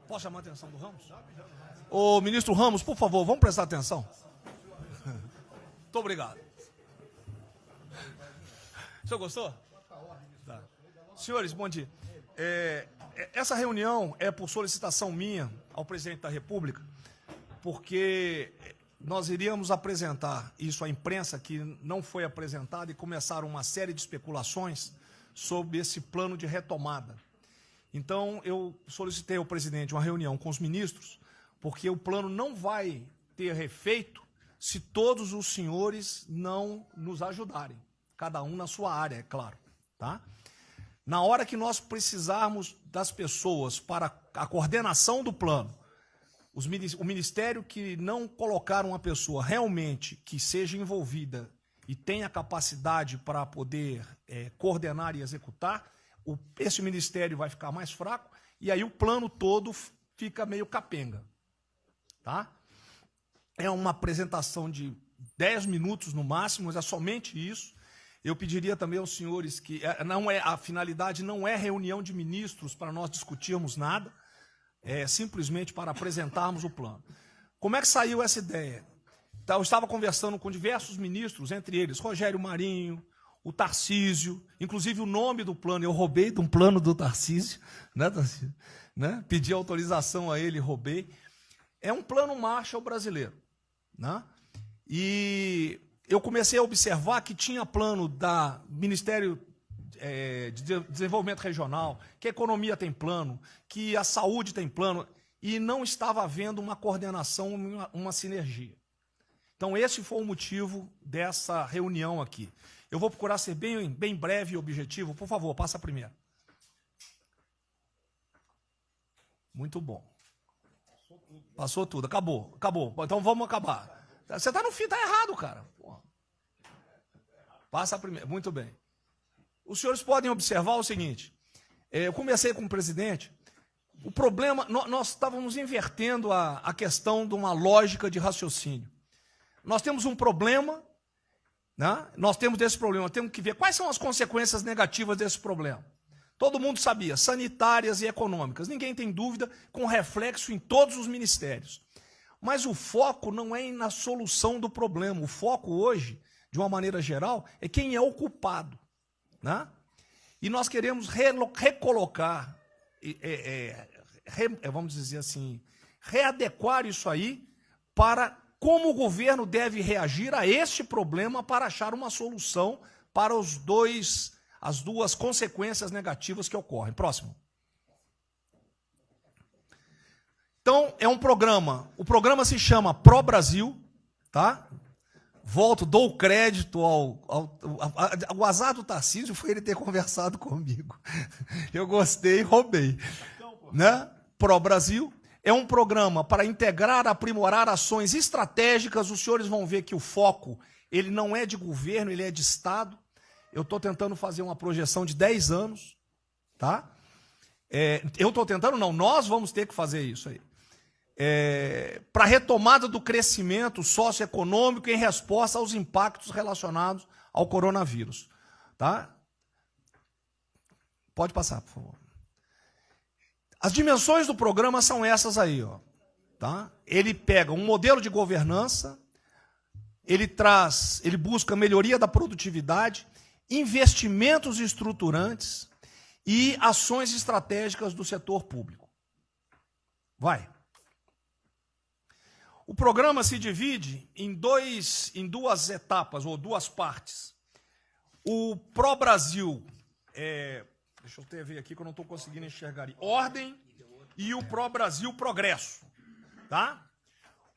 Posso chamar a atenção do Ramos? Ô, ministro Ramos, por favor, vamos prestar atenção. Muito obrigado. O senhor gostou? Tá. Senhores, bom dia. Essa reunião é por solicitação minha ao presidente da República, porque nós iríamos apresentar isso à imprensa, que não foi apresentada, e começaram uma série de especulações sobre esse plano de retomada. Então, eu solicitei ao presidente uma reunião com os ministros, porque o plano não vai ter efeito se todos os senhores não nos ajudarem, cada um na sua área, é claro, tá? Na hora que nós precisarmos das pessoas para a coordenação do plano, o Ministério que não colocar uma pessoa realmente que seja envolvida e tenha capacidade para poder coordenar e executar, esse Ministério vai ficar mais fraco e aí o plano todo fica meio capenga. Tá? É uma apresentação de 10 minutos no máximo, mas é somente isso. Eu pediria também aos senhores que a finalidade não é reunião de ministros para nós discutirmos nada, é simplesmente para apresentarmos o plano. Como é que saiu essa ideia? Eu estava conversando com diversos ministros, entre eles Rogério Marinho, o Tarcísio, inclusive o nome do plano, eu roubei de um plano do Tarcísio, né, Tarcísio? Né? Pedi autorização a ele, roubei. É um plano Marshall brasileiro, né? E eu comecei a observar que tinha plano da Ministério de Desenvolvimento Regional, que a economia tem plano, que a saúde tem plano, e não estava havendo uma coordenação, uma sinergia. Então, esse foi o motivo dessa reunião aqui. Eu vou procurar ser bem breve e objetivo. Por favor, passa a primeira. Muito bom. Passou tudo, acabou. Então vamos acabar. Você está no fim, está errado, cara. Porra. Passa a primeira, muito bem. Os senhores podem observar o seguinte, eu comecei com o presidente, o problema, nós estávamos invertendo a questão de uma lógica de raciocínio. Nós temos um problema, né? Nós temos que ver quais são as consequências negativas desse problema. Todo mundo sabia, sanitárias e econômicas, ninguém tem dúvida, com reflexo em todos os ministérios. Mas o foco não é na solução do problema, o foco hoje, de uma maneira geral, é quem é o culpado. Né? E nós queremos recolocar, vamos dizer assim, readequar isso aí para como o governo deve reagir a este problema para achar uma solução para as duas consequências negativas que ocorrem. Próximo. Então, é um programa, o programa se chama Pro Brasil, tá? Dou crédito ao azar do Tarcísio foi ele ter conversado comigo. Eu gostei e roubei. Né? Pro Brasil é um programa para integrar, aprimorar ações estratégicas. Os senhores vão ver que o foco ele não é de governo, ele é de Estado. Eu estou tentando fazer uma projeção de 10 anos. Tá? Eu estou tentando, não, nós vamos ter que fazer isso aí. Para a retomada do crescimento socioeconômico em resposta aos impactos relacionados ao coronavírus. Tá? Pode passar, por favor. As dimensões do programa são essas aí. Ó, tá? Ele pega um modelo de governança, ele busca melhoria da produtividade, investimentos estruturantes e ações estratégicas do setor público. Vai. O programa se divide em duas etapas, ou duas partes. O Pro Brasil, deixa eu ver aqui que eu não estou conseguindo enxergar. Ordem e o Pro Brasil Progresso. Tá?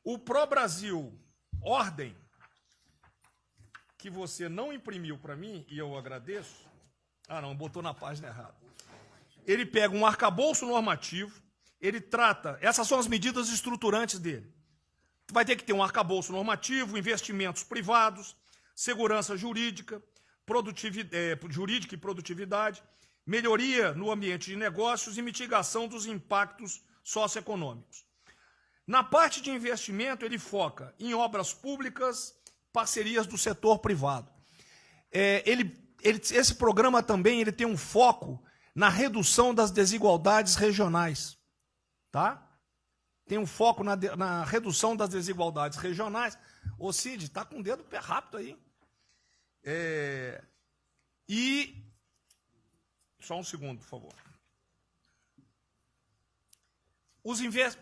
O Pro Brasil Ordem, que você não imprimiu para mim, e eu agradeço. Não, botou na página errada. Ele pega um arcabouço normativo, ele trata, essas são as medidas estruturantes dele. Vai ter que ter um arcabouço normativo, investimentos privados, segurança jurídica, jurídica e produtividade, melhoria no ambiente de negócios e mitigação dos impactos socioeconômicos. Na parte de investimento, ele foca em obras públicas, parcerias do setor privado. Esse programa também ele tem um foco na redução das desigualdades regionais. tá? Tem um foco na redução das desigualdades regionais. Ô Cid, está com o dedo pé rápido aí. E... Só um segundo, por favor.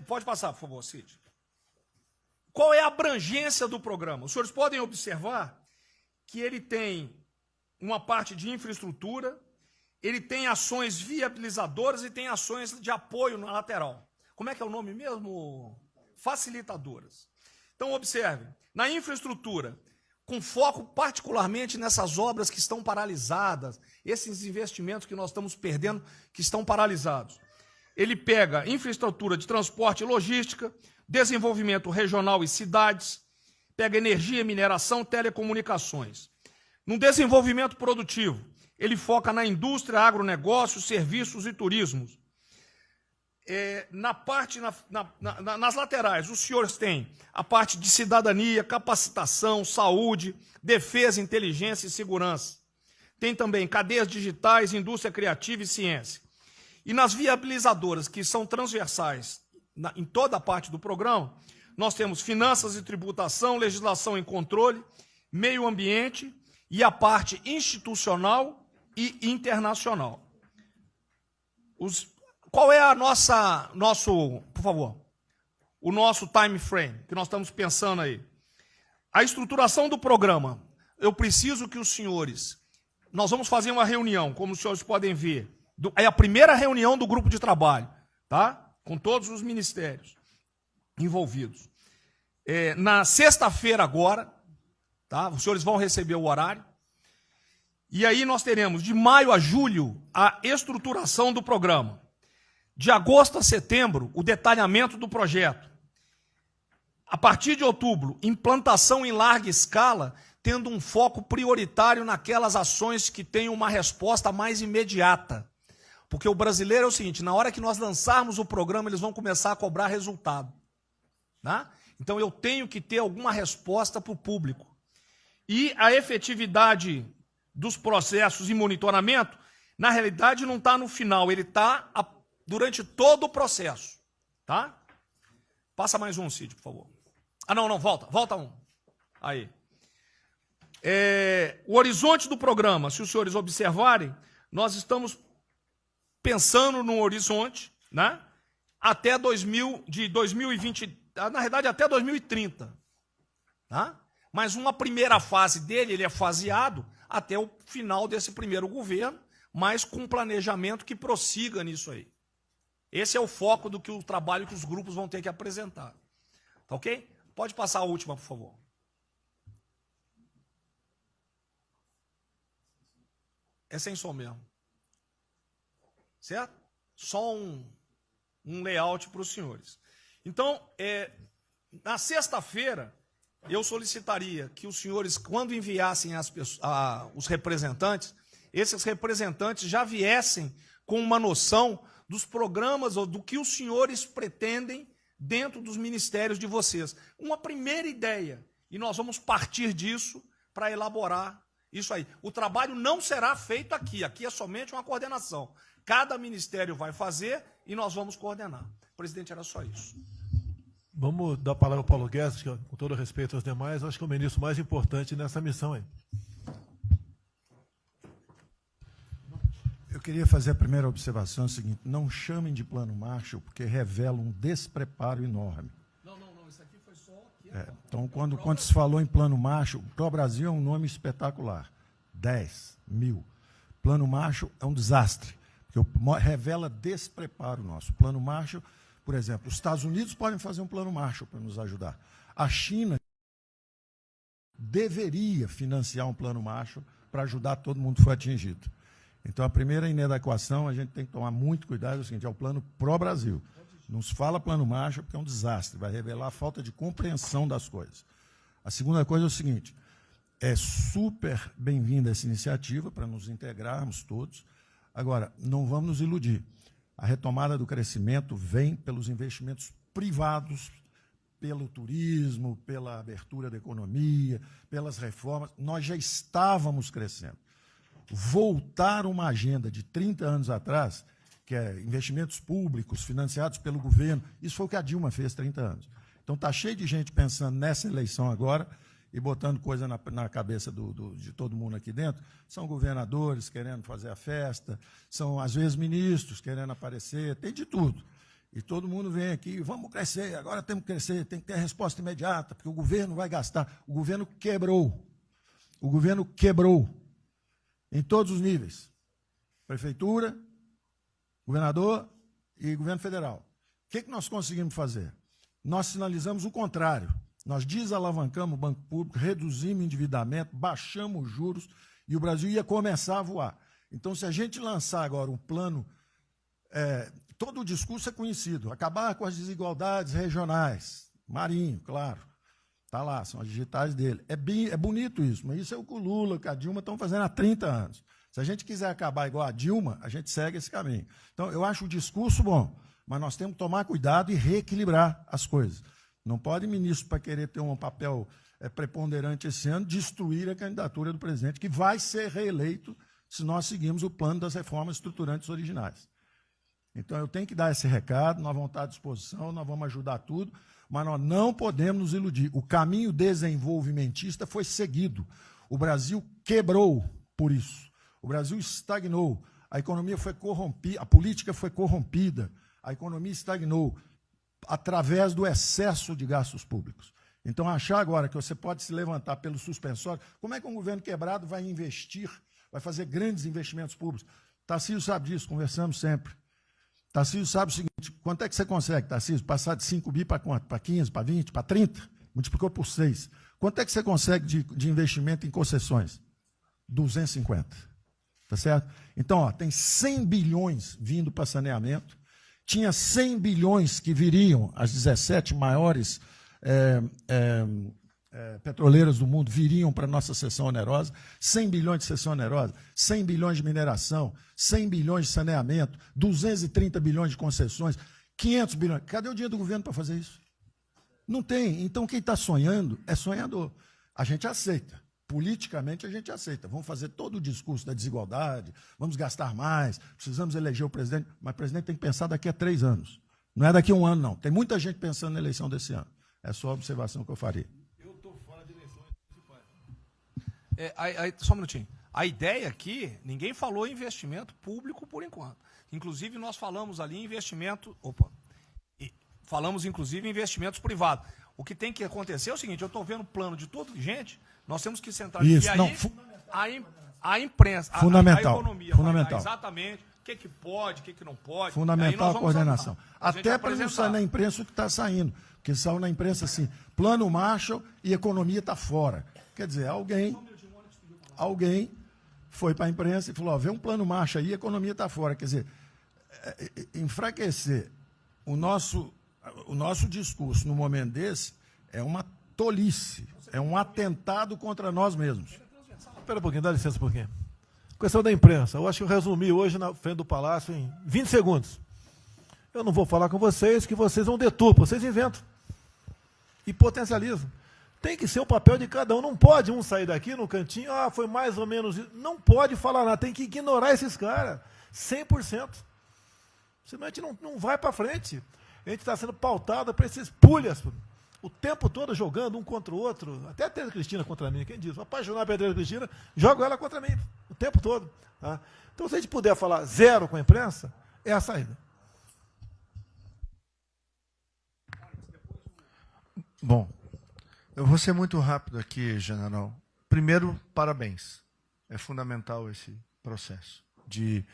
Pode passar, por favor, Cid. Qual é a abrangência do programa? Os senhores podem observar que ele tem uma parte de infraestrutura, ele tem ações viabilizadoras e tem ações de apoio na lateral. Como é que é o nome mesmo? Facilitadoras. Então, observe, na infraestrutura, com foco particularmente nessas obras que estão paralisadas, esses investimentos que nós estamos perdendo, que estão paralisados. Ele pega infraestrutura de transporte e logística, desenvolvimento regional e cidades, pega energia, mineração, telecomunicações. No desenvolvimento produtivo, ele foca na indústria, agronegócio, serviços e turismo. Nas laterais, os senhores têm a parte de cidadania, capacitação, saúde, defesa, inteligência e segurança. Tem também cadeias digitais, indústria criativa e ciência. E nas viabilizadoras, que são transversais em toda a parte do programa, nós temos finanças e tributação, legislação e controle, meio ambiente e a parte institucional e internacional. Qual é por favor, o nosso time frame que nós estamos pensando aí? A estruturação do programa, eu preciso que os senhores, nós vamos fazer uma reunião, como os senhores podem ver, é a primeira reunião do grupo de trabalho, tá? Com todos os ministérios envolvidos. Na sexta-feira agora, tá? Os senhores vão receber o horário, e aí nós teremos de maio a julho a estruturação do programa. De agosto a setembro, o detalhamento do projeto. A partir de outubro, implantação em larga escala, tendo um foco prioritário naquelas ações que têm uma resposta mais imediata. Porque o brasileiro é o seguinte, na hora que nós lançarmos o programa, eles vão começar a cobrar resultado. Né? Então eu tenho que ter alguma resposta para o público. E a efetividade dos processos e monitoramento, na realidade, não está no final, ele está durante todo o processo. Tá? Passa mais um, Cid, por favor. Não, volta um. Aí. O horizonte do programa, se os senhores observarem, nós estamos pensando num horizonte, né, até 2020, na verdade até 2030. Tá? Mas uma primeira fase dele, ele é faseado até o final desse primeiro governo, mas com um planejamento que prossiga nisso aí. Esse é o foco do trabalho que os grupos vão ter que apresentar. Tá ok? Pode passar a última, por favor. É sem som mesmo. Certo? Só um layout para os senhores. Então, na sexta-feira, eu solicitaria que os senhores, quando enviassem os representantes, esses representantes já viessem com uma noção dos programas ou do que os senhores pretendem dentro dos ministérios de vocês. Uma primeira ideia, e nós vamos partir disso para elaborar isso aí. O trabalho não será feito aqui é somente uma coordenação. Cada ministério vai fazer e nós vamos coordenar. Presidente, era só isso. Vamos dar a palavra ao Paulo Guedes, que, com todo respeito aos demais, acho que é o ministro mais importante nessa missão aí. Eu queria fazer a primeira observação, é o seguinte, não chamem de plano Marshall, porque revela um despreparo enorme. Não, isso aqui foi só... Então, quando se falou em plano Marshall, Pro-Brasil é um nome espetacular, 10 mil. Plano Marshall é um desastre, porque revela despreparo nosso. Plano Marshall, por exemplo, os Estados Unidos podem fazer um plano Marshall para nos ajudar. A China deveria financiar um plano Marshall para ajudar todo mundo que foi atingido. Então, a primeira inadequação, a gente tem que tomar muito cuidado, é o seguinte, é o plano pró-Brasil. Não se fala plano Marshall porque é um desastre, vai revelar a falta de compreensão das coisas. A segunda coisa é o seguinte, é super bem-vinda essa iniciativa para nos integrarmos todos. Agora, não vamos nos iludir. A retomada do crescimento vem pelos investimentos privados, pelo turismo, pela abertura da economia, pelas reformas. Nós já estávamos crescendo. Voltar uma agenda de 30 anos atrás, que é investimentos públicos financiados pelo governo. Isso foi o que a Dilma fez 30 anos. Então está cheio de gente pensando nessa eleição agora e botando coisa na cabeça de todo mundo aqui dentro. São governadores querendo fazer a festa, são, às vezes, ministros querendo aparecer, tem de tudo. E todo mundo vem aqui, vamos crescer, agora temos que crescer, tem que ter a resposta imediata, porque o governo vai gastar. O governo quebrou. O governo quebrou em todos os níveis. Prefeitura, governador e governo federal. O que nós conseguimos fazer? Nós sinalizamos o contrário. Nós desalavancamos o banco público, reduzimos o endividamento, baixamos os juros e o Brasil ia começar a voar. Então, se a gente lançar agora um plano, todo o discurso é conhecido, acabar com as desigualdades regionais, Marinho, claro, está lá, são as digitais dele. É bonito isso, mas isso é o que o Lula, que a Dilma estão fazendo há 30 anos. Se a gente quiser acabar igual a Dilma, a gente segue esse caminho. Então, eu acho o discurso bom, mas nós temos que tomar cuidado e reequilibrar as coisas. Não pode ministro, para querer ter um papel preponderante esse ano, destruir a candidatura do presidente, que vai ser reeleito se nós seguirmos o plano das reformas estruturantes originais. Então, eu tenho que dar esse recado, nós vamos estar à disposição, nós vamos ajudar tudo, mas nós não podemos nos iludir. O caminho desenvolvimentista foi seguido. O Brasil quebrou por isso. O Brasil estagnou. A economia foi corrompida, a política foi corrompida, a economia estagnou através do excesso de gastos públicos. Então, achar agora que você pode se levantar pelo suspensório, como é que um governo quebrado vai investir, vai fazer grandes investimentos públicos? Tarcísio sabe disso, conversamos sempre. Tarcísio sabe o seguinte, quanto é que você consegue, Tarcísio, passar de 5 bi para quanto? Para 15, para 20, para 30? Multiplicou por 6. Quanto é que você consegue de investimento em concessões? 250. Tá certo? Então, ó, tem 100 bilhões vindo para saneamento, tinha 100 bilhões que viriam, as 17 maiores petroleiras do mundo viriam para a nossa cessão onerosa, 100 bilhões de cessão onerosa, 100 bilhões de mineração, 100 bilhões de saneamento, 230 bilhões de concessões, 500 bilhões. Cadê o dinheiro do governo para fazer isso? Não tem. Então, quem está sonhando é sonhador. A gente aceita. Politicamente, a gente aceita. Vamos fazer todo o discurso da desigualdade, vamos gastar mais, precisamos eleger o presidente, mas o presidente tem que pensar daqui a 3 anos. Não é daqui a 1 ano, não. Tem muita gente pensando na eleição desse ano. É só a observação que eu faria. Eu estou fora de eleições municipais. Só um minutinho. A ideia aqui, ninguém falou em investimento público por enquanto. Inclusive, nós falamos ali em investimento... falamos, inclusive, em investimentos privados. O que tem que acontecer é o seguinte, eu estou vendo o plano de toda gente, nós temos que centrar... Isso, e aí, não, a imprensa, fundamental, a economia, fundamental. Exatamente o que pode, o que não pode. Fundamental a coordenação. Até para não apresentar. sair na imprensa o que está saindo. Porque saiu na imprensa assim, plano Marshall e economia está fora. Quer dizer, alguém foi para a imprensa e falou, ó, vê um plano Marshall aí e a economia está fora. Quer dizer, enfraquecer o nosso discurso no momento desse é uma tolice, é um atentado contra nós mesmos. Espera um pouquinho, dá licença um pouquinho. Questão da imprensa. Eu acho que eu resumi hoje na frente do Palácio em 20 segundos. Eu não vou falar com vocês, que vocês vão deturpar, vocês inventam e potencializam. Tem que ser o papel de cada um. Não pode um sair daqui no cantinho, foi mais ou menos isso. Não pode falar nada, tem que ignorar esses caras, 100%. Senão a gente não vai para frente. A gente está sendo pautado para esses pulhas, o tempo todo jogando um contra o outro. Até a Tereza Cristina contra mim, quem diz? Apaixonar pela Tereza Cristina, jogo ela contra mim, o tempo todo. Tá? Então, se a gente puder falar zero com a imprensa, é a saída. Bom, eu vou ser muito rápido aqui, general. Primeiro, parabéns. É fundamental esse processo de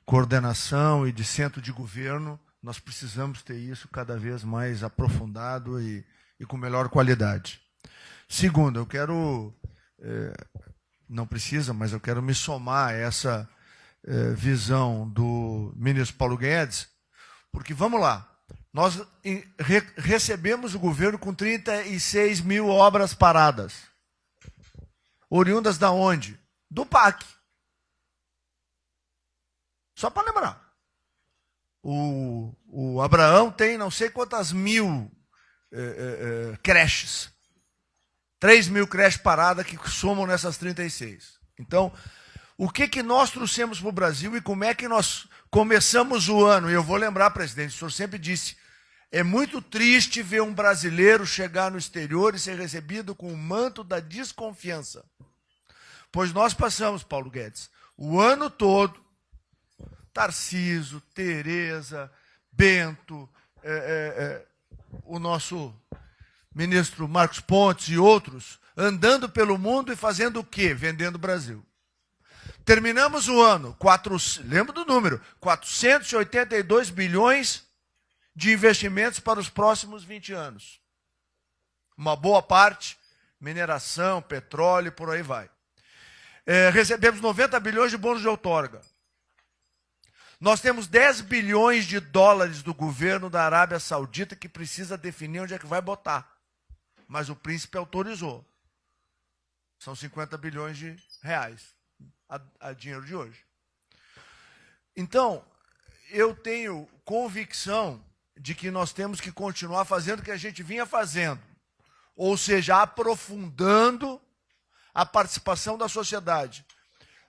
coordenação e de centro de governo. Nós precisamos ter isso cada vez mais aprofundado e com melhor qualidade. Segundo, eu quero, não precisa, mas eu quero me somar a essa visão do ministro Paulo Guedes, porque, vamos lá, nós recebemos o governo com 36 mil obras paradas. Oriundas da onde? Do PAC. Só para lembrar. O Abraão tem não sei quantas mil creches. 3 mil creches paradas que somam nessas 36. Então, o que nós trouxemos para o Brasil e como é que nós Começamos o ano, e eu vou lembrar, presidente, o senhor sempre disse, é muito triste ver um brasileiro chegar no exterior e ser recebido com o manto da desconfiança. Pois nós passamos, Paulo Guedes, o ano todo, Tarcísio, Tereza, Bento, o nosso ministro Marcos Pontes e outros, andando pelo mundo e fazendo o quê? Vendendo o Brasil. Terminamos o ano, lembra do número, 482 bilhões de investimentos para os próximos 20 anos. Uma boa parte, mineração, petróleo, por aí vai. Recebemos 90 bilhões de bônus de outorga. Nós temos 10 bilhões de dólares do governo da Arábia Saudita que precisa definir onde é que vai botar. Mas o príncipe autorizou. São 50 bilhões de reais. A dinheiro de hoje. Então, eu tenho convicção de que nós temos que continuar fazendo o que a gente vinha fazendo, ou seja, aprofundando a participação da sociedade.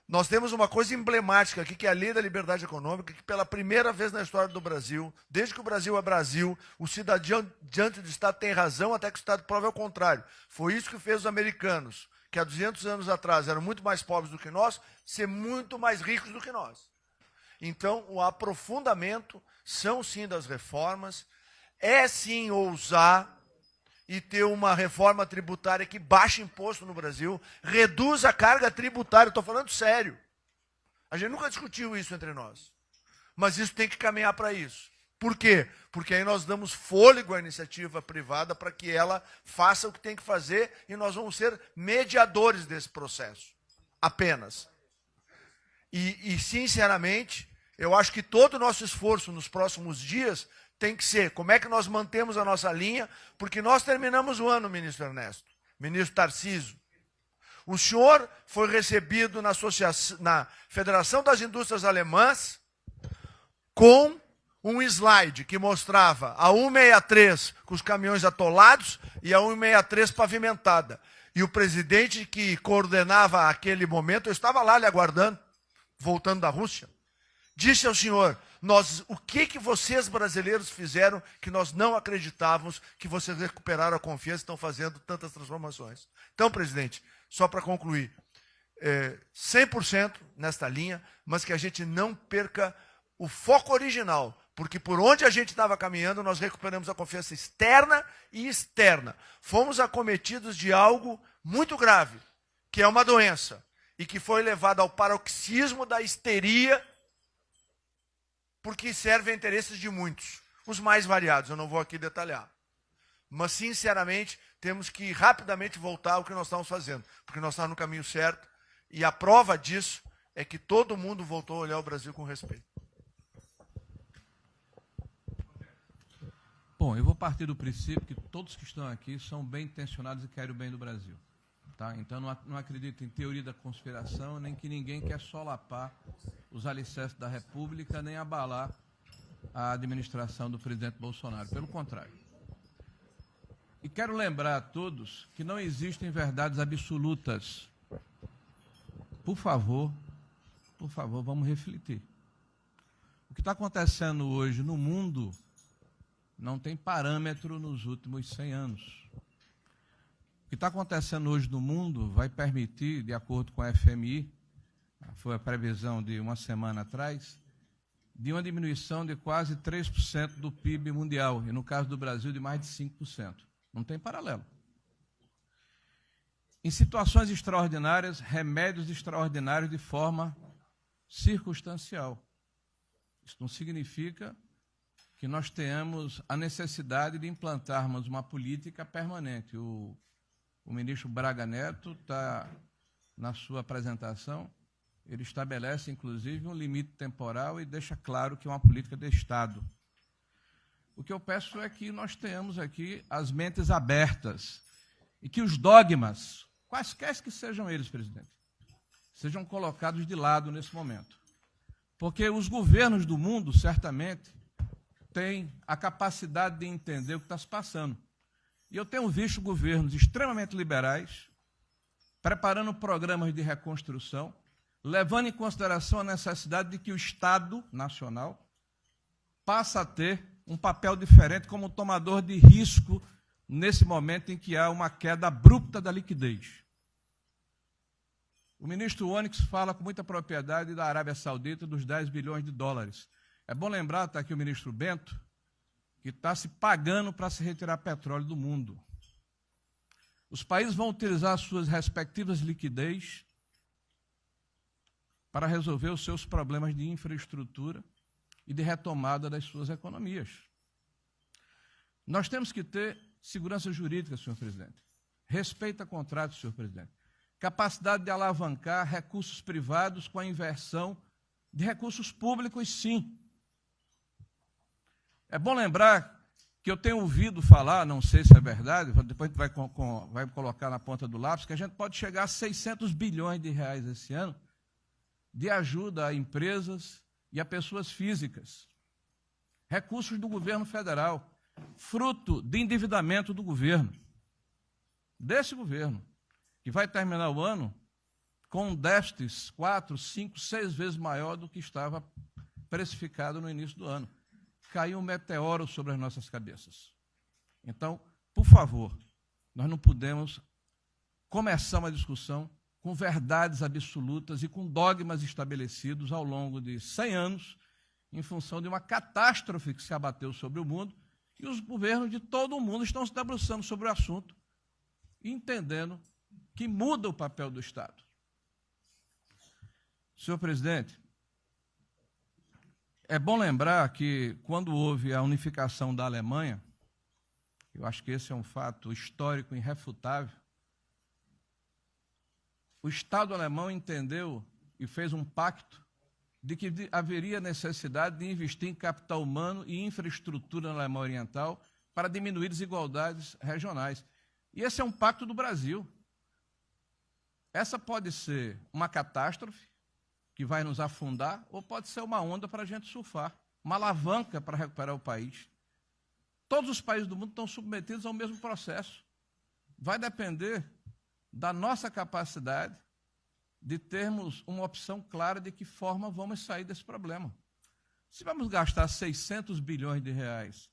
Nós temos uma coisa emblemática aqui, que é a Lei da Liberdade Econômica, que pela primeira vez na história do Brasil, desde que o Brasil é Brasil, o cidadão diante do Estado tem razão até que o Estado prove ao contrário. Foi isso que fez os americanos, que há 200 anos atrás eram muito mais pobres do que nós, ser muito mais ricos do que nós. Então, o aprofundamento são sim das reformas, é sim ousar e ter uma reforma tributária que baixe imposto no Brasil, reduz a carga tributária, estou falando sério. A gente nunca discutiu isso entre nós, mas isso tem que caminhar para isso. Por quê? Porque aí nós damos fôlego à iniciativa privada para que ela faça o que tem que fazer e nós vamos ser mediadores desse processo. Apenas. E sinceramente, eu acho que todo o nosso esforço nos próximos dias tem que ser como é que nós mantemos a nossa linha, porque nós terminamos o ano, ministro Ernesto, ministro Tarcísio. O senhor foi recebido na Federação das Indústrias Alemãs com um slide que mostrava a 163 com os caminhões atolados e a 163 pavimentada. E o presidente que coordenava aquele momento, eu estava lá lhe aguardando, voltando da Rússia, disse ao senhor, o que vocês brasileiros fizeram que nós não acreditávamos que vocês recuperaram a confiança e estão fazendo tantas transformações. Então, presidente, só para concluir, 100% nesta linha, mas que a gente não perca o foco original, porque por onde a gente estava caminhando, nós recuperamos a confiança externa e externa. Fomos acometidos de algo muito grave, que é uma doença, e que foi levado ao paroxismo da histeria, porque serve a interesses de muitos, os mais variados, eu não vou aqui detalhar. Mas, sinceramente, temos que rapidamente voltar ao que nós estamos fazendo, porque nós estamos no caminho certo, e a prova disso é que todo mundo voltou a olhar o Brasil com respeito. Bom, eu vou partir do princípio que todos que estão aqui são bem intencionados e querem o bem do Brasil. Tá? Então, não acredito em teoria da conspiração, nem que ninguém quer solapar os alicerces da República, nem abalar a administração do presidente Bolsonaro. Pelo contrário. E quero lembrar a todos que não existem verdades absolutas. Por favor, vamos refletir. O que está acontecendo hoje no mundo não tem parâmetro nos últimos 100 anos. O que está acontecendo hoje no mundo vai permitir, de acordo com a FMI, foi a previsão de uma semana atrás, de uma diminuição de quase 3% do PIB mundial, e no caso do Brasil de mais de 5%. Não tem paralelo. Em situações extraordinárias, remédios extraordinários de forma circunstancial. Isso não significa que nós tenhamos a necessidade de implantarmos uma política permanente. O ministro Braga Neto está, na sua apresentação, ele estabelece, inclusive, um limite temporal e deixa claro que é uma política de Estado. O que eu peço é que nós tenhamos aqui as mentes abertas e que os dogmas, quaisquer que sejam eles, presidente, sejam colocados de lado nesse momento. Porque os governos do mundo, certamente, têm a capacidade de entender o que está se passando. E eu tenho visto governos extremamente liberais preparando programas de reconstrução, levando em consideração a necessidade de que o Estado Nacional passe a ter um papel diferente como tomador de risco nesse momento em que há uma queda abrupta da liquidez. O ministro Onyx fala com muita propriedade da Arábia Saudita, dos 10 bilhões de dólares. É bom lembrar, está aqui o ministro Bento, que está se pagando para se retirar petróleo do mundo. Os países vão utilizar suas respectivas liquidez para resolver os seus problemas de infraestrutura e de retomada das suas economias. Nós temos que ter segurança jurídica, senhor presidente. Respeito a contratos, senhor presidente. Capacidade de alavancar recursos privados com a inversão de recursos públicos, sim. É bom lembrar que eu tenho ouvido falar, não sei se é verdade, depois a gente vai colocar na ponta do lápis, que a gente pode chegar a 600 bilhões de reais esse ano de ajuda a empresas e a pessoas físicas. Recursos do governo federal, fruto de endividamento do governo, desse governo, que vai terminar o ano com um déficit 4, 5, 6 vezes maior do que estava precificado no início do ano. Caiu um meteoro sobre as nossas cabeças. Então, por favor, nós não podemos começar uma discussão com verdades absolutas e com dogmas estabelecidos ao longo de 100 anos, em função de uma catástrofe que se abateu sobre o mundo, e os governos de todo o mundo estão se debruçando sobre o assunto, entendendo que muda o papel do Estado. Senhor presidente, é bom lembrar que, quando houve a unificação da Alemanha, eu acho que esse é um fato histórico irrefutável, o Estado alemão entendeu e fez um pacto de que haveria necessidade de investir em capital humano e infraestrutura na Alemanha Oriental para diminuir desigualdades regionais. E esse é um pacto do Brasil. Essa pode ser uma catástrofe que vai nos afundar, ou pode ser uma onda para a gente surfar, uma alavanca para recuperar o país. Todos os países do mundo estão submetidos ao mesmo processo. Vai depender da nossa capacidade de termos uma opção clara de que forma vamos sair desse problema. Se vamos gastar 600 bilhões de reais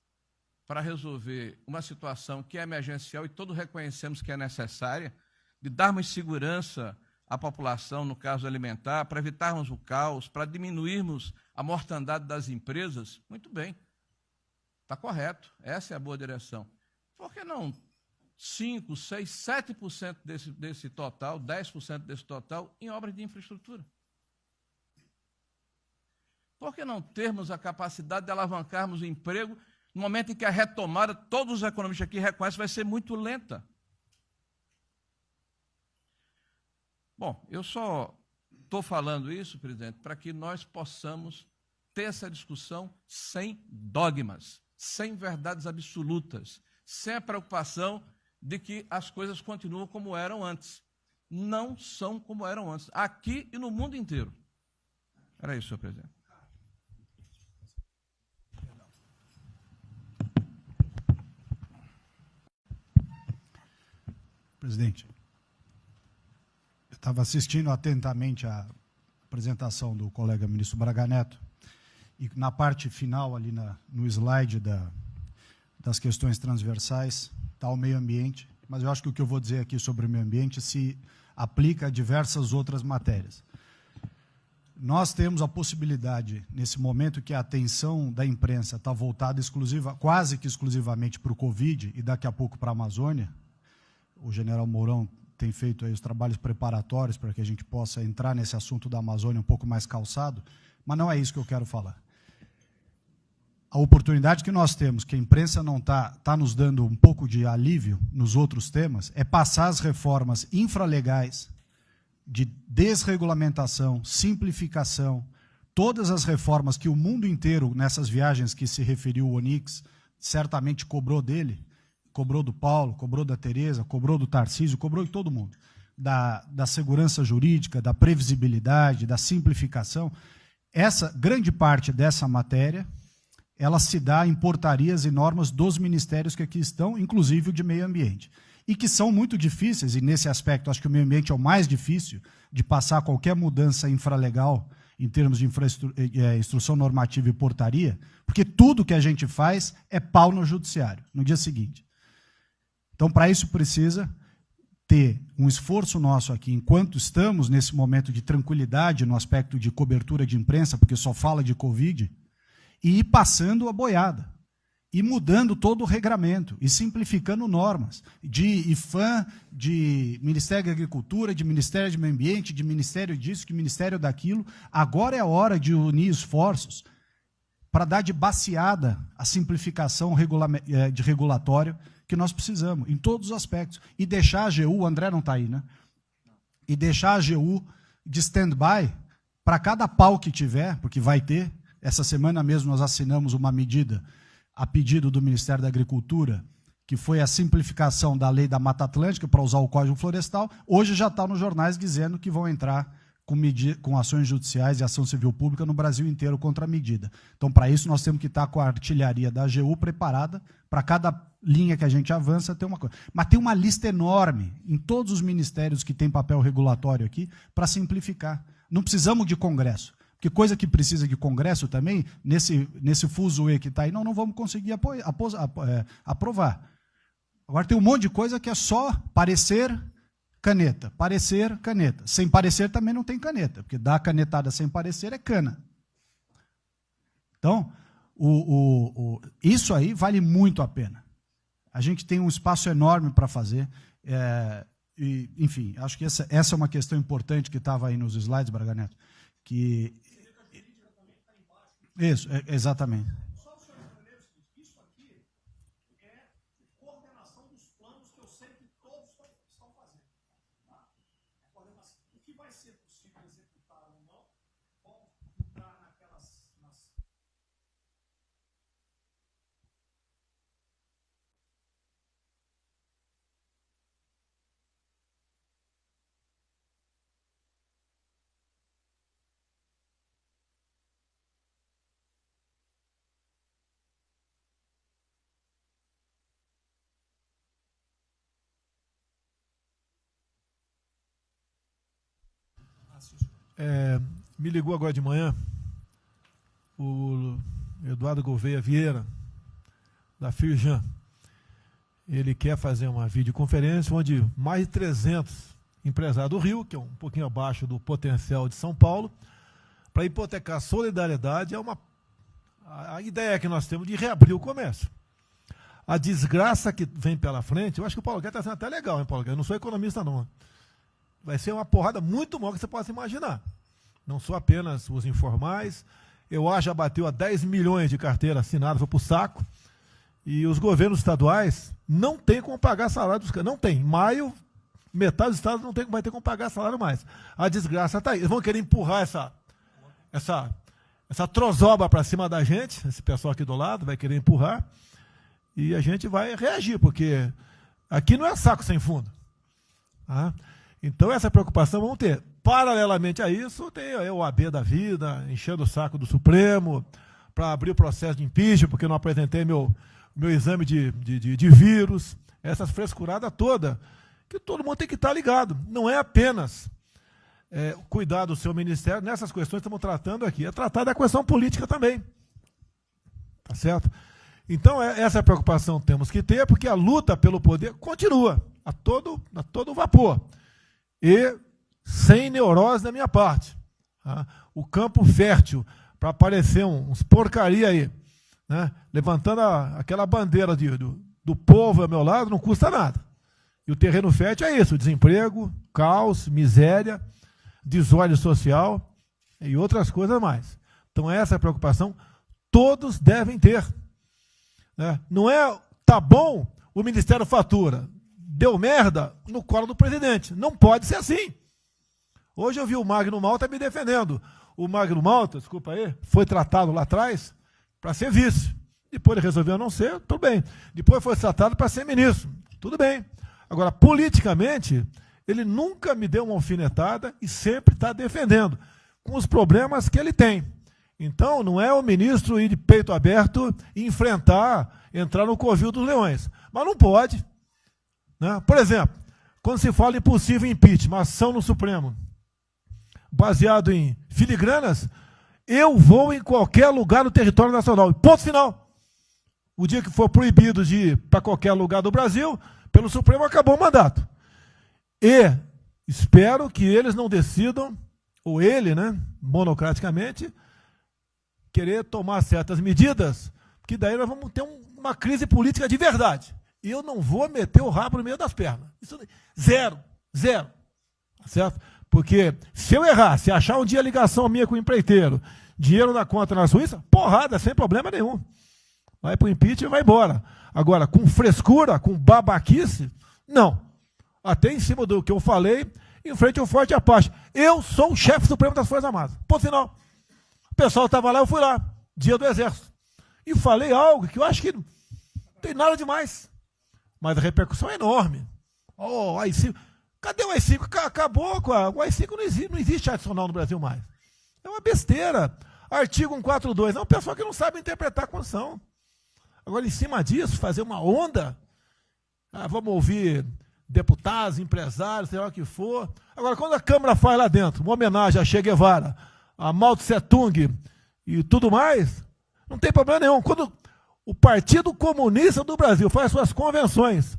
para resolver uma situação que é emergencial e todos reconhecemos que é necessária, de darmos segurança à população, no caso alimentar, para evitarmos o caos, para diminuirmos a mortandade das empresas, muito bem, está correto, essa é a boa direção. Por que não 5%, 6%, 7% desse total, 10% desse total, em obras de infraestrutura? Por que não termos a capacidade de alavancarmos o emprego no momento em que a retomada, todos os economistas aqui reconhecem, vai ser muito lenta? Bom, eu só estou falando isso, presidente, para que nós possamos ter essa discussão sem dogmas, sem verdades absolutas, sem a preocupação de que as coisas continuam como eram antes. Não são como eram antes, aqui e no mundo inteiro. Era isso, senhor presidente. Presidente, eu estava assistindo atentamente a apresentação do colega ministro Braga Neto, e na parte final, ali no slide das questões transversais, está o meio ambiente, mas eu acho que o que eu vou dizer aqui sobre o meio ambiente se aplica a diversas outras matérias. Nós temos a possibilidade, nesse momento que a atenção da imprensa está voltada quase que exclusivamente para o Covid e daqui a pouco para a Amazônia, o general Mourão tem feito aí os trabalhos preparatórios para que a gente possa entrar nesse assunto da Amazônia um pouco mais calçado, mas não é isso que eu quero falar. A oportunidade que nós temos, que a imprensa não está nos dando um pouco de alívio nos outros temas, é passar as reformas infralegais de desregulamentação, simplificação, todas as reformas que o mundo inteiro, nessas viagens que se referiu o Onyx, certamente cobrou dele, cobrou do Paulo, cobrou da Tereza, cobrou do Tarcísio, cobrou de todo mundo, da segurança jurídica, da previsibilidade, da simplificação. Essa grande parte dessa matéria, ela se dá em portarias e normas dos ministérios que aqui estão, inclusive o de meio ambiente. e que são muito difíceis, e nesse aspecto acho que o meio ambiente é o mais difícil de passar qualquer mudança infralegal em termos de instrução normativa e portaria, porque tudo que a gente faz é pau no judiciário, no dia seguinte. Então, para isso precisa ter um esforço nosso aqui, enquanto estamos nesse momento de tranquilidade no aspecto de cobertura de imprensa, porque só fala de Covid, e ir passando a boiada, e mudando todo o regramento, e simplificando normas, de IFAM, de Ministério da Agricultura, de Ministério do Meio Ambiente, de Ministério disso, de Ministério daquilo. Agora é a hora de unir esforços para dar de baseada a simplificação de regulatório que nós precisamos, em todos os aspectos. E deixar a AGU, o André não está aí, né? E deixar a AGU de stand-by para cada pau que tiver, porque vai ter. Essa semana mesmo nós assinamos uma medida a pedido do Ministério da Agricultura, que foi a simplificação da lei da Mata Atlântica para usar o Código Florestal. Hoje já está nos jornais dizendo que vão entrar com ações judiciais e ação civil pública no Brasil inteiro contra a medida. Então, para isso, nós temos que estar com a artilharia da AGU preparada para cada linha que a gente avança ter uma coisa. Mas tem uma lista enorme em todos os ministérios que têm papel regulatório aqui para simplificar. Não precisamos de Congresso. Porque coisa que precisa de Congresso também, nesse fuzuê que está aí, não vamos conseguir aprovar. Agora tem um monte de coisa que é só parecer, caneta. Parecer, caneta. Sem parecer também não tem caneta, porque dar canetada sem parecer é cana. Então, isso aí vale muito a pena. A gente tem um espaço enorme para fazer. Enfim, acho que essa é uma questão importante que estava aí nos slides, Braga Neto, que... Isso, exatamente. Só o senhor entender o seguinte, isso aqui é coordenação dos planos que eu sei que todos estão fazendo. Tá? O que vai ser possível executar ou não, vamos entrar naquelas... Me ligou agora de manhã o Eduardo Gouveia Vieira, da Firjan. Ele quer fazer uma videoconferência onde mais de 300 empresários do Rio, que é um pouquinho abaixo do potencial de São Paulo, para hipotecar a solidariedade. A ideia que nós temos de reabrir o comércio. A desgraça que vem pela frente, eu acho que o Paulo Guedes está sendo até legal, hein, Paulo Guedes? Eu não sou economista, não. Vai ser uma porrada muito maior que você possa imaginar. Não são apenas os informais. Eu acho que já bateu a 10 milhões de carteiras assinadas, foi para o saco. E os governos estaduais não têm como pagar salário dos caras. Não tem. Em maio, metade dos estados não vai ter como pagar salário mais. A desgraça está aí. Eles vão querer empurrar essa trozoba para cima da gente. Esse pessoal aqui do lado vai querer empurrar. E a gente vai reagir, porque aqui não é saco sem fundo. Tá? Então, essa preocupação vamos ter. Paralelamente a isso, tem o AB da vida, enchendo o saco do Supremo, para abrir o processo de impeachment, porque eu não apresentei meu exame de vírus, essas frescuradas todas, que todo mundo tem que estar ligado. Não é apenas cuidar do seu ministério, nessas questões que estamos tratando aqui, é tratar da questão política também. Tá certo? Então, essa preocupação temos que ter, porque a luta pelo poder continua, a todo vapor. E sem neurose da minha parte. Tá? O campo fértil para aparecer uns porcaria aí, né? Levantando aquela bandeira do povo ao meu lado, não custa nada. E o terreno fértil é isso, desemprego, caos, miséria, desordem social e outras coisas mais. Então essa preocupação todos devem ter. Né? Não é, tá bom, o Ministério fatura, deu merda no colo do presidente. Não pode ser assim. Hoje eu vi o Magno Malta me defendendo. O Magno Malta, desculpa aí, foi tratado lá atrás para ser vice. Depois ele resolveu não ser, tudo bem. Depois foi tratado para ser ministro, tudo bem. Agora, politicamente, ele nunca me deu uma alfinetada e sempre está defendendo, com os problemas que ele tem. Então, não é o ministro ir de peito aberto e entrar no covil dos leões. Mas não pode. né? Por exemplo, quando se fala em possível impeachment, ação no Supremo, baseado em filigranas, eu vou em qualquer lugar no território nacional. Ponto final. O dia que for proibido de ir para qualquer lugar do Brasil, pelo Supremo, acabou o mandato. E espero que eles não decidam, ou ele, né, monocraticamente, querer tomar certas medidas, que daí nós vamos ter uma crise política de verdade. E eu não vou meter o rabo no meio das pernas. Isso, zero. Tá certo? Porque se eu errar, se achar um dia ligação minha com o empreiteiro, dinheiro na conta na Suíça, porrada, sem problema nenhum. Vai para o impeachment e vai embora. Agora, com frescura, com babaquice, não. Até em cima do que eu falei, em frente ao Forte Apache. Eu sou o chefe supremo das Forças Armadas. Ponto final. O pessoal estava lá, eu fui lá, dia do Exército. E falei algo que eu acho que não tem nada demais. Mas a repercussão é enorme. Oh, AI-5. Cadê o AI-5? Acabou com o AI-5, não existe adicional no Brasil mais. É uma besteira. Artigo 142. É um pessoal que não sabe interpretar a Constituição. Agora, em cima disso, fazer uma onda. Vamos ouvir deputados, empresários, sei lá o que for. Agora, quando a Câmara faz lá dentro uma homenagem a Che Guevara, a Mao Tse Tung e tudo mais, não tem problema nenhum. Quando o Partido Comunista do Brasil faz suas convenções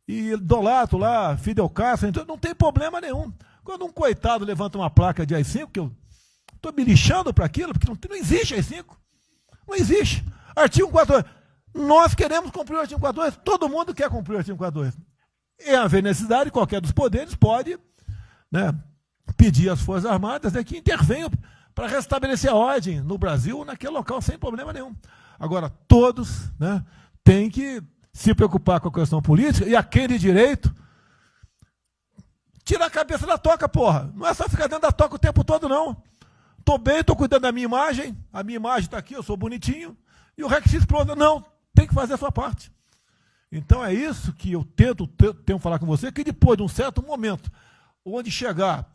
e idolato lá, Fidel Castro, então não tem problema nenhum. Quando um coitado levanta uma placa de AI-5, que eu estou me lixando para aquilo, porque não existe AI-5. Não existe. Artigo 142. Nós queremos cumprir o artigo 142, todo mundo quer cumprir o artigo 142. E haver necessidade, qualquer dos poderes pode, né, pedir às Forças Armadas, né, que intervenham para restabelecer a ordem no Brasil, naquele local, sem problema nenhum. Agora, todos, né, têm que se preocupar com a questão política, e a quem de direito, tira a cabeça da toca, porra. Não é só ficar dentro da toca o tempo todo, não. Estou bem, estou cuidando da minha imagem, a minha imagem está aqui, eu sou bonitinho, e o requisito pronto. Não, tem que fazer a sua parte. Então é isso que eu tento falar com você, que depois de um certo momento, onde chegar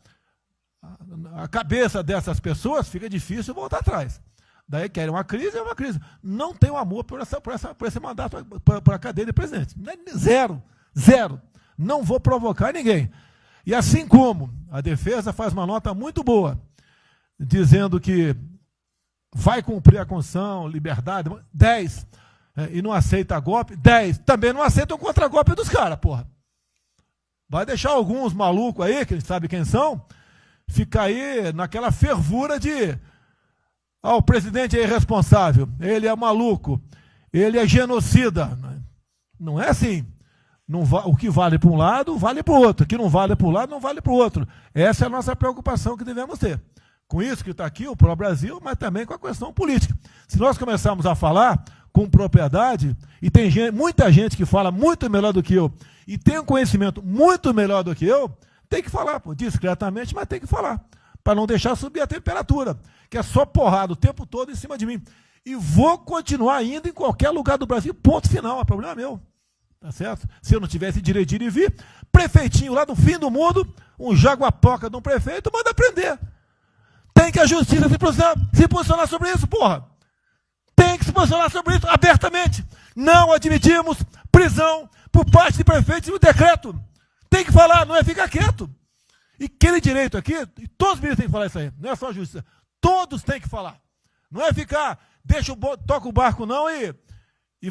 a cabeça dessas pessoas, fica difícil voltar atrás. Daí querem uma crise, é uma crise. Não tenho amor por esse mandato, por a cadeia de presidente. Zero. Não vou provocar ninguém. E assim como a defesa faz uma nota muito boa, dizendo que vai cumprir a Constituição, liberdade, 10, e não aceita golpe, 10, também não aceita o contragolpe dos caras, porra. Vai deixar alguns malucos aí, que a gente sabe quem são, ficar aí naquela fervura de o presidente é irresponsável, ele é maluco, ele é genocida. Não é assim. O que vale para um lado, vale para o outro. O que não vale para um lado, não vale para o outro. Essa é a nossa preocupação que devemos ter. Com isso que está aqui, o pró-Brasil, mas também com a questão política. Se nós começarmos a falar com propriedade, e tem muita gente que fala muito melhor do que eu, e tem um conhecimento muito melhor do que eu, tem que falar, pô, discretamente, mas tem que falar, para não deixar subir a temperatura, que é só porrada o tempo todo em cima de mim. E vou continuar indo em qualquer lugar do Brasil, ponto final, é problema meu. Tá certo? Se eu não tivesse direito de ir e vir, prefeitinho lá do fim do mundo, um jaguapoca de um prefeito, manda prender. Tem que a justiça se posicionar sobre isso, porra. Tem que se posicionar sobre isso abertamente. Não admitimos prisão por parte de prefeitos e o decreto. Tem que falar, não é ficar quieto. E aquele direito aqui, e todos os ministros têm que falar isso aí, não é só a justiça. Todos têm que falar. Não é ficar, toca o barco não e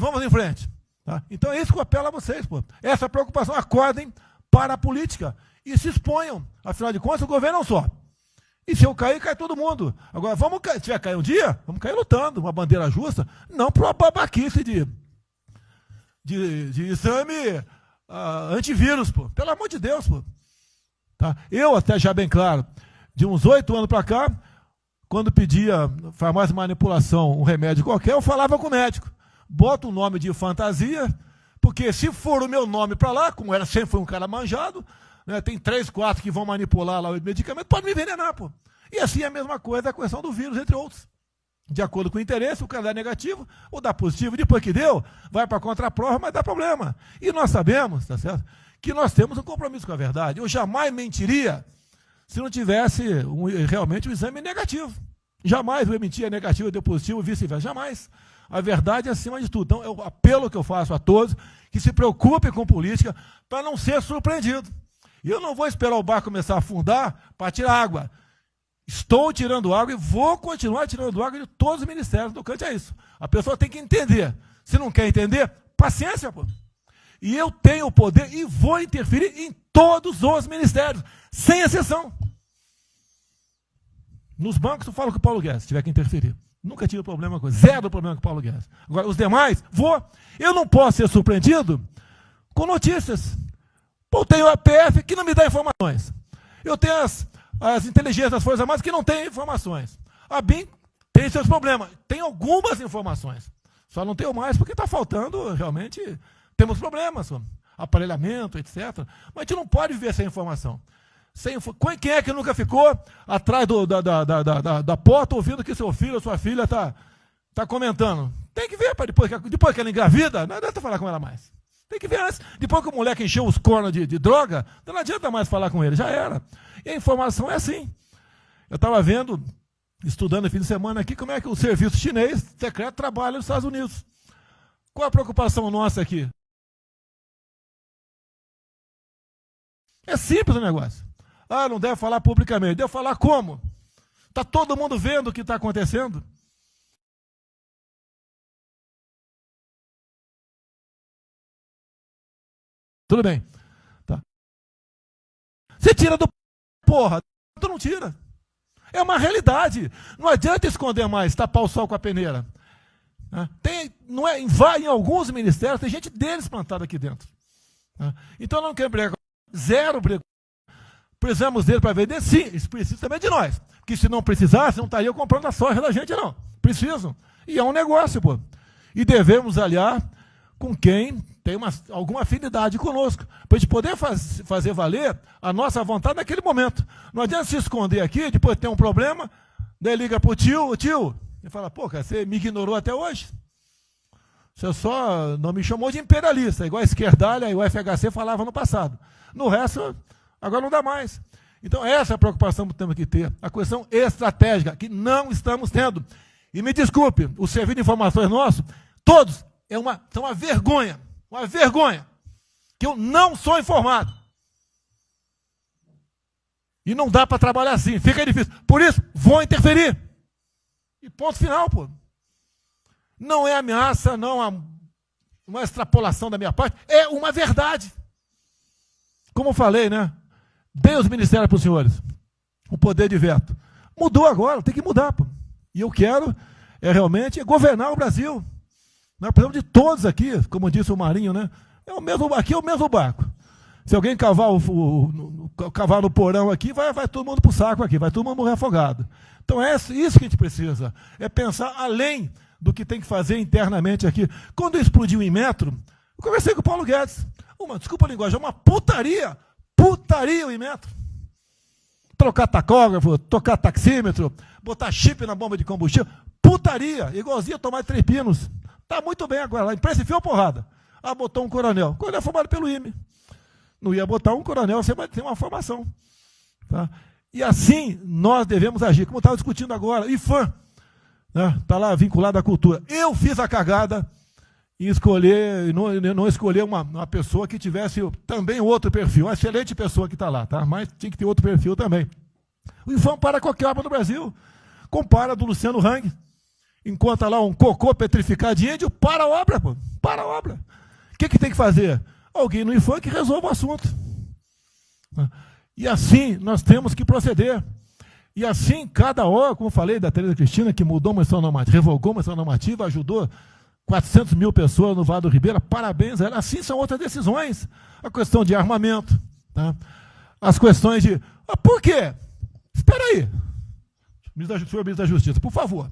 vamos em frente. Tá? Então é isso que eu apelo a vocês, pô. Essa preocupação, acordem para a política e se exponham. Afinal de contas, o governo não só. E se eu cair, cai todo mundo. Agora, se tiver cair um dia, vamos cair lutando, uma bandeira justa, não para uma babaquice de exame antivírus, pô. Pelo amor de Deus, pô. Tá? Eu, até já bem claro, de uns 8 anos para cá, quando pedia farmácia de manipulação, um remédio qualquer, eu falava com o médico. Bota um nome de fantasia, porque se for o meu nome para lá, como era sempre foi um cara manjado, né, tem 3, 4 que vão manipular lá o medicamento, pode me envenenar, pô. E assim é a mesma coisa a questão do vírus, entre outros. De acordo com o interesse, o cara dá negativo, ou dá positivo, depois que deu, vai para a contraprova, mas dá problema. E nós sabemos, tá certo, que nós temos um compromisso com a verdade. Eu jamais mentiria se não tivesse realmente um exame negativo. Jamais eu mentia negativo, deu positivo, vice-versa. Jamais. A verdade é acima de tudo. Então, é o apelo que eu faço a todos que se preocupem com política para não ser surpreendido. E eu não vou esperar o barco começar a afundar para tirar água. Estou tirando água e vou continuar tirando água de todos os ministérios. Do Cante é isso. A pessoa tem que entender. Se não quer entender, paciência, pô. E eu tenho o poder e vou interferir em todos os ministérios, sem exceção. Nos bancos eu falo com o Paulo Guedes, se tiver que interferir. Nunca tive problema com isso, zero problema com o Paulo Guedes. Agora, os demais, vou. Eu não posso ser surpreendido com notícias. Pô, eu tenho a PF que não me dá informações. Eu tenho as inteligências das Forças Armadas que não têm informações. A BIM tem seus problemas. Tem algumas informações. Só não tenho mais porque está faltando, realmente, temos problemas. Aparelhamento, etc. Mas a gente não pode viver sem informação. Quem é que nunca ficou atrás da porta ouvindo que seu filho ou sua filha está comentando? Tem que ver, depois que ela engravida, não adianta falar com ela mais. Tem que ver antes. Depois que o moleque encheu os cornos de droga, não adianta mais falar com ele, já era. E a informação é assim. Eu estava vendo, estudando no fim de semana aqui, como é que o serviço chinês secreto trabalha nos Estados Unidos. Qual a preocupação nossa aqui? É simples o negócio. Ah, não deve falar publicamente. Deve falar como? Está todo mundo vendo o que está acontecendo? Tudo bem. Tá. Você tira do porra, tu não tira. É uma realidade. Não adianta esconder mais, tapar o sol com a peneira. Em alguns ministérios, tem gente deles plantada aqui dentro. Então não quer brigar. Zero briga. Precisamos dele para vender? Sim, eles precisam também de nós. Porque se não precisasse, não estariam comprando a soja da gente, não. Precisam. E é um negócio, pô. E devemos aliar com quem tem alguma afinidade conosco, para a gente poder fazer valer a nossa vontade naquele momento. Não adianta se esconder aqui, depois tem um problema, daí liga para o tio, e fala, pô, cara, você me ignorou até hoje? Você só não me chamou de imperialista, igual a esquerdalha e o FHC falava no passado. No resto, agora não dá mais. Então, essa é a preocupação que temos que ter. A questão estratégica, que não estamos tendo. E me desculpe, o serviço de informações nosso, todos, são uma vergonha, que eu não sou informado. E não dá para trabalhar assim, fica difícil. Por isso, vou interferir. E ponto final, pô. Não é ameaça, não é uma extrapolação da minha parte, é uma verdade. Como eu falei, né? Dei os ministérios para os senhores, o poder de veto. Mudou agora, tem que mudar, pô. E eu quero realmente governar o Brasil. Nós precisamos de todos aqui, como disse o Marinho, né? Aqui é o mesmo barco. Se alguém cavar no porão aqui, vai todo mundo para o saco aqui, vai todo mundo morrer afogado. Então é isso que a gente precisa, é pensar além do que tem que fazer internamente aqui. Quando explodiu em Metro, eu conversei com o Paulo Guedes. Desculpa a linguagem, é uma putaria o Inmetro. Trocar tacógrafo, tocar taxímetro, botar chip na bomba de combustível, putaria, igualzinho a tomar 3 pinos. Está muito bem agora, a imprensa enfiou porrada. Botou um coronel. O coronel formado pelo IME. Não ia botar um coronel sem uma formação. Tá? E assim nós devemos agir, como estava discutindo agora. IFAM, está lá vinculado à cultura. Eu fiz a cagada em escolher, não escolher uma pessoa que tivesse também outro perfil. Uma excelente pessoa que está lá, tá? Mas tinha que ter outro perfil também. O IFAM para qualquer obra no Brasil. Compara do Luciano Hang. Encontra lá um cocô petrificado de índio, para a obra, pô. Para a obra. O que tem que fazer? Alguém no IFAM que resolva o assunto. E assim nós temos que proceder. E assim, cada hora, como eu falei da Tereza Cristina, que mudou uma instrução normativa, revogou uma instrução normativa, ajudou 400 mil pessoas no Vale do Ribeira, parabéns a ela. Assim são outras decisões. A questão de armamento, tá? As questões de... por quê? Espera aí. Senhor ministro da Justiça, por favor.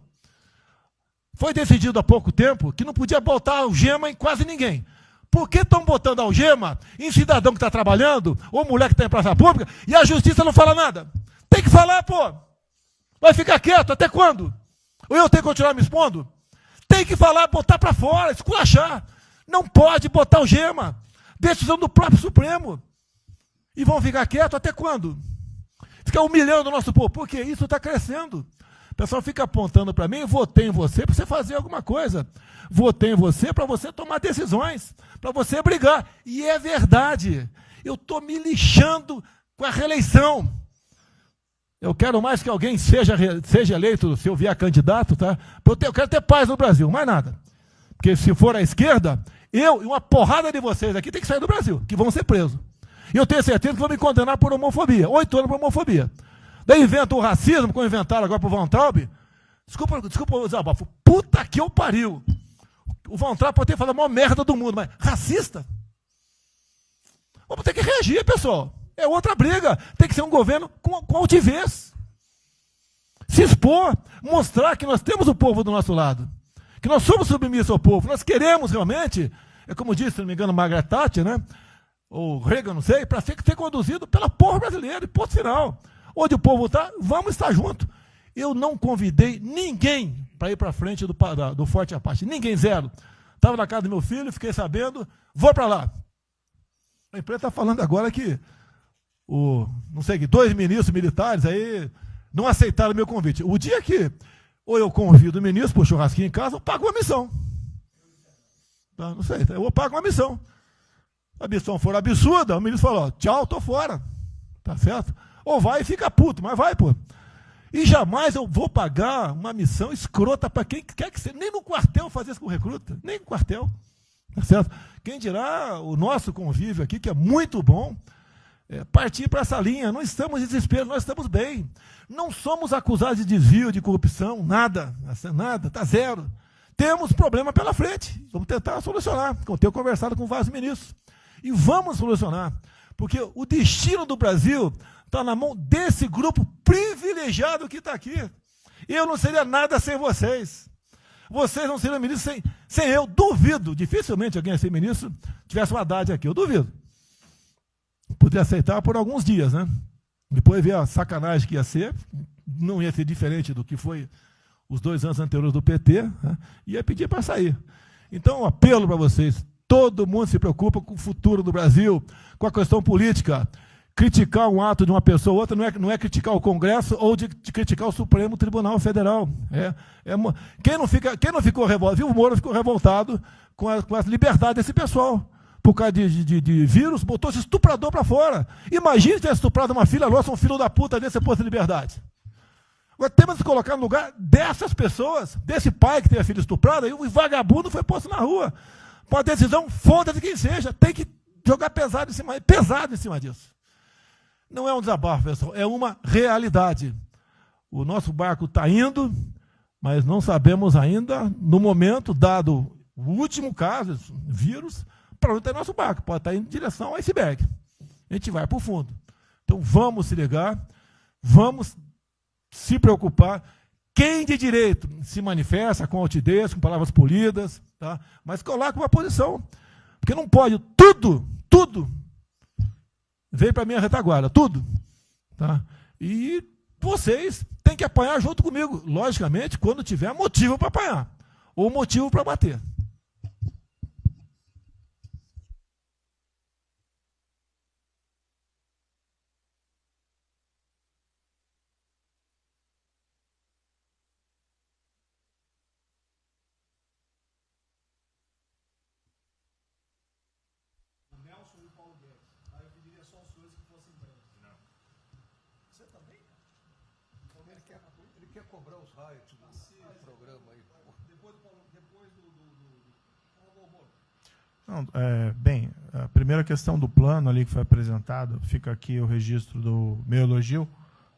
Foi decidido há pouco tempo que não podia botar algema em quase ninguém. Por que estão botando algema em cidadão que está trabalhando, ou mulher que está em praça pública, e a justiça não fala nada? Tem que falar, pô. Vai ficar quieto, até quando? Ou eu tenho que continuar me expondo? Tem que falar, botar para fora, esculachar. Não pode botar algema. Decisão do próprio Supremo. E vão ficar quietos até quando? Ficar humilhando o nosso povo. Porque isso está crescendo. pessoal fica apontando para mim, votei em você para você fazer alguma coisa. Votei em você para você tomar decisões, para você brigar. E é verdade. Eu estou me lixando com a reeleição. Eu quero mais que alguém seja eleito, se eu vier candidato, tá? Eu quero ter paz no Brasil, mais nada. Porque se for à esquerda, eu e uma porrada de vocês aqui tem que sair do Brasil, que vão ser presos. E eu tenho certeza que vão me condenar por homofobia. 8 anos por homofobia. Daí inventam o racismo, como inventaram agora para o Von Traub. Desculpa o desabafo. Puta que eu pariu. O Von Traub pode ter falado a maior merda do mundo, mas racista? Vamos ter que reagir, pessoal. É outra briga. Tem que ser um governo com altivez. Se expor, mostrar que nós temos o povo do nosso lado. Que nós somos submissos ao povo. Nós queremos realmente, é como disse, se não me engano, Margaret Thatcher, né? Ou Reagan, não sei, para ser conduzido pela povo brasileira. E ponto final. Onde o povo está, vamos estar junto. Eu não convidei ninguém para ir para frente do Forte Apache. Ninguém, zero. Estava na casa do meu filho, fiquei sabendo, vou para lá. A imprensa está falando agora que não sei, 2 ministros militares aí não aceitaram o meu convite. O dia que ou eu convido o ministro para o churrasquinho em casa, eu pago uma missão. Tá? Não sei, eu pago uma missão. A missão for absurda, o ministro falou, tchau, tô fora. Tá certo? Ou vai e fica puto, mas vai, pô. E jamais eu vou pagar uma missão escrota para quem quer que seja. Nem no quartel fazer isso com recruta, nem no quartel. Tá certo? Quem dirá o nosso convívio aqui, que é muito bom, partir para essa linha. Não estamos em desespero, nós estamos bem. Não somos acusados de desvio, de corrupção, nada, está zero. Temos problema pela frente, vamos tentar solucionar. Eu tenho conversado com vários ministros. E vamos solucionar, porque o destino do Brasil está na mão desse grupo privilegiado que está aqui. Eu não seria nada sem vocês. Vocês não seriam ministros sem eu. Duvido, dificilmente alguém ia ser ministro tivesse uma Haddad aqui, eu duvido. Poderia aceitar por alguns dias, né? Depois ver a sacanagem que ia ser, não ia ser diferente do que foi os 2 anos anteriores do PT, né? Ia pedir para sair. Então, um apelo para vocês. Todo mundo se preocupa com o futuro do Brasil, com a questão política. Criticar um ato de uma pessoa ou outra não é criticar o Congresso ou de criticar o Supremo Tribunal Federal. Quem não ficou revoltado, viu, o Moro ficou revoltado com a liberdade desse pessoal. Por causa de vírus, botou esse estuprador para fora. Imagine ter estuprado uma filha nossa, um filho da puta desse posto de liberdade. Agora temos que colocar no lugar dessas pessoas, desse pai que teve a filha estuprada, e o vagabundo foi posto na rua. Uma decisão, foda-se quem seja, tem que jogar pesado em cima disso. Não é um desabafo, pessoal, é uma realidade. O nosso barco está indo, mas não sabemos ainda, no momento, dado o último caso, vírus, para onde está nosso barco. Pode estar indo em direção ao iceberg. A gente vai para o fundo. Então vamos se ligar, vamos se preocupar. Quem de direito se manifesta com altidez, com palavras polidas, tá? Mas coloca uma posição. Porque não pode tudo veio para a minha retaguarda, tudo. Tá? E vocês têm que apanhar junto comigo, logicamente, quando tiver motivo para apanhar, ou motivo para bater. Não, bem, a primeira questão do plano ali que foi apresentado, fica aqui o registro do meu elogio,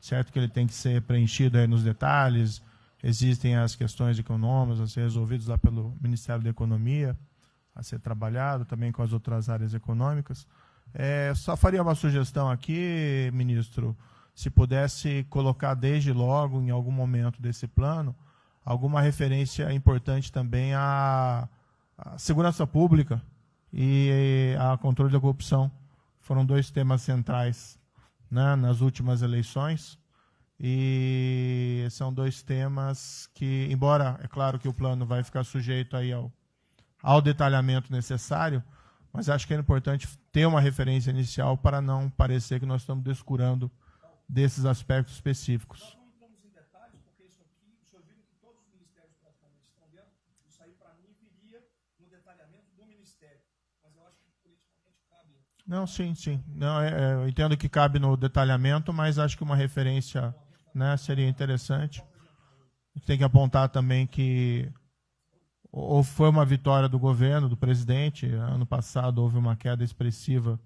certo que ele tem que ser preenchido aí nos detalhes, existem as questões econômicas a ser resolvidas lá pelo Ministério da Economia, a ser trabalhado também com as outras áreas econômicas. Só faria uma sugestão aqui, ministro, se pudesse colocar desde logo, em algum momento desse plano, alguma referência importante também à segurança pública e a controle da corrupção. Foram 2 temas centrais, né, nas últimas eleições, e são 2 temas que, embora, é claro que o plano vai ficar sujeito aí ao detalhamento necessário, mas acho que é importante ter uma referência inicial para não parecer que nós estamos descurando desses aspectos específicos. Não, sim, sim. Não, eu entendo que cabe no detalhamento, mas acho que uma referência, né, seria interessante. A gente tem que apontar também que foi uma vitória do governo, do presidente. Ano passado houve uma queda expressiva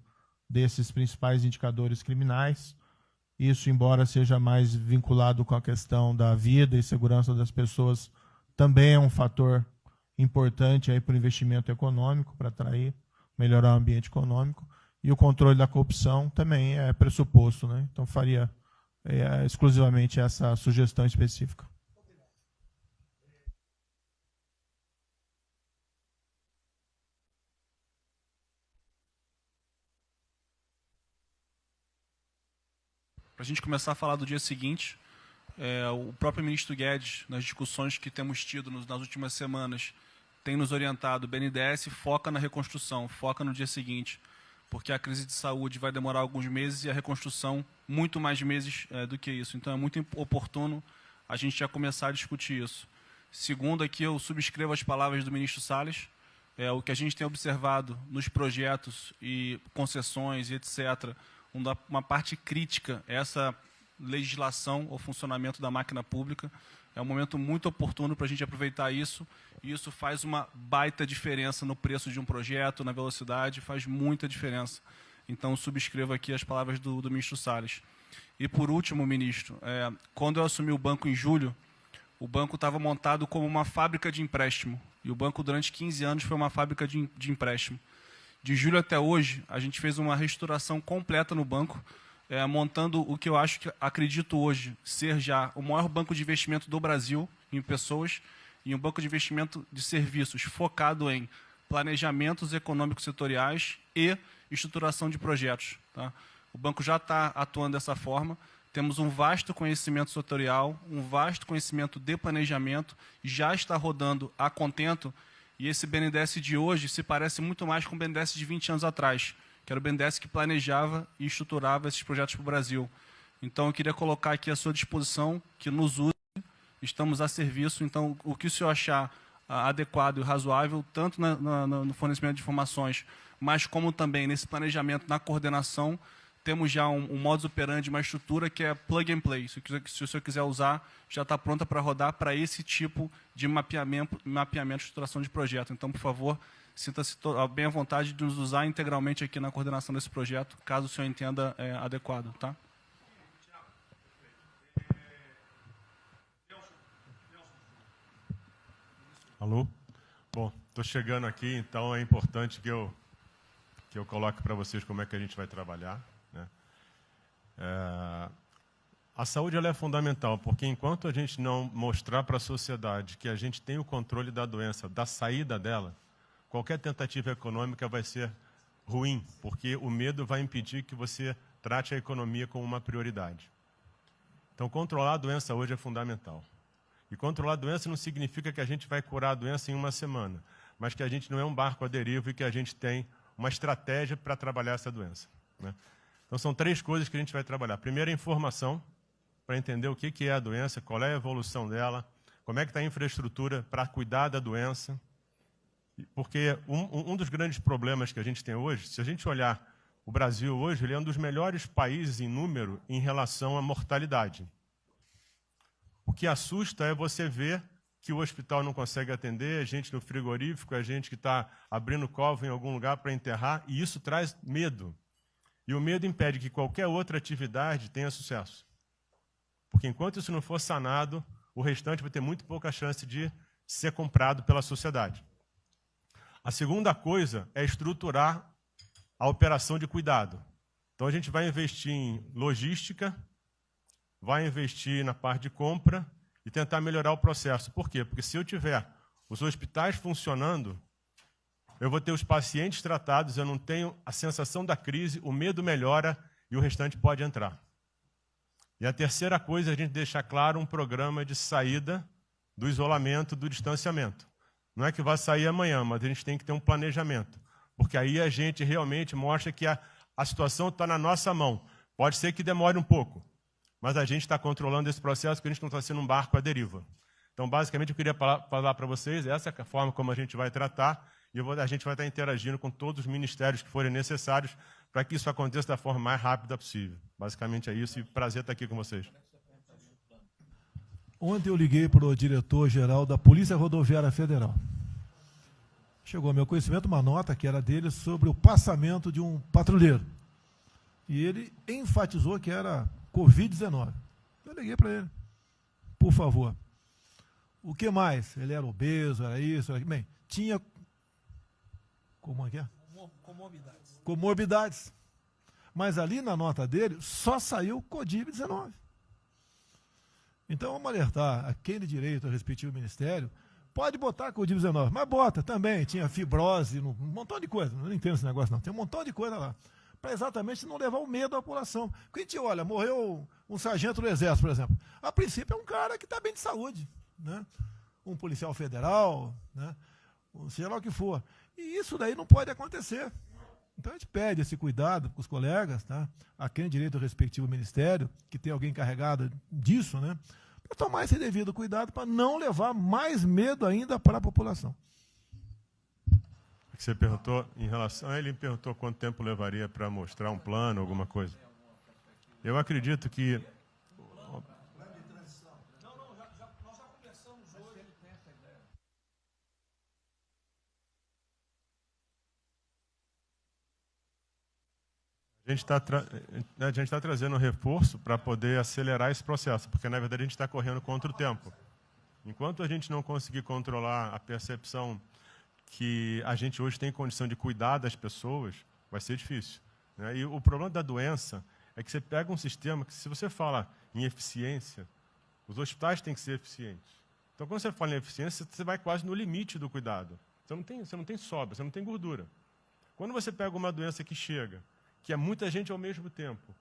desses principais indicadores criminais. Isso, embora seja mais vinculado com a questão da vida e segurança das pessoas, também é um fator importante para o investimento econômico, para atrair, melhorar o ambiente econômico. E o controle da corrupção também é pressuposto, né? Então, faria exclusivamente essa sugestão específica. Para a gente começar a falar do dia seguinte, o próprio ministro Guedes, nas discussões que temos tido nas últimas semanas, tem nos orientado: o BNDES foca na reconstrução, foca no dia seguinte, porque a crise de saúde vai demorar alguns meses e a reconstrução muito mais meses do que isso. Então é muito oportuno a gente já começar a discutir isso. Segundo, aqui eu subscrevo as palavras do ministro Salles. O que a gente tem observado nos projetos e concessões e etc., uma parte crítica é essa legislação ou funcionamento da máquina pública. É um momento muito oportuno para a gente aproveitar isso, e isso faz uma baita diferença no preço de um projeto, na velocidade, faz muita diferença. Então, subscrevo aqui as palavras do ministro Salles. E, por último, ministro, quando eu assumi o banco em julho, o banco estava montado como uma fábrica de empréstimo, e o banco, durante 15 anos, foi uma fábrica de empréstimo. De julho até hoje, a gente fez uma reestruturação completa no banco, montando o que eu acredito hoje ser já o maior banco de investimento do Brasil em pessoas, e um banco de investimento de serviços focado em planejamentos econômicos setoriais e estruturação de projetos. Tá? O banco já está atuando dessa forma. Temos um vasto conhecimento setorial, um vasto conhecimento de planejamento, já está rodando a contento. E esse BNDES de hoje se parece muito mais com o BNDES de 20 anos atrás, que era o BNDES que planejava e estruturava esses projetos para o Brasil. Então, eu queria colocar aqui à sua disposição, que nos use, estamos a serviço. Então, o que o senhor achar adequado e razoável, tanto no fornecimento de informações, mas como também nesse planejamento, na coordenação, temos já um modus operandi, uma estrutura que é plug and play. Se o senhor quiser usar, já está pronta para rodar para esse tipo de mapeamento e estruturação de projeto. Então, por favor, sinta-se bem à vontade de nos usar integralmente aqui na coordenação desse projeto, caso o senhor entenda adequado. Tá? Alô? Bom, estou chegando aqui, então é importante que eu coloque para vocês como é que a gente vai trabalhar. Né? A saúde ela é fundamental, porque enquanto a gente não mostrar para a sociedade que a gente tem o controle da doença, da saída dela, qualquer tentativa econômica vai ser ruim, porque o medo vai impedir que você trate a economia como uma prioridade. Então, controlar a doença hoje é fundamental. E controlar a doença não significa que a gente vai curar a doença em uma semana, mas que a gente não é um barco à deriva e que a gente tem uma estratégia para trabalhar essa doença. Né? Então, são 3 coisas que a gente vai trabalhar. Primeiro, a informação, para entender o que é a doença, qual é a evolução dela, como é que está a infraestrutura para cuidar da doença. Porque um dos grandes problemas que a gente tem hoje, se a gente olhar o Brasil hoje, ele é um dos melhores países em número em relação à mortalidade. O que assusta é você ver que o hospital não consegue atender, a gente no frigorífico, a gente que está abrindo cova em algum lugar para enterrar, e isso traz medo. E o medo impede que qualquer outra atividade tenha sucesso. Porque enquanto isso não for sanado, o restante vai ter muito pouca chance de ser comprado pela sociedade. A segunda coisa é estruturar a operação de cuidado. Então a gente vai investir em logística, vai investir na parte de compra e tentar melhorar o processo. Por quê? Porque se eu tiver os hospitais funcionando, eu vou ter os pacientes tratados, eu não tenho a sensação da crise, o medo melhora e o restante pode entrar. E a terceira coisa é a gente deixar claro um programa de saída do isolamento, do distanciamento. Não é que vai sair amanhã, mas a gente tem que ter um planejamento. Porque aí a gente realmente mostra que a situação está na nossa mão. Pode ser que demore um pouco, mas a gente está controlando esse processo, porque a gente não está sendo um barco à deriva. Então, basicamente, eu queria falar para vocês, essa é a forma como a gente vai tratar, E a gente vai estar interagindo com todos os ministérios que forem necessários para que isso aconteça da forma mais rápida possível. Basicamente é isso, e prazer estar aqui com vocês. Ontem eu liguei para o diretor-geral da Polícia Rodoviária Federal. Chegou ao meu conhecimento uma nota que era dele sobre o passamento de um patrulheiro. E ele enfatizou que era Covid-19. Eu liguei para ele. Por favor. O que mais? Ele era obeso, era isso, era... Bem, tinha... Como é que é? Comorbidades. Mas ali na nota dele só saiu Covid-19. Então vamos alertar a quem de direito ao respectivo ministério, pode botar Covid-19, mas bota também, tinha fibrose, um montão de coisa, não entendo esse negócio não, tem um montão de coisa lá, para exatamente não levar o medo à população. Porque a gente olha, morreu um sargento do Exército, por exemplo, a princípio é um cara que está bem de saúde, né? Um policial federal, né? Seja lá o que for. E isso daí não pode acontecer. Então a gente pede esse cuidado com os colegas, tá? A quem de direito ao respectivo ministério, que tem alguém encarregado disso, né? Para tomar esse devido cuidado, para não levar mais medo ainda para a população. Você perguntou em relação... Ele me perguntou quanto tempo levaria para mostrar um plano, alguma coisa. Eu acredito que... A gente está trazendo um reforço para poder acelerar esse processo, porque, na verdade, a gente está correndo contra o tempo. Enquanto a gente não conseguir controlar a percepção que a gente hoje tem condição de cuidar das pessoas, vai ser difícil, né? E o problema da doença é que você pega um sistema que, se você fala em eficiência, os hospitais têm que ser eficientes. Então, quando você fala em eficiência, você vai quase no limite do cuidado. Você não tem sobra, você não tem gordura. Quando você pega uma doença que chega, que é muita gente ao mesmo tempo,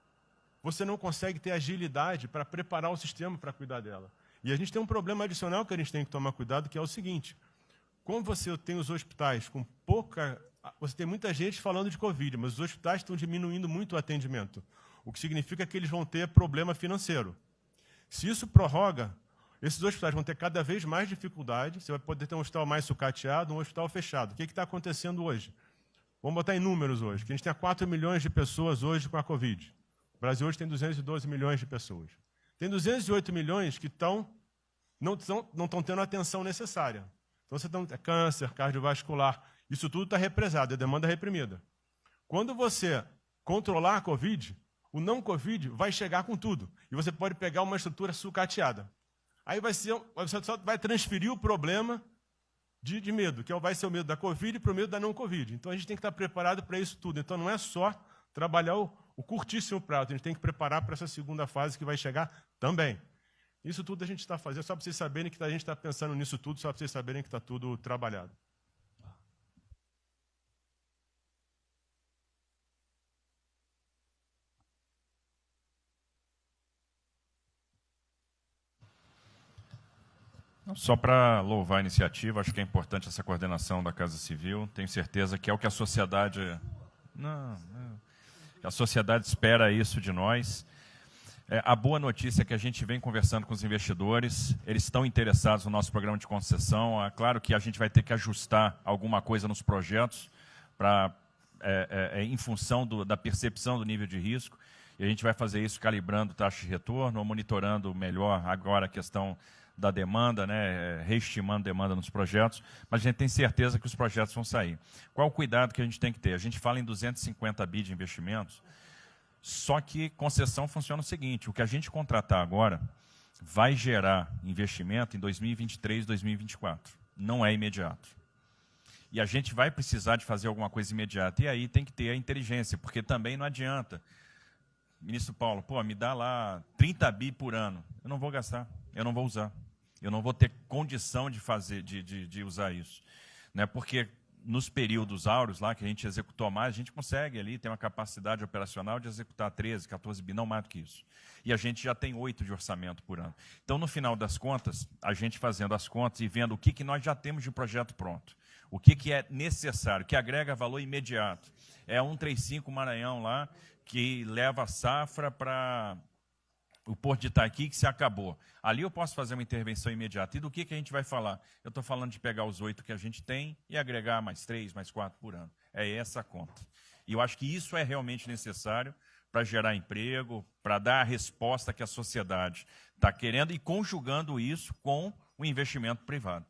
você não consegue ter agilidade para preparar o sistema para cuidar dela. E a gente tem um problema adicional que a gente tem que tomar cuidado, que é o seguinte: como você tem os hospitais com pouca... Você tem muita gente falando de Covid, mas os hospitais estão diminuindo muito o atendimento, o que significa que eles vão ter problema financeiro. Se isso prorroga, esses hospitais vão ter cada vez mais dificuldade, você vai poder ter um hospital mais sucateado, um hospital fechado. O que está acontecendo hoje? Vamos botar em números hoje, que a gente tem 4 milhões de pessoas hoje com a Covid. O Brasil hoje tem 212 milhões de pessoas. Tem 208 milhões que não estão tendo a atenção necessária. Então, você tem câncer, cardiovascular, isso tudo está represado, é demanda reprimida. Quando você controlar a Covid, o não Covid vai chegar com tudo. E você pode pegar uma estrutura sucateada. Aí você só vai transferir o problema de medo, que vai ser o medo da Covid para o medo da não Covid. Então, a gente tem que estar preparado para isso tudo. Então, não é só trabalhar o curtíssimo prazo, a gente tem que preparar para essa segunda fase que vai chegar também. Isso tudo a gente está fazendo, só para vocês saberem que a gente está pensando nisso tudo, só para vocês saberem que está tudo trabalhado. Só para louvar a iniciativa, acho que é importante essa coordenação da Casa Civil. Tenho certeza que é o que a sociedade... A sociedade espera isso de nós. A boa notícia é que a gente vem conversando com os investidores, eles estão interessados no nosso programa de concessão. É claro que a gente vai ter que ajustar alguma coisa nos projetos em função da percepção do nível de risco. E a gente vai fazer isso calibrando taxa de retorno, monitorando melhor agora a questão da demanda, né, reestimando demanda nos projetos, mas a gente tem certeza que os projetos vão sair. Qual o cuidado que a gente tem que ter? A gente fala em 250 bi de investimentos, só que concessão funciona o seguinte: o que a gente contratar agora vai gerar investimento em 2023, 2024. Não é imediato. E a gente vai precisar de fazer alguma coisa imediata. E aí tem que ter a inteligência, porque também não adianta. Ministro Paulo, me dá lá 30 bi por ano. Eu não vou gastar, eu não vou usar. Eu não vou ter condição de fazer, de usar isso. Né? Porque nos períodos áureos lá, que a gente executou mais, a gente consegue ali, tem uma capacidade operacional de executar 13, 14 bi, não mais do que isso. E a gente já tem 8 de orçamento por ano. Então, no final das contas, a gente fazendo as contas e vendo o que nós já temos de projeto pronto, o que é necessário, que agrega valor imediato. É 135 Maranhão lá, que leva a safra para o Porto de Itaqui, que se acabou. Ali eu posso fazer uma intervenção imediata. E do que a gente vai falar? Eu estou falando de pegar os 8 que a gente tem e agregar mais 3, mais 4 por ano. É essa a conta. E eu acho que isso é realmente necessário para gerar emprego, para dar a resposta que a sociedade está querendo e conjugando isso com o investimento privado.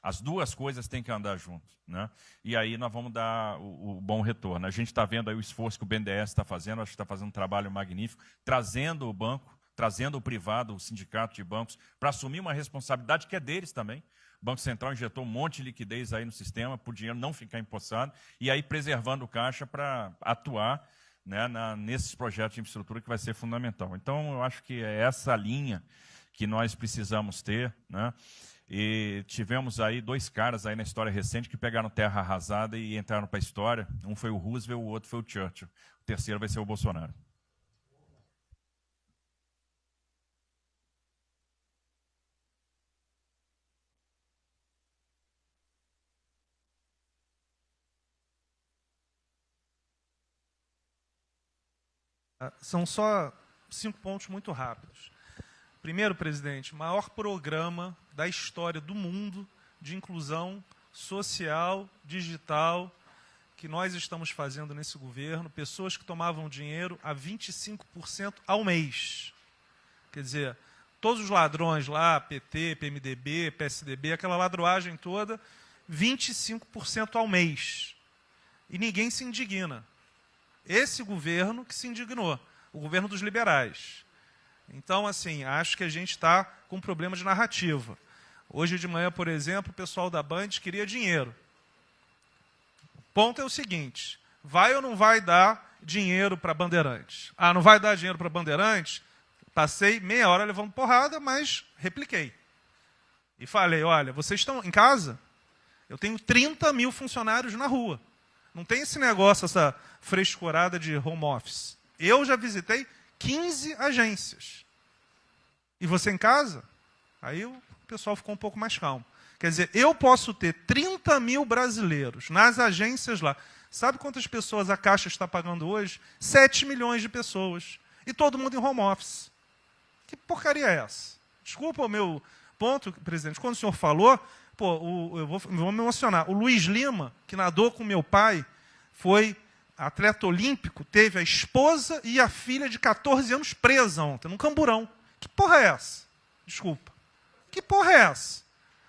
As duas coisas têm que andar junto, né? E aí nós vamos dar o bom retorno. A gente está vendo aí o esforço que o BNDES está fazendo, acho que está fazendo um trabalho magnífico, trazendo o banco, trazendo o privado, o sindicato de bancos, para assumir uma responsabilidade que é deles também. O Banco Central injetou um monte de liquidez aí no sistema, para o dinheiro não ficar empossado, e aí preservando o caixa para atuar, né, nesses projetos de infraestrutura que vai ser fundamental. Então, eu acho que é essa linha que nós precisamos ter, né? E tivemos aí 2 caras aí na história recente que pegaram terra arrasada e entraram para a história. Um foi o Roosevelt, o outro foi o Churchill. O terceiro vai ser o Bolsonaro. São só 5 pontos muito rápidos. Primeiro, presidente, maior programa da história do mundo de inclusão social, digital, que nós estamos fazendo nesse governo. Pessoas que tomavam dinheiro a 25% ao mês. Quer dizer, todos os ladrões lá, PT, PMDB, PSDB, aquela ladroagem toda, 25% ao mês. E ninguém se indigna. Esse governo que se indignou, o governo dos liberais. Então, assim, acho que a gente está com um problema de narrativa. Hoje de manhã, por exemplo, o pessoal da Band queria dinheiro. O ponto é o seguinte, vai ou não vai dar dinheiro para Bandeirantes? Ah, não vai dar dinheiro para Bandeirantes? Passei meia hora levando porrada, mas repliquei. E falei, olha, vocês estão em casa? Eu tenho 30 mil funcionários na rua. Não tem esse negócio, essa frescurada de home office. Eu já visitei 15 agências. E você em casa? Aí o pessoal ficou um pouco mais calmo. Quer dizer, eu posso ter 30 mil brasileiros nas agências lá. Sabe quantas pessoas a Caixa está pagando hoje? 7 milhões de pessoas. E todo mundo em home office. Que porcaria é essa? Desculpa o meu ponto, presidente. Quando o senhor falou, pô, eu vou me emocionar. O Luiz Lima, que nadou com meu pai, foi atleta olímpico, teve a esposa e a filha de 14 anos presa ontem, num camburão. Que porra é essa? Desculpa. Que porra é essa?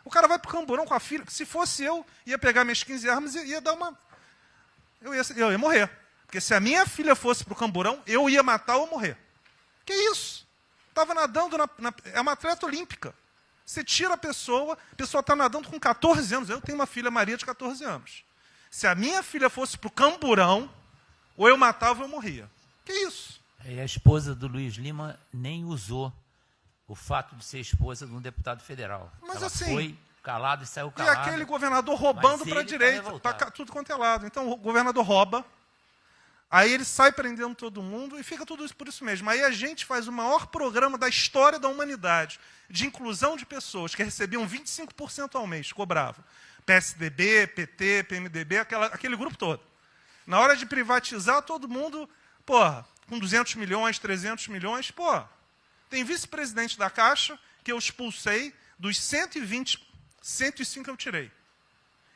O cara vai pro camburão com a filha. Se fosse eu, ia pegar minhas 15 armas e ia dar uma... Eu ia morrer. Porque se a minha filha fosse pro camburão, eu ia matar ou morrer. Que isso? Estava nadando, é uma atleta olímpica. Você tira a pessoa está nadando com 14 anos. Eu tenho uma filha, Maria, de 14 anos. Se a minha filha fosse para o camburão, ou eu matava ou eu morria. Que isso? E a esposa do Luiz Lima nem usou o fato de ser esposa de um deputado federal. Mas ela assim, foi calado e saiu calado. E aquele governador roubando para a direita, para tudo quanto é lado. Então o governador rouba, aí ele sai prendendo todo mundo e fica tudo isso por isso mesmo. Aí a gente faz o maior programa da história da humanidade de inclusão de pessoas que recebiam 25% ao mês, cobravam. PSDB, PT, PMDB, aquele grupo todo. Na hora de privatizar, todo mundo, porra, com 200 milhões, 300 milhões, porra. Tem vice-presidente da Caixa que eu expulsei, dos 120, 105 eu tirei.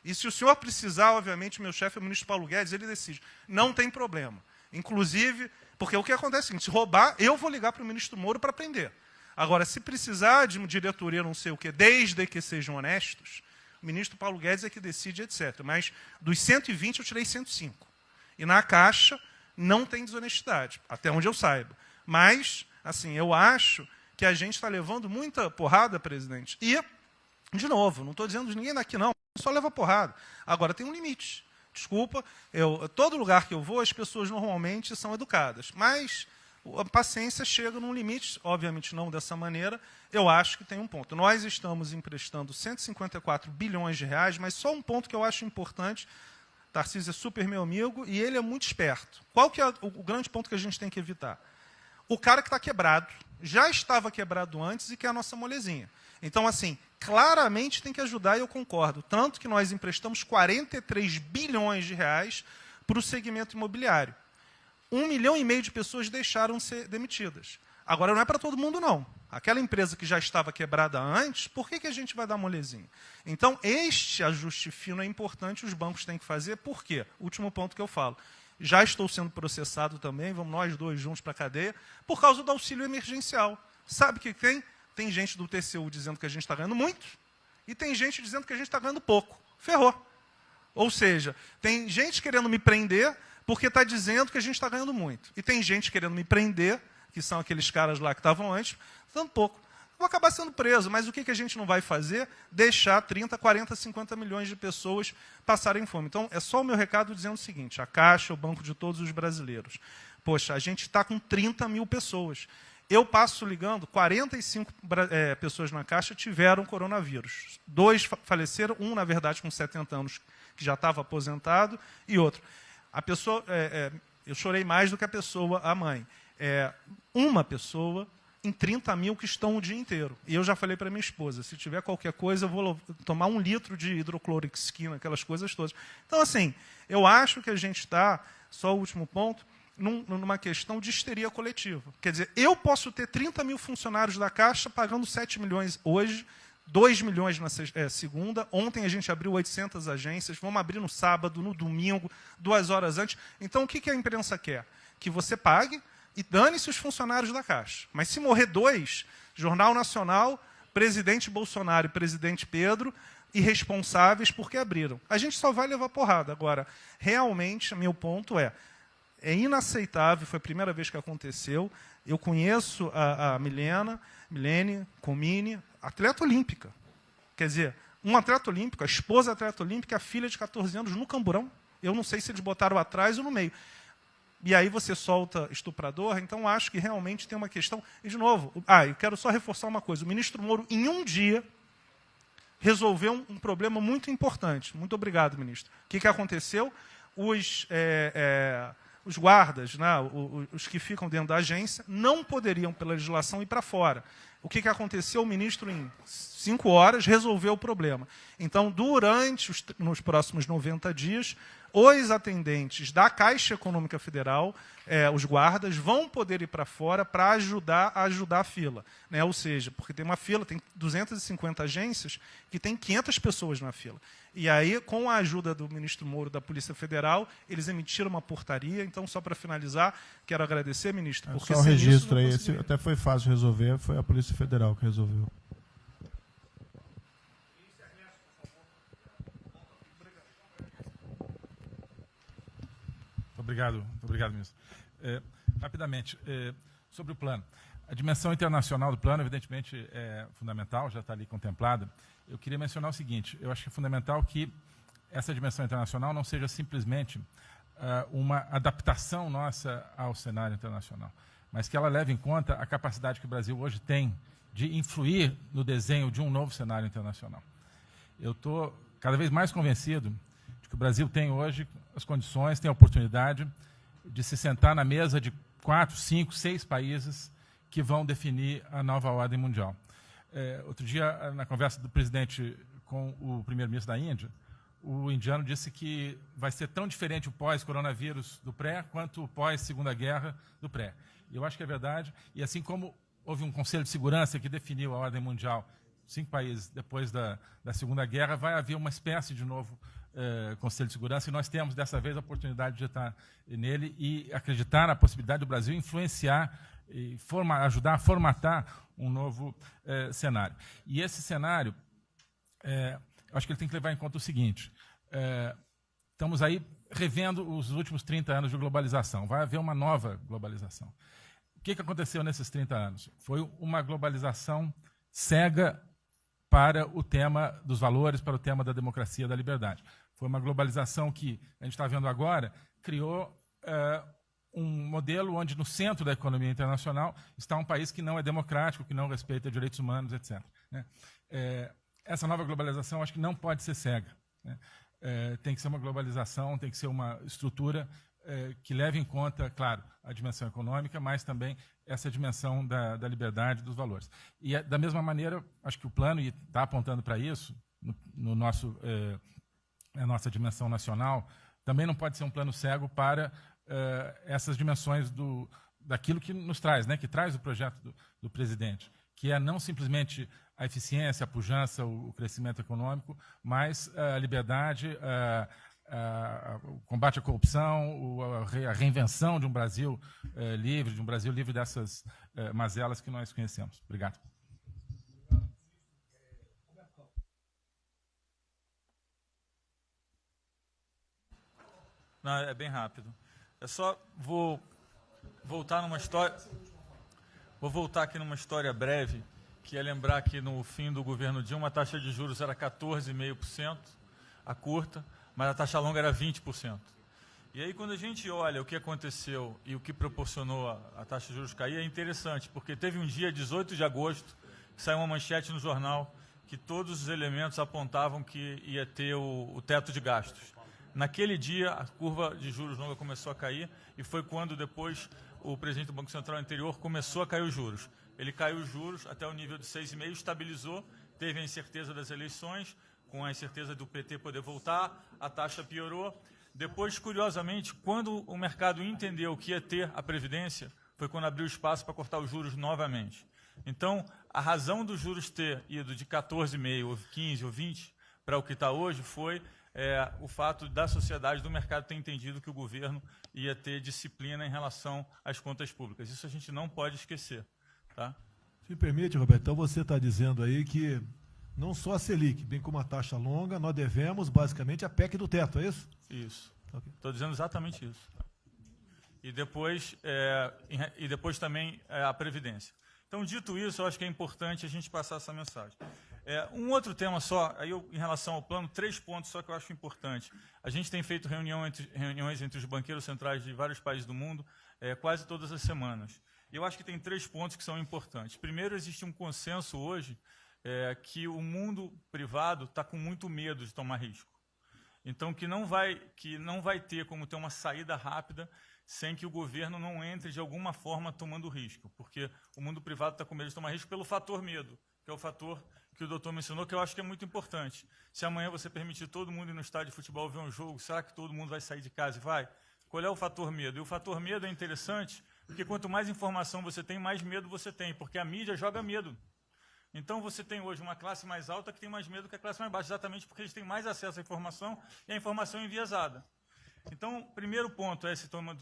E se o senhor precisar, obviamente, meu chefe é o ministro Paulo Guedes, ele decide. Não tem problema. Inclusive, porque o que acontece é o seguinte, se roubar, eu vou ligar para o ministro Moro para prender. Agora, se precisar de uma diretoria, não sei o quê, desde que sejam honestos, o ministro Paulo Guedes é que decide, etc. Mas dos 120 eu tirei 105. E na Caixa não tem desonestidade, até onde eu saiba. Mas, assim, eu acho que a gente está levando muita porrada, presidente. E, de novo, não estou dizendo de ninguém daqui, não. Só leva porrada. Agora, tem um limite. Desculpa, todo lugar que eu vou, as pessoas normalmente são educadas. Mas a paciência chega num limite, obviamente não dessa maneira, eu acho que tem um ponto. Nós estamos emprestando 154 bilhões de reais, mas só um ponto que eu acho importante, Tarcísio é super meu amigo e ele é muito esperto. Qual que é o grande ponto que a gente tem que evitar? O cara que está quebrado, já estava quebrado antes e que é a nossa molezinha. Então, assim, claramente tem que ajudar e eu concordo. Tanto que nós emprestamos 43 bilhões de reais para o segmento imobiliário. 1,5 milhão de pessoas deixaram de ser demitidas. Agora, não é para todo mundo, não. Aquela empresa que já estava quebrada antes, por que a gente vai dar molezinha? Então, este ajuste fino é importante, os bancos têm que fazer. Por quê? Último ponto que eu falo. Já estou sendo processado também, vamos nós dois juntos para a cadeia, por causa do auxílio emergencial. Sabe o que tem? Tem gente do TCU dizendo que a gente está ganhando muito, e tem gente dizendo que a gente está ganhando pouco. Ferrou. Ou seja, tem gente querendo me prender porque está dizendo que a gente está ganhando muito. E tem gente querendo me prender, que são aqueles caras lá que estavam antes, dando pouco. Vou acabar sendo preso, mas o que a gente não vai fazer? Deixar 30, 40, 50 milhões de pessoas passarem fome. Então, é só o meu recado dizendo o seguinte, a Caixa, o banco de todos os brasileiros. Poxa, a gente está com 30 mil pessoas. Eu passo ligando, 45 pessoas na Caixa tiveram coronavírus. 2 faleceram, um, na verdade, com 70 anos, que já estava aposentado, e outro. A pessoa, eu chorei mais do que a pessoa, a mãe. Uma pessoa em 30 mil que estão o dia inteiro. E eu já falei para minha esposa, se tiver qualquer coisa, eu vou tomar 1 litro de hidrocloroquina, aquelas coisas todas. Então, assim, eu acho que a gente está, só o último ponto, numa questão de histeria coletiva. Quer dizer, eu posso ter 30 mil funcionários da Caixa pagando 7 milhões hoje, 2 milhões na segunda. Ontem a gente abriu 800 agências, vamos abrir no sábado, no domingo, 2 horas antes. Então, o que a imprensa quer? Que você pague e dane-se os funcionários da Caixa. Mas se morrer 2, Jornal Nacional, presidente Bolsonaro e presidente Pedro, irresponsáveis porque abriram. A gente só vai levar porrada. Agora, realmente, meu ponto é inaceitável, foi a primeira vez que aconteceu. Eu conheço a Milene Comini, atleta olímpica. Quer dizer, um atleta olímpico, a esposa atleta olímpica, a filha de 14 anos no camburão. Eu não sei se eles botaram atrás ou no meio. E aí você solta estuprador, então acho que realmente tem uma questão. E, de novo, eu quero só reforçar uma coisa. O ministro Moro, em um dia, resolveu um problema muito importante. Muito obrigado, ministro. O que aconteceu? Os guardas, né, os que ficam dentro da agência, não poderiam, pela legislação, ir para fora. O que aconteceu? O ministro, em 5 horas, resolveu o problema. Então, nos próximos 90 dias, os atendentes da Caixa Econômica Federal, os guardas, vão poder ir para fora para ajudar a fila. Né? Ou seja, porque tem uma fila, tem 250 agências que tem 500 pessoas na fila. E aí, com a ajuda do ministro Moro, da Polícia Federal, eles emitiram uma portaria. Então, só para finalizar, quero agradecer, ministro. Porque só um registro aí, até foi fácil resolver, foi a Polícia Federal que resolveu. Muito obrigado, ministro. Rapidamente, sobre o plano. A dimensão internacional do plano, evidentemente, é fundamental, já está ali contemplada. Eu queria mencionar o seguinte, eu acho que é fundamental que essa dimensão internacional não seja simplesmente uma adaptação nossa ao cenário internacional, mas que ela leve em conta a capacidade que o Brasil hoje tem de influir no desenho de um novo cenário internacional. Eu estou cada vez mais convencido de que o Brasil tem hoje as condições, tem a oportunidade de se sentar na mesa de 4, 5, 6 países que vão definir a nova ordem mundial. Outro dia, na conversa do presidente com o primeiro-ministro da Índia, o indiano disse que vai ser tão diferente o pós-coronavírus do pré quanto o pós-Segunda Guerra do pré. E eu acho que é verdade. E assim como houve um Conselho de Segurança que definiu a ordem mundial, 5 países depois da Segunda Guerra, vai haver uma espécie de novo Conselho de Segurança, e nós temos, dessa vez, a oportunidade de estar nele e acreditar na possibilidade do Brasil influenciar e ajudar a formatar um novo cenário. E esse cenário, eu acho que ele tem que levar em conta o seguinte, estamos aí revendo os últimos 30 anos de globalização, vai haver uma nova globalização. O que aconteceu nesses 30 anos? Foi uma globalização cega para o tema dos valores, para o tema da democracia e da liberdade. Foi uma globalização que, a gente está vendo agora, criou um modelo onde no centro da economia internacional está um país que não é democrático, que não respeita direitos humanos, etc. Né? Essa nova globalização, acho que não pode ser cega. Né? Tem que ser uma globalização, tem que ser uma estrutura que leve em conta, claro, a dimensão econômica, mas também essa dimensão da liberdade, dos valores. E, da mesma maneira, acho que o plano está apontando para isso, na nossa dimensão nacional, também não pode ser um plano cego para essas dimensões daquilo que nos traz, né, que traz o projeto do presidente, que é não simplesmente a eficiência, a pujança, o crescimento econômico, mas a liberdade, o combate à corrupção, a reinvenção de um Brasil livre dessas mazelas que nós conhecemos. Obrigado. Não, é bem rápido. Vou voltar aqui numa história breve, que é lembrar que no fim do governo Dilma a taxa de juros era 14,5%, a curta, mas a taxa longa era 20%. E aí, quando a gente olha o que aconteceu e o que proporcionou a taxa de juros cair, é interessante, porque teve um dia, 18 de agosto, que saiu uma manchete no jornal que todos os elementos apontavam que ia ter o teto de gastos. Naquele dia, a curva de juros longa começou a cair e foi quando depois o presidente do Banco Central anterior começou a cair os juros. Ele caiu os juros até o nível de 6,5%, estabilizou, teve a incerteza das eleições, com a incerteza do PT poder voltar, a taxa piorou. Depois, curiosamente, quando o mercado entendeu que ia ter a Previdência, foi quando abriu espaço para cortar os juros novamente. Então, a razão dos juros ter ido de 14,5%, ou 15% ou 20% para o que está hoje foi o fato da sociedade, do mercado ter entendido que o governo ia ter disciplina em relação às contas públicas. Isso a gente não pode esquecer. Tá? Se me permite, Roberto, então você está dizendo aí que não só a Selic, bem como a taxa longa, nós devemos basicamente a PEC do teto, é isso? Isso. Estou dizendo exatamente isso. E depois também a Previdência. Então, dito isso, eu acho que é importante a gente passar essa mensagem. Um outro tema só, em relação ao plano, 3 pontos só que eu acho importante. A gente tem feito reuniões entre os banqueiros centrais de vários países do mundo quase todas as semanas. E eu acho que tem 3 pontos que são importantes. Primeiro, existe um consenso hoje que o mundo privado está com muito medo de tomar risco. Então, que não vai ter como ter uma saída rápida sem que o governo não entre de alguma forma tomando risco. Porque o mundo privado está com medo de tomar risco pelo fator medo, que é o fator que o doutor mencionou, que eu acho que é muito importante. Se amanhã você permitir todo mundo ir no estádio de futebol ver um jogo, será que todo mundo vai sair de casa e vai? Qual é o fator medo? E o fator medo é interessante, porque quanto mais informação você tem, mais medo você tem, porque a mídia joga medo. Então você tem hoje uma classe mais alta que tem mais medo que a classe mais baixa, exatamente porque eles têm mais acesso à informação e a informação é enviesada. Então, primeiro ponto é esse tema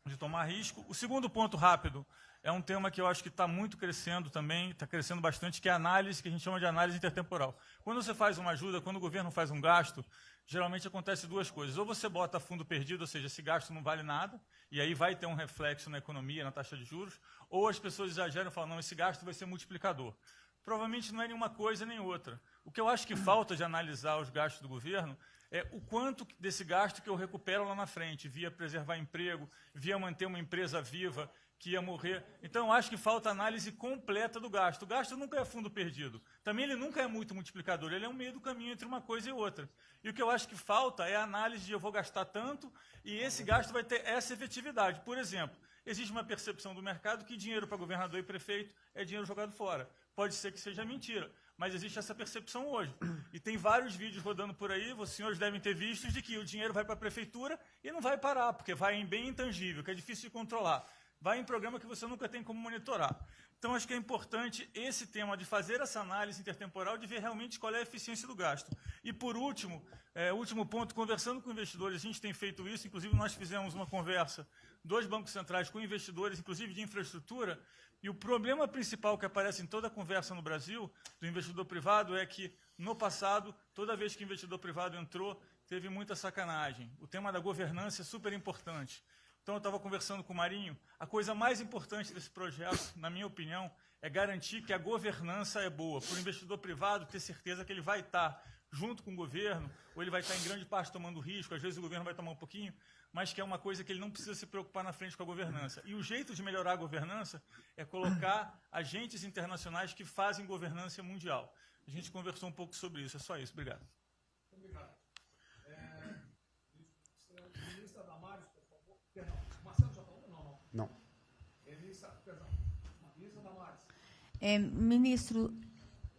de tomar risco. O segundo ponto rápido é um tema que eu acho que está muito crescendo também, está crescendo bastante, que é a análise, que a gente chama de análise intertemporal. Quando você faz uma ajuda, quando o governo faz um gasto, geralmente acontece 2 coisas. Ou você bota fundo perdido, ou seja, esse gasto não vale nada, e aí vai ter um reflexo na economia, na taxa de juros, ou as pessoas exageram e falam, não, esse gasto vai ser multiplicador. Provavelmente não é nenhuma coisa nem outra. O que eu acho que falta de analisar os gastos do governo é o quanto desse gasto que eu recupero lá na frente, via preservar emprego, via manter uma empresa viva que ia morrer. Então, eu acho que falta análise completa do gasto. O gasto nunca é fundo perdido. Também ele nunca é muito multiplicador, ele é um meio do caminho entre uma coisa e outra. E o que eu acho que falta é a análise de eu vou gastar tanto e esse gasto vai ter essa efetividade. Por exemplo, existe uma percepção do mercado que dinheiro para governador e prefeito é dinheiro jogado fora. Pode ser que seja mentira, mas existe essa percepção hoje. E tem vários vídeos rodando por aí, os senhores devem ter visto, de que o dinheiro vai para a prefeitura e não vai parar, porque vai em bem intangível, que é difícil de controlar. Vai em programa que você nunca tem como monitorar. Então, acho que é importante esse tema de fazer essa análise intertemporal, de ver realmente qual é a eficiência do gasto. E, por último, último ponto, conversando com investidores, a gente tem feito isso, inclusive nós fizemos uma conversa, 2 bancos centrais com investidores, inclusive de infraestrutura, e o problema principal que aparece em toda a conversa no Brasil, do investidor privado, é que, no passado, toda vez que o investidor privado entrou, teve muita sacanagem. O tema da governança é super importante. Então, eu estava conversando com o Marinho, a coisa mais importante desse projeto, na minha opinião, é garantir que a governança é boa, para o investidor privado ter certeza que ele vai estar junto com o governo, ou ele vai estar em grande parte tomando risco, às vezes o governo vai tomar um pouquinho, mas que é uma coisa que ele não precisa se preocupar na frente com a governança. E o jeito de melhorar a governança é colocar agentes internacionais que fazem governança mundial. A gente conversou um pouco sobre isso, é só isso. Obrigado. Obrigado. Ministra Damares, por favor. Perdão, Marcelo já falou? Não. Ministra Damares. Ministro,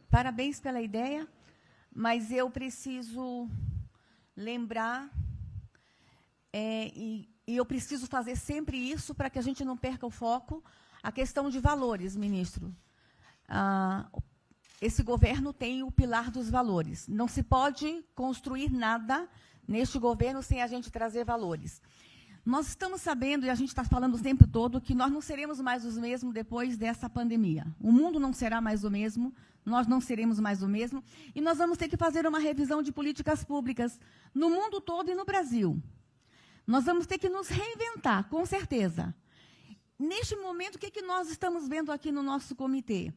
parabéns pela ideia, mas eu preciso lembrar e e eu preciso fazer sempre isso para que a gente não perca o foco, a questão de valores, ministro. Esse governo tem o pilar dos valores. Não se pode construir nada neste governo sem a gente trazer valores. Nós estamos sabendo, e a gente está falando o tempo todo, que nós não seremos mais os mesmos depois dessa pandemia. O mundo não será mais o mesmo, nós não seremos mais o mesmo, e nós vamos ter que fazer uma revisão de políticas públicas no mundo todo e no Brasil. Nós vamos ter que nos reinventar, com certeza. Neste momento, o que nós estamos vendo aqui no nosso comitê?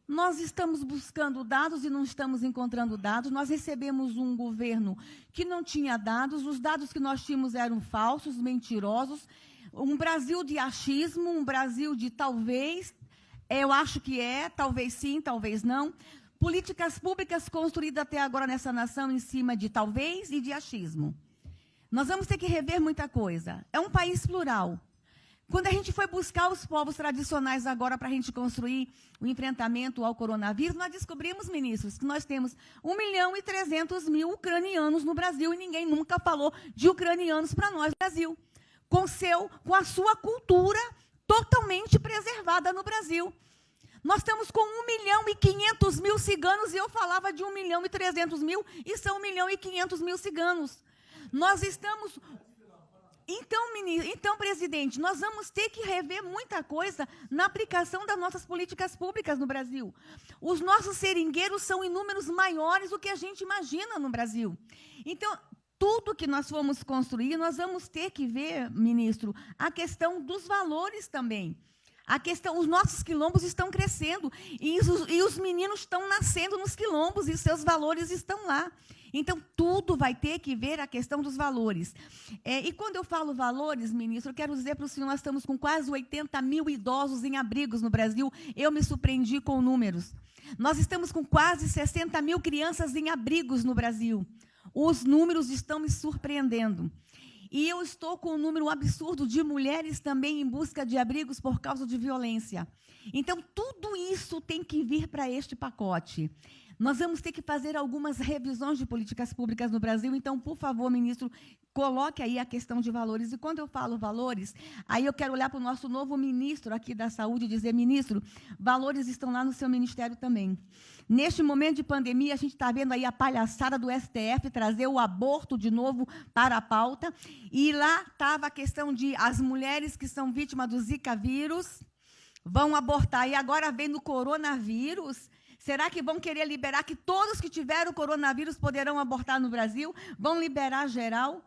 Nós estamos buscando dados e não estamos encontrando dados. Nós recebemos um governo que não tinha dados. Os dados que nós tínhamos eram falsos, mentirosos. Um Brasil de achismo, um Brasil de talvez, eu acho que é, talvez sim, talvez não. Políticas públicas construídas até agora nessa nação em cima de talvez e de achismo. Nós vamos ter que rever muita coisa. É um país plural. Quando a gente foi buscar os povos tradicionais agora para a gente construir o enfrentamento ao coronavírus, nós descobrimos, ministros, que nós temos 1.300.000 ucranianos no Brasil e ninguém nunca falou de ucranianos para nós no Brasil, com a sua cultura totalmente preservada no Brasil. Nós estamos com 1.500.000 ciganos e eu falava de 1.300.000 e são 1.500.000 ciganos. Nós estamos... Então, presidente, nós vamos ter que rever muita coisa na aplicação das nossas políticas públicas no Brasil. Os nossos seringueiros são em números maiores do que a gente imagina no Brasil. Então, tudo que nós formos construir, nós vamos ter que ver, ministro, a questão dos valores também. Os nossos quilombos estão crescendo e os meninos estão nascendo nos quilombos e seus valores estão lá. Então, tudo vai ter que ver a questão dos valores. E quando eu falo valores, ministro, eu quero dizer para o senhor, nós estamos com quase 80.000 idosos em abrigos no Brasil. Eu me surpreendi com números. Nós estamos com quase 60.000 crianças em abrigos no Brasil. Os números estão me surpreendendo. E eu estou com um número absurdo de mulheres também em busca de abrigos por causa de violência. Então, tudo isso tem que vir para este pacote. Nós vamos ter que fazer algumas revisões de políticas públicas no Brasil. Então, por favor, ministro, coloque aí a questão de valores. E quando eu falo valores, aí eu quero olhar para o nosso novo ministro aqui da Saúde e dizer, ministro, valores estão lá no seu ministério também. Neste momento de pandemia, a gente está vendo aí a palhaçada do STF trazer o aborto de novo para a pauta. E lá estava a questão de as mulheres que são vítimas do Zika vírus vão abortar. E agora vem no coronavírus. Será que vão querer liberar que todos que tiveram coronavírus poderão abortar no Brasil? Vão liberar geral?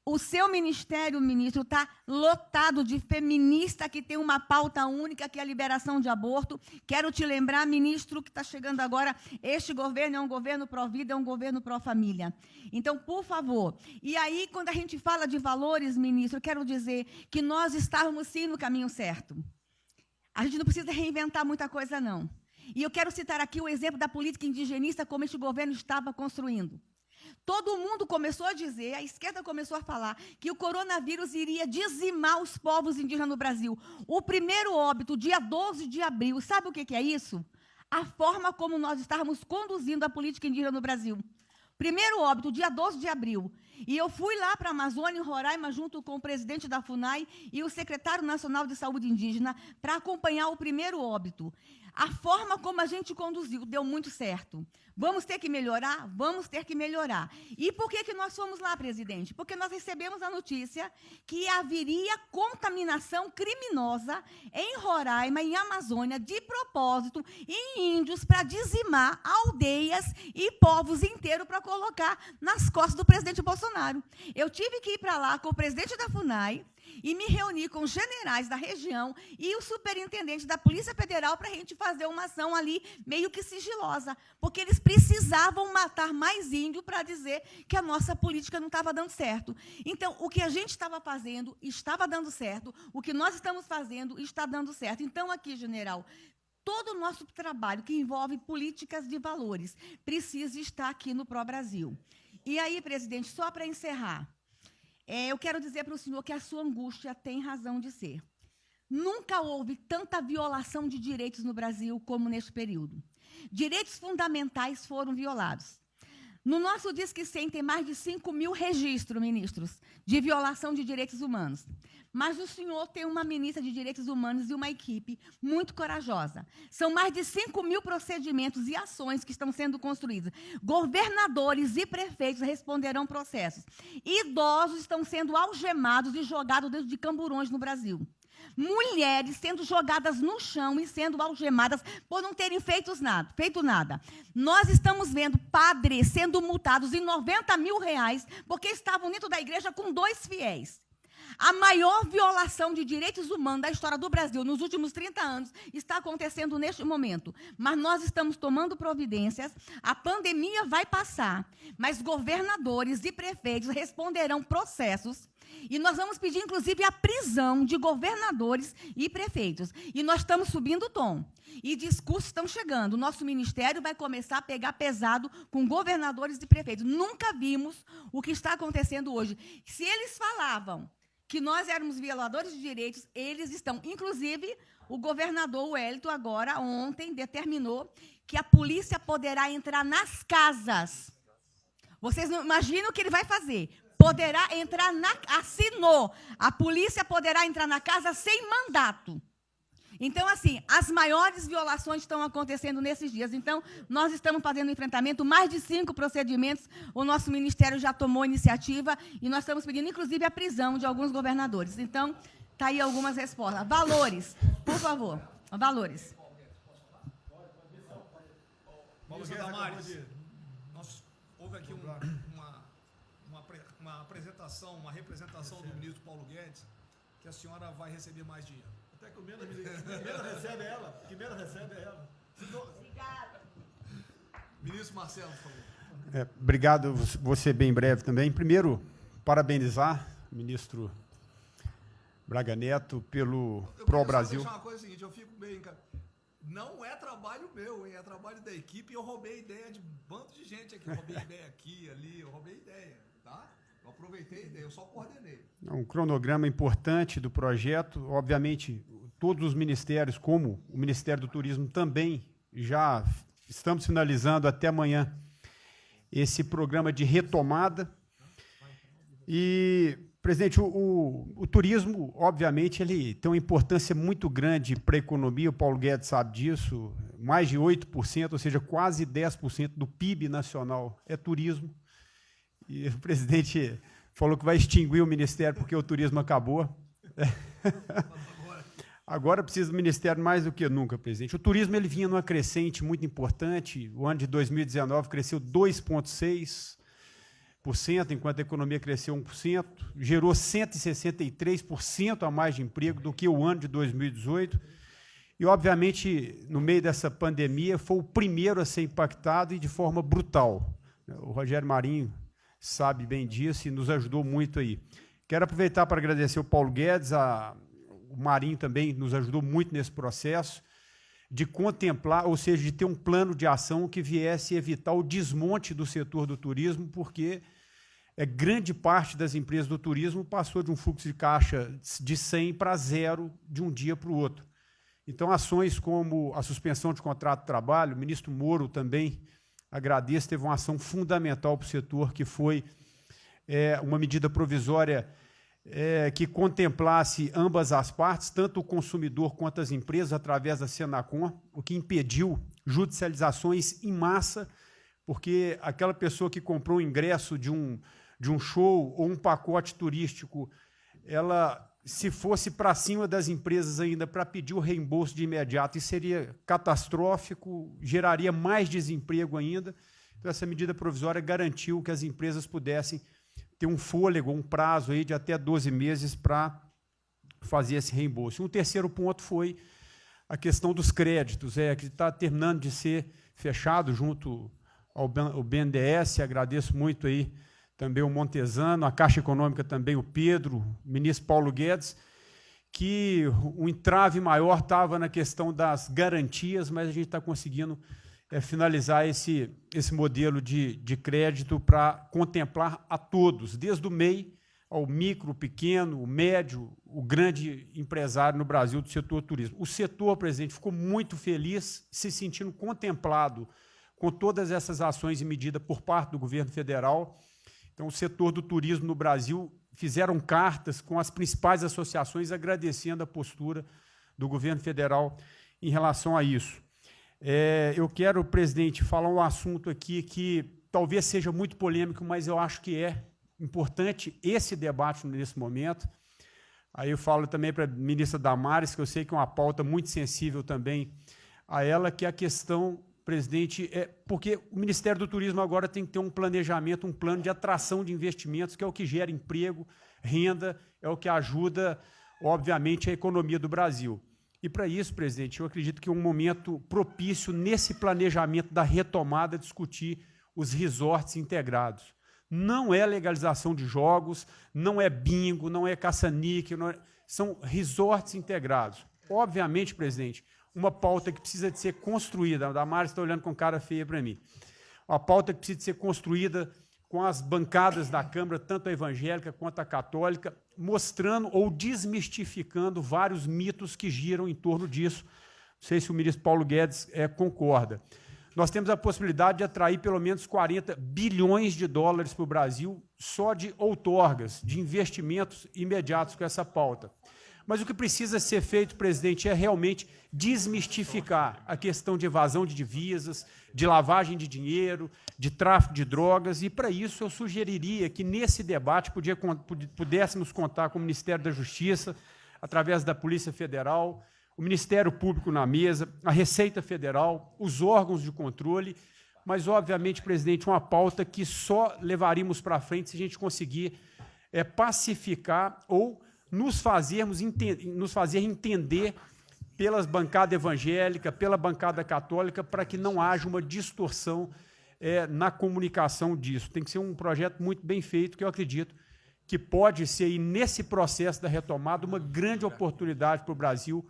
O seu ministério, ministro, está lotado de feminista que tem uma pauta única, que é a liberação de aborto. Quero te lembrar, ministro, que está chegando agora, este governo é um governo pró-vida, é um governo pró-família. Então, por favor. E aí, quando a gente fala de valores, ministro, quero dizer que nós estávamos, sim, no caminho certo. A gente não precisa reinventar muita coisa, não. E eu quero citar aqui o exemplo da política indigenista, como este governo estava construindo. Todo mundo começou a dizer, a esquerda começou a falar, que o coronavírus iria dizimar os povos indígenas no Brasil. O primeiro óbito, dia 12 de abril, sabe o que é isso? A forma como nós estávamos conduzindo a política indígena no Brasil. Primeiro óbito, dia 12 de abril. E eu fui lá para a Amazônia, em Roraima, junto com o presidente da FUNAI e o secretário nacional de saúde indígena, para acompanhar o primeiro óbito. A forma como a gente conduziu deu muito certo. Vamos ter que melhorar? Vamos ter que melhorar. E por que nós fomos lá, presidente? Porque nós recebemos a notícia que haveria contaminação criminosa em Roraima, em Amazônia, de propósito, em índios, para dizimar aldeias e povos inteiros para colocar nas costas do presidente Bolsonaro. Eu tive que ir para lá com o presidente da FUNAI e me reuni com os generais da região e o superintendente da Polícia Federal para a gente fazer uma ação ali meio que sigilosa, porque eles precisavam matar mais índio para dizer que a nossa política não estava dando certo. Então, o que a gente estava fazendo estava dando certo, o que nós estamos fazendo está dando certo. Então, aqui, general, todo o nosso trabalho que envolve políticas de valores precisa estar aqui no Pró-Brasil. E aí, presidente, só para encerrar, eu quero dizer para o senhor que a sua angústia tem razão de ser. Nunca houve tanta violação de direitos no Brasil como neste período. Direitos fundamentais foram violados. No nosso Disque 100 tem mais de 5 mil registros, ministros, de violação de direitos humanos. Mas o senhor tem uma ministra de Direitos Humanos e uma equipe muito corajosa. São mais de 5 mil procedimentos e ações que estão sendo construídos. Governadores e prefeitos responderão processos. Idosos estão sendo algemados e jogados dentro de camburões no Brasil. Mulheres sendo jogadas no chão e sendo algemadas por não terem feito nada. Nós estamos vendo padres sendo multados em R$90 mil porque estavam dentro da igreja com 2 fiéis. A maior violação de direitos humanos da história do Brasil nos últimos 30 anos está acontecendo neste momento. Mas nós estamos tomando providências, a pandemia vai passar, mas governadores e prefeitos responderão processos e nós vamos pedir, inclusive, a prisão de governadores e prefeitos. E nós estamos subindo o tom. E discursos estão chegando. O nosso ministério vai começar a pegar pesado com governadores e prefeitos. Nunca vimos o que está acontecendo hoje. Se eles falavam que nós éramos violadores de direitos, eles estão. Inclusive, o governador Wellington, agora, ontem, determinou que a polícia poderá entrar nas casas. Vocês não imaginam o que ele vai fazer. Poderá entrar assinou. A polícia poderá entrar na casa sem mandato. Então, assim, as maiores violações estão acontecendo nesses dias. Então, nós estamos fazendo enfrentamento, mais de 5 procedimentos, o nosso ministério já tomou iniciativa e nós estamos pedindo, inclusive, a prisão de alguns governadores. Então, está aí algumas respostas. Valores, por favor. Valores. Ministro Damares, houve aqui uma representação do ministro Paulo Guedes, que a senhora vai receber mais dinheiro. Até que o menos recebe ela. Que menos recebe é ela. Obrigada. Ministro Marcelo, por favor. Obrigado, vou ser bem breve também. Primeiro, parabenizar o ministro Braga Neto pelo Pro Brasil. Eu queria uma coisa seguinte, eu fico bem, cara. Não é trabalho meu, hein? É trabalho da equipe e eu roubei ideia de um bando de gente aqui. Eu roubei ideia aqui, ali, eu roubei ideia, tá? Eu aproveitei a ideia, eu só coordenei. Um cronograma importante do projeto. Obviamente, todos os ministérios, como o Ministério do Turismo também, já estamos finalizando até amanhã esse programa de retomada. E, presidente, o turismo, obviamente, ele tem uma importância muito grande para a economia, o Paulo Guedes sabe disso, mais de 8%, ou seja, quase 10% do PIB nacional é turismo. E o presidente falou que vai extinguir o ministério porque o turismo acabou. Agora precisa do ministério mais do que nunca, presidente. O turismo ele vinha numa crescente muito importante. O ano de 2019 cresceu 2,6%, enquanto a economia cresceu 1%. Gerou 163% a mais de emprego do que o ano de 2018. E, obviamente, no meio dessa pandemia, foi o primeiro a ser impactado e de forma brutal. O Rogério Marinho sabe bem disso e nos ajudou muito aí. Quero aproveitar para agradecer o Paulo Guedes, o Marinho também nos ajudou muito nesse processo, de contemplar, ou seja, de ter um plano de ação que viesse evitar o desmonte do setor do turismo, porque grande parte das empresas do turismo passou de um fluxo de caixa de 100 para 0 de um dia para o outro. Então, ações como a suspensão de contrato de trabalho, o ministro Moro também, agradeço, teve uma ação fundamental para o setor, que foi uma medida provisória que contemplasse ambas as partes, tanto o consumidor quanto as empresas, através da Senacom, o que impediu judicializações em massa, porque aquela pessoa que comprou o ingresso de um show ou um pacote turístico, ela, se fosse para cima das empresas ainda para pedir o reembolso de imediato, isso seria catastrófico, geraria mais desemprego ainda. Então, essa medida provisória garantiu que as empresas pudessem ter um fôlego, um prazo aí de até 12 meses para fazer esse reembolso. Um terceiro ponto foi a questão dos créditos, que está terminando de ser fechado junto ao BNDES. Agradeço muito aí também o Montesano, a Caixa Econômica também, o Pedro, o ministro Paulo Guedes, que o entrave maior estava na questão das garantias, mas a gente está conseguindo finalizar esse modelo de crédito para contemplar a todos, desde o MEI ao micro, pequeno, o médio, o grande empresário no Brasil do setor turismo. O setor, presidente, ficou muito feliz, se sentindo contemplado com todas essas ações e medidas por parte do governo federal. Então, o setor do turismo no Brasil fizeram cartas com as principais associações agradecendo a postura do governo federal em relação a isso. Eu quero, presidente, falar um assunto aqui que talvez seja muito polêmico, mas eu acho que é importante esse debate nesse momento. Aí eu falo também para a ministra Damares, que eu sei que é uma pauta muito sensível também a ela, que é a questão, presidente, porque o Ministério do Turismo agora tem que ter um planejamento, um plano de atração de investimentos, que é o que gera emprego, renda, é o que ajuda, obviamente, a economia do Brasil. E, para isso, presidente, eu acredito que é um momento propício, nesse planejamento da retomada, discutir os resorts integrados. Não é legalização de jogos, não é bingo, não é caça-níquel, são resorts integrados. Obviamente, presidente, uma pauta que precisa de ser construída, a Damares está olhando com cara feia para mim, uma pauta que precisa de ser construída com as bancadas da Câmara, tanto a evangélica quanto a católica, mostrando ou desmistificando vários mitos que giram em torno disso. Não sei se o ministro Paulo Guedes concorda. Nós temos a possibilidade de atrair pelo menos 40 bilhões de dólares para o Brasil só de outorgas, de investimentos imediatos com essa pauta. Mas o que precisa ser feito, presidente, é realmente desmistificar a questão de evasão de divisas, de lavagem de dinheiro, de tráfico de drogas, e, para isso, eu sugeriria que, nesse debate, pudéssemos contar com o Ministério da Justiça, através da Polícia Federal, o Ministério Público na mesa, a Receita Federal, os órgãos de controle, mas, obviamente, presidente, uma pauta que só levaríamos para frente se a gente conseguir pacificar ou nos fazer entender pelas bancadas evangélica, pela bancada católica, para que não haja uma distorção na comunicação disso. Tem que ser um projeto muito bem feito, que eu acredito que pode ser, e nesse processo da retomada, uma grande oportunidade para o Brasil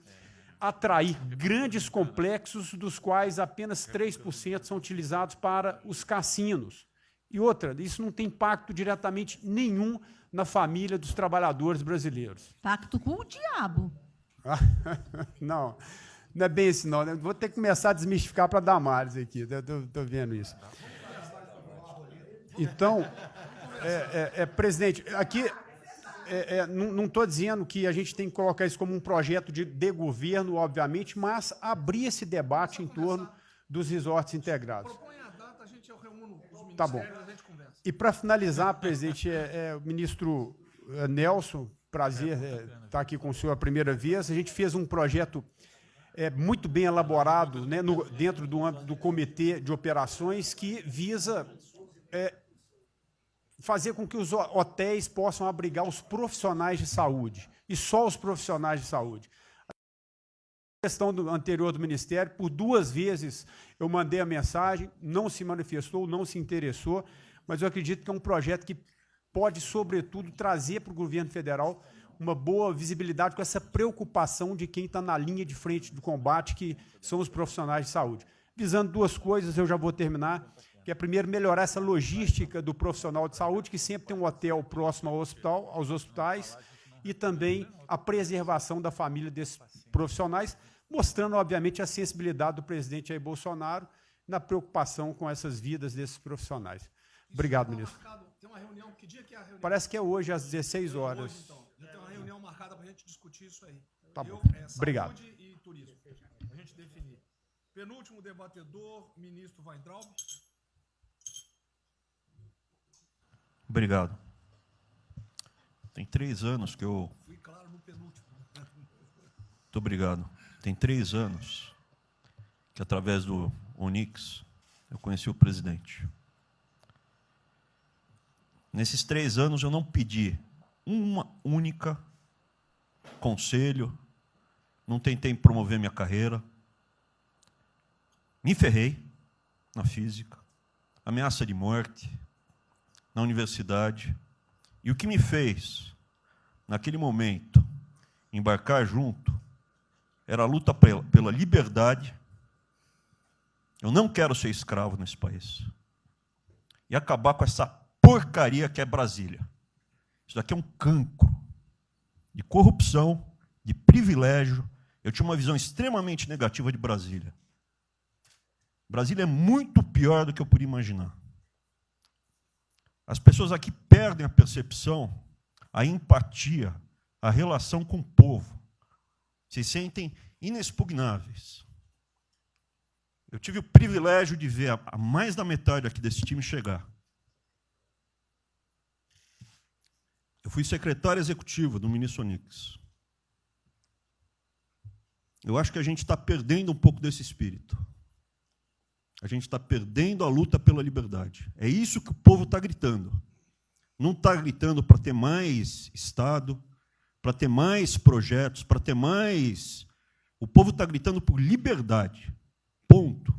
atrair grandes complexos, dos quais apenas 3% são utilizados para os cassinos. E outra, isso não tem impacto diretamente nenhum na família dos trabalhadores brasileiros. Pacto com o diabo. Não, não é bem assim, não. Vou ter que começar a desmistificar para a Damares aqui, estou vendo isso. Então, presidente, aqui não estou dizendo que a gente tem que colocar isso como um projeto de governo, obviamente, mas abrir esse debate em torno dos resorts integrados. Propõe a data, a gente reúne os ministérios, Tá bom. a gente conversa. E, para finalizar, presidente, o ministro Nelson, prazer estar aqui com o senhor a primeira vez. A gente fez um projeto muito bem elaborado, né, dentro do âmbito do Comitê de Operações, que visa fazer com que os hotéis possam abrigar os profissionais de saúde, e só os profissionais de saúde. A questão anterior do Ministério, por 2 vezes eu mandei a mensagem, não se manifestou, não se interessou, mas eu acredito que é um projeto que pode, sobretudo, trazer para o governo federal uma boa visibilidade com essa preocupação de quem está na linha de frente do combate, que são os profissionais de saúde. Visando 2 coisas, eu já vou terminar, que é, primeiro, melhorar essa logística do profissional de saúde, que sempre tem um hotel próximo ao hospital, aos hospitais, e também a preservação da família desses profissionais, mostrando, obviamente, a sensibilidade do presidente Jair Bolsonaro na preocupação com essas vidas desses profissionais. Obrigado, ministro. Tem uma reunião, que dia que é a reunião? Parece que é hoje, às 16 horas. Hoje, então. Já tem uma reunião marcada para a gente discutir isso aí. Tá bom. Obrigado. Obrigado. Saúde e turismo. A gente definir. Penúltimo debatedor, ministro Weintraub. Obrigado. Tem 3 anos que eu... Fui claro no penúltimo. Muito obrigado. Tem 3 anos que, através do Onix, eu conheci o presidente. Nesses 3 anos, eu não pedi uma única conselho, não tentei promover minha carreira, me ferrei na física, ameaça de morte na universidade, e o que me fez, naquele momento, embarcar junto, era a luta pela liberdade. Eu não quero ser escravo nesse país. E acabar com essa porcaria que é Brasília. Isso daqui é um cancro de corrupção, de privilégio. Eu tinha uma visão extremamente negativa de Brasília. Brasília é muito pior pior do que eu podia imaginar. As pessoas aqui perdem a percepção, a empatia, a relação com o povo. Se sentem inexpugnáveis. Eu tive o privilégio de ver a mais da metade aqui desse time chegar. Eu fui secretário executivo do ministro Onix. Eu acho que a gente está perdendo um pouco desse espírito. A gente está perdendo a luta pela liberdade. É isso que o povo está gritando. Não está gritando para ter mais Estado, para ter mais projetos, para ter mais... O povo está gritando por liberdade. Ponto.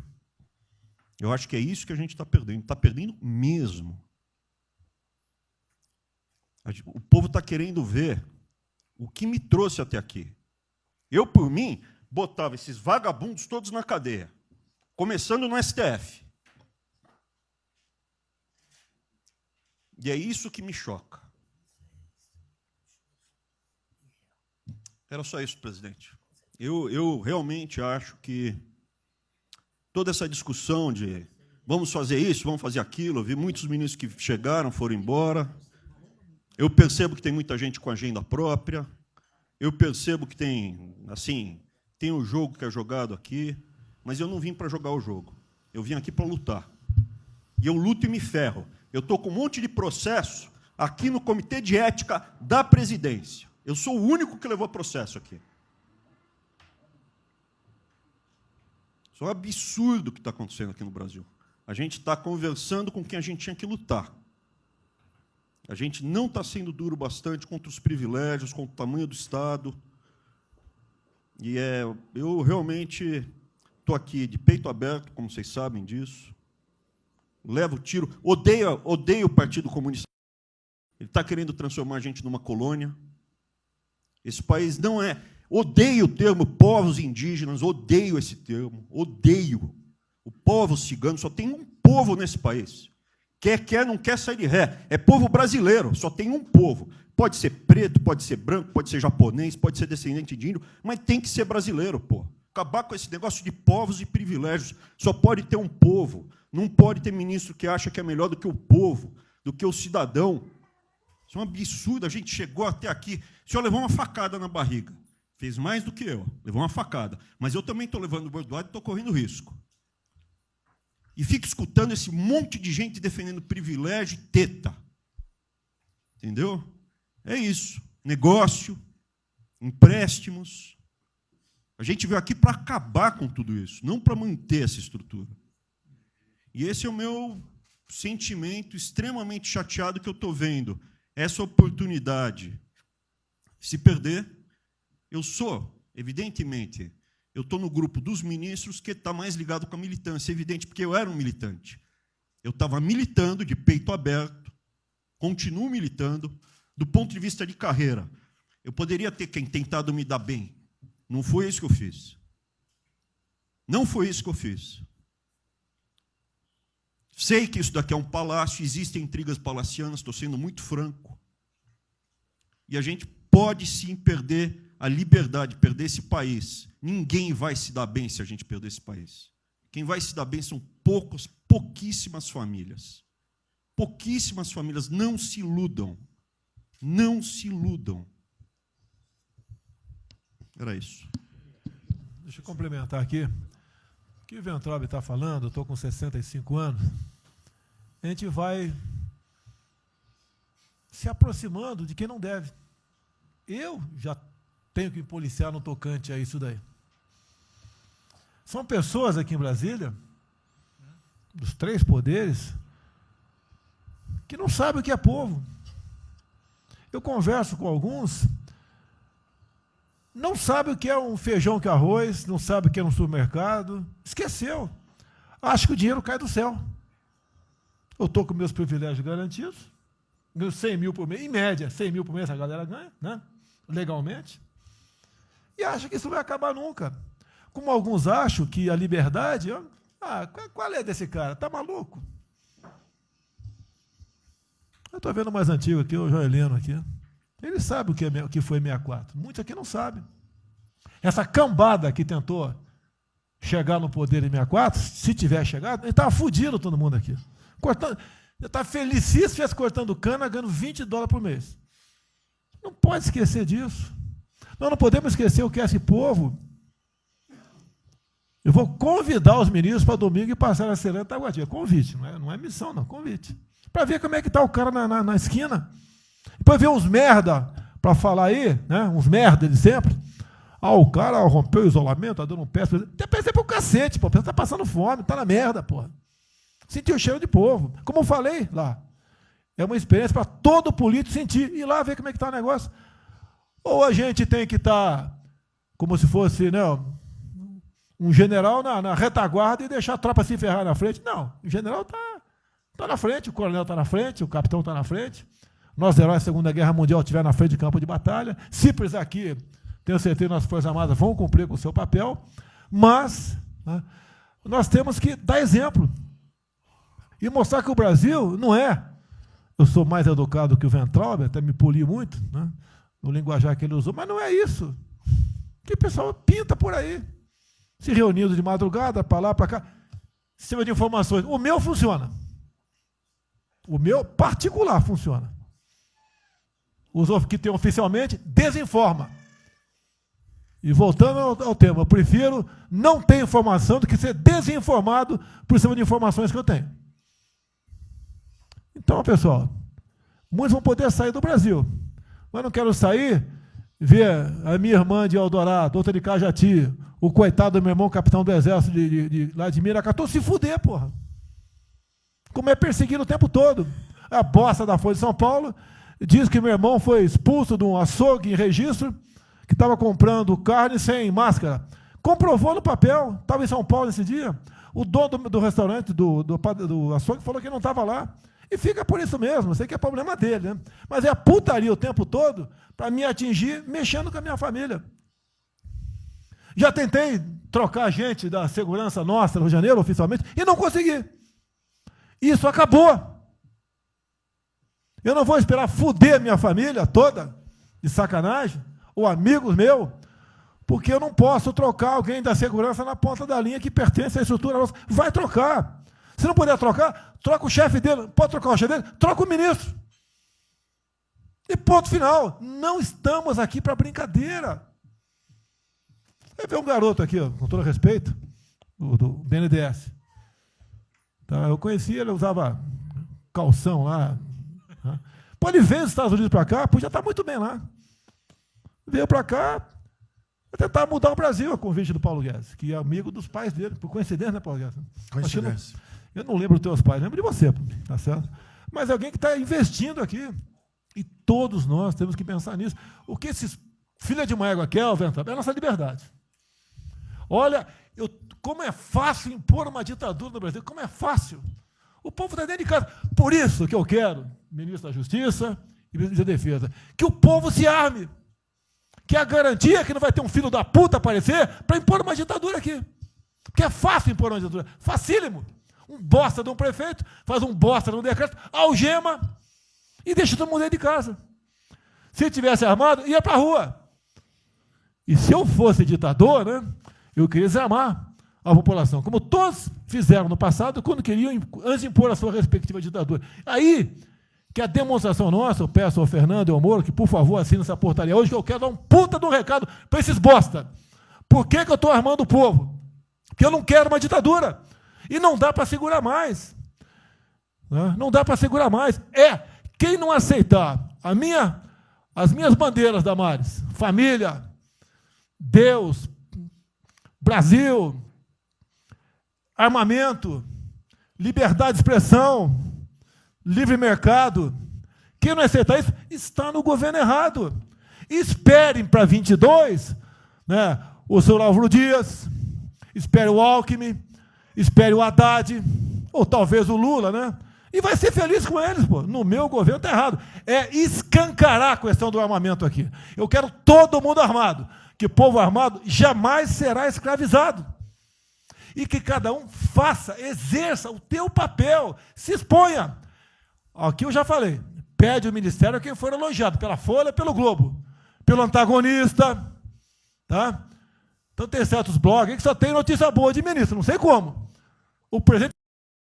Eu acho que é isso que a gente está perdendo. Está perdendo mesmo. O povo está querendo ver o que me trouxe até aqui. Eu, por mim, botava esses vagabundos todos na cadeia, começando no STF. E é isso que me choca. Era só isso, presidente. Eu realmente acho que toda essa discussão de vamos fazer isso, vamos fazer aquilo, eu vi muitos ministros que chegaram, foram embora. Eu percebo que tem muita gente com agenda própria. Eu percebo que tem, assim, tem um jogo que é jogado aqui, mas eu não vim para jogar o jogo. Eu vim aqui para lutar. E eu luto e me ferro. Eu estou com um monte de processo aqui no Comitê de Ética da Presidência. Eu sou o único que levou processo aqui. Isso é um absurdo o que está acontecendo aqui no Brasil. A gente está conversando com quem a gente tinha que lutar. A gente não está sendo duro bastante contra os privilégios, contra o tamanho do Estado. E eu realmente estou aqui de peito aberto, como vocês sabem disso. Levo tiro. Odeio o Partido Comunista. Ele está querendo transformar a gente numa colônia. Esse país não é... Odeio o termo povos indígenas, odeio esse termo, odeio. O povo cigano, só tem um povo nesse país. Quer, não quer sair de ré. É povo brasileiro, só tem um povo. Pode ser preto, pode ser branco, pode ser japonês, pode ser descendente de índio, mas tem que ser brasileiro, pô. Acabar com esse negócio de povos e privilégios. Só pode ter um povo. Não pode ter ministro que acha que é melhor do que o povo, do que o cidadão. Isso é um absurdo. A gente chegou até aqui. O senhor levou uma facada na barriga. Fez mais do que eu. Levou uma facada. Mas eu também estou levando bordoada e estou correndo risco. E fica escutando esse monte de gente defendendo privilégio e teta. Entendeu? É isso. Negócio, empréstimos. A gente veio aqui para acabar com tudo isso, não para manter essa estrutura. E esse é o meu sentimento extremamente chateado que eu estou vendo. Essa oportunidade se perder. Eu sou, evidentemente... Eu estou no grupo dos ministros que está mais ligado com a militância, é evidente, porque eu era um militante. Eu estava militando de peito aberto, continuo militando, do ponto de vista de carreira. Eu poderia ter tentado me dar bem. Não foi isso que eu fiz. Não foi isso que eu fiz. Sei que isso daqui é um palácio, existem intrigas palacianas, estou sendo muito franco. E a gente pode sim perder a liberdade, perder esse país. Ninguém vai se dar bem se a gente perder esse país. Quem vai se dar bem são pouquíssimas famílias. Pouquíssimas famílias. Não se iludam. Não se iludam. Era isso. Deixa eu complementar aqui. O que o Weintraub está falando, eu estou com 65 anos, a gente vai se aproximando de quem não deve. Eu já tenho que me policiar no tocante a isso daí. São pessoas aqui em Brasília, dos três poderes, que não sabem o que é povo. Eu converso com alguns, não sabem o que é um feijão com arroz, não sabem o que é um supermercado, esqueceu. Acho que o dinheiro cai do céu. Eu estou com meus privilégios garantidos, ganho 100 mil por mês, em média, 100 mil por mês a galera ganha, né? Legalmente. E acha que isso vai acabar nunca. Como alguns acham que a liberdade... qual é desse cara? Está maluco? Eu estou vendo o mais antigo aqui, o Joelino aqui. Ele sabe o que foi 64. Muitos aqui não sabem. Essa cambada que tentou chegar no poder em 64, se tiver chegado, ele estava fudido todo mundo aqui. Cortando, eu estava felicíssimo se estivesse cortando cana, ganhando $20 por mês. Não pode esquecer disso. Nós não podemos esquecer o que é esse povo. Eu vou convidar os ministros para domingo e passar a Serena Taguatinga. Convite, não é missão, não, convite. Para ver como é que está o cara na esquina. Depois ver uns merda para falar aí, né? Uns merda de sempre. O cara rompeu o isolamento, tá dando um pé. Até pensei pro cacete, pô. Você tá passando fome, tá na merda, pô. Sentiu o cheiro de povo. Como eu falei lá. É uma experiência para todo político sentir. Ir lá ver como é que tá o negócio. Ou a gente tem que estar como se fosse, né, um general na retaguarda e deixar a tropa se ferrar na frente. Não, o general tá na frente, o coronel está na frente, o capitão está na frente. Nós, heróis da Segunda Guerra Mundial, estiver na frente de campo de batalha. Se precisar aqui, tenho certeza que nossas Forças Armadas vão cumprir com o seu papel, mas, né, nós temos que dar exemplo e mostrar que o Brasil não é. Eu sou mais educado que o Weintraub, até me poli muito, né, no linguajar que ele usou, mas não é isso. Que o pessoal pinta por aí, se reunindo de madrugada, para lá, para cá. Sistema de informações. O meu funciona. O meu particular funciona. Os que tem oficialmente, desinforma. E voltando ao tema, eu prefiro não ter informação do que ser desinformado por cima de informações que eu tenho. Então, pessoal, muitos vão poder sair do Brasil, mas não quero sair, ver a minha irmã de Eldorado, outra de Cajati, o coitado do meu irmão, capitão do exército lá de Miracatu, se fuder, porra. Como é perseguido o tempo todo. A bosta da Folha de São Paulo diz que meu irmão foi expulso de um açougue em registro, que estava comprando carne sem máscara. Comprovou no papel, estava em São Paulo esse dia. O dono do restaurante, do açougue, falou que não estava lá. E fica por isso mesmo, sei que é problema dele, né? Mas é a putaria o tempo todo para me atingir, mexendo com a minha família. Já tentei trocar gente da segurança nossa no Rio de Janeiro, oficialmente, e não consegui. Isso acabou. Eu não vou esperar fuder minha família toda, de sacanagem, ou amigos meus, porque eu não posso trocar alguém da segurança na ponta da linha que pertence à estrutura nossa. Vai trocar. Se não puder trocar, troca o chefe dele. Pode trocar o chefe dele? Troca o ministro. E ponto final. Não estamos aqui para brincadeira. Vai ver um garoto aqui, ó, com todo respeito, do BNDES. Tá, eu conheci ele, usava calção lá. Tá? Pode ver os Estados Unidos para cá, podia estar muito bem lá. Veio para cá, vai tentar mudar o Brasil, a convite do Paulo Guedes, que é amigo dos pais dele, por coincidência, né, Paulo Guedes? Coincidência. Eu não lembro dos teus pais, lembro de você, tá certo? Mas alguém que está investindo aqui. E todos nós temos que pensar nisso. O que esses filha de uma égua querem, é a nossa liberdade. Olha, como é fácil impor uma ditadura no Brasil, como é fácil. O povo está dentro de casa. Por isso que eu quero, ministro da Justiça e ministro da Defesa, que o povo se arme. Que é a garantia que não vai ter um filho da puta aparecer para impor uma ditadura aqui. Porque é fácil impor uma ditadura. Facílimo. Um bosta de um prefeito, faz um bosta de um decreto, algema e deixa todo mundo dentro de casa. Se tivesse armado, ia para a rua. E se eu fosse ditador, né, eu queria desarmar a população, como todos fizeram no passado, quando queriam, antes de impor a sua respectiva ditadura. Aí, que a demonstração nossa, eu peço ao Fernando e ao Moro, que por favor assine essa portaria hoje, que eu quero dar um puta de um recado para esses bosta. Por que eu estou armando o povo? Porque eu não quero uma ditadura. E não dá para segurar mais. Não dá para segurar mais. Quem não aceitar as minhas bandeiras, Damares, família, Deus, Brasil, armamento, liberdade de expressão, livre mercado, quem não aceitar isso está no governo errado. Esperem para 22, né, o senhor Álvaro Dias, espere o Alckmin, espere o Haddad, ou talvez o Lula, né? E vai ser feliz com eles, pô. No meu governo está errado. É escancarar a questão do armamento aqui. Eu quero todo mundo armado. Que povo armado jamais será escravizado. E que cada um faça, exerça o teu papel, se exponha. Aqui eu já falei. Pede o ministério a quem for elogiado, pela Folha, pelo Globo, pelo antagonista, tá? Então tem certos blogs que só tem notícia boa de ministro, não sei como. O presidente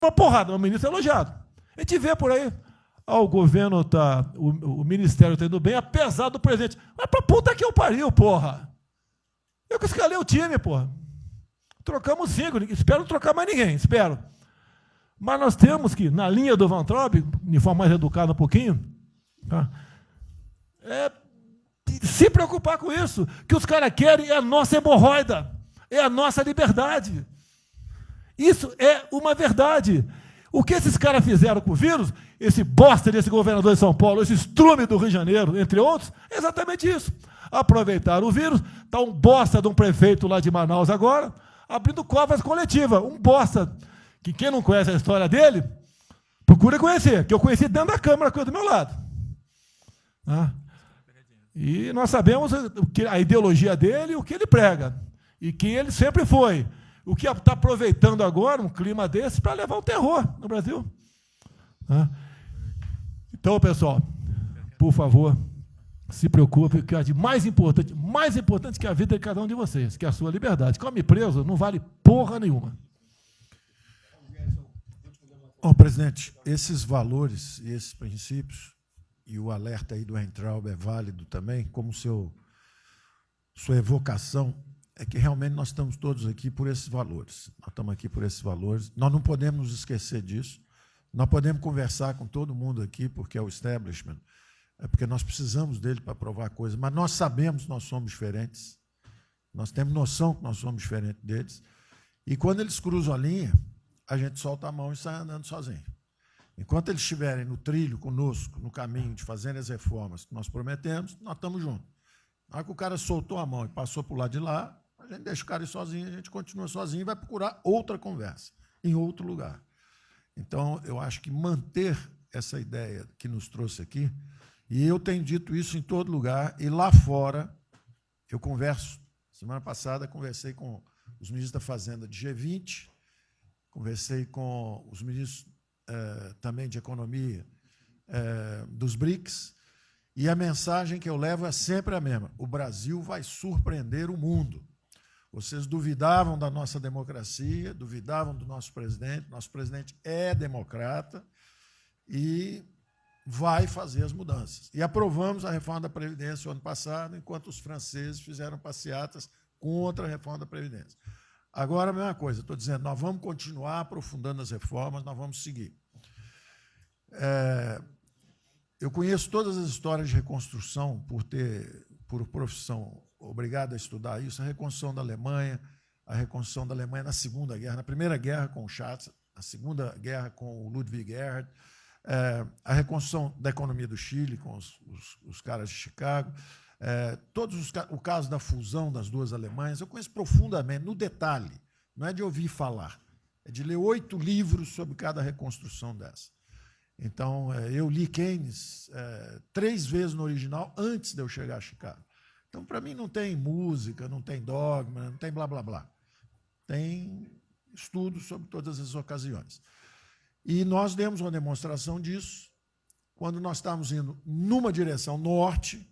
é uma porrada, o ministro é elogiado. A gente vê por aí, o governo está, o ministério está indo bem, apesar do presidente. Mas pra puta que eu pariu, porra. Eu que escalei o time, porra. Trocamos 5, espero não trocar mais ninguém, espero. Mas nós temos que, na linha do Van Traub, de forma mais educada um pouquinho, tá? Se preocupar com isso. O que os caras querem é a nossa hemorroida, é a nossa liberdade. Isso é uma verdade. O que esses caras fizeram com o vírus, esse bosta desse governador de São Paulo, esse estrume do Rio de Janeiro, entre outros, é exatamente isso. Aproveitaram o vírus, está um bosta de um prefeito lá de Manaus agora, abrindo covas coletivas. Um bosta que quem não conhece a história dele, procura conhecer, que eu conheci dentro da Câmara, coisa do meu lado. Ah. E nós sabemos a ideologia dele, o que ele prega, e quem ele sempre foi. O que está aproveitando agora um clima desse para levar o terror no Brasil. Ah. Então, pessoal, por favor, se preocupe, que é de mais importante que a vida de cada um de vocês, que é a sua liberdade. Come preso não vale porra nenhuma. Bom, presidente, esses valores e esses princípios, e o alerta aí do Weintraub é válido também, como sua evocação, é que realmente nós estamos todos aqui por esses valores. Nós estamos aqui por esses valores. Nós não podemos nos esquecer disso. Nós podemos conversar com todo mundo aqui, porque é o establishment, porque nós precisamos dele para provar coisas, mas nós sabemos que nós somos diferentes, nós temos noção que nós somos diferentes deles, e quando eles cruzam a linha, a gente solta a mão e sai andando sozinho. Enquanto eles estiverem no trilho conosco, no caminho de fazer as reformas que nós prometemos, nós estamos juntos. Na hora que o cara soltou a mão e passou para o lado de lá, a gente deixa o cara ir sozinho, a gente continua sozinho e vai procurar outra conversa, em outro lugar. Então, eu acho que manter essa ideia que nos trouxe aqui, e eu tenho dito isso em todo lugar, e lá fora, eu converso, semana passada conversei com os ministros da Fazenda de G20, conversei com os ministros também de Economia dos BRICS, e a mensagem que eu levo é sempre a mesma: o Brasil vai surpreender o mundo. Vocês duvidavam da nossa democracia, duvidavam do nosso presidente é democrata e vai fazer as mudanças. E aprovamos a reforma da Previdência o ano passado, enquanto os franceses fizeram passeatas contra a reforma da Previdência. Agora, a mesma coisa, estou dizendo, nós vamos continuar aprofundando as reformas, nós vamos seguir. Eu conheço todas as histórias de reconstrução por profissão, obrigado a estudar isso, a reconstrução da Alemanha na Segunda Guerra, na Primeira Guerra com o Schatz, na Segunda Guerra com o Ludwig Erhard, a reconstrução da economia do Chile com os caras de Chicago, o caso da fusão das duas Alemanhas, eu conheço profundamente, no detalhe, não é de ouvir falar, é de ler 8 livros sobre cada reconstrução dessa. Então, eu li Keynes 3 vezes no original antes de eu chegar a Chicago. Então, para mim, não tem música, não tem dogma, não tem blá, blá, blá. Tem estudos sobre todas as ocasiões. E nós demos uma demonstração disso quando nós estávamos indo numa direção norte,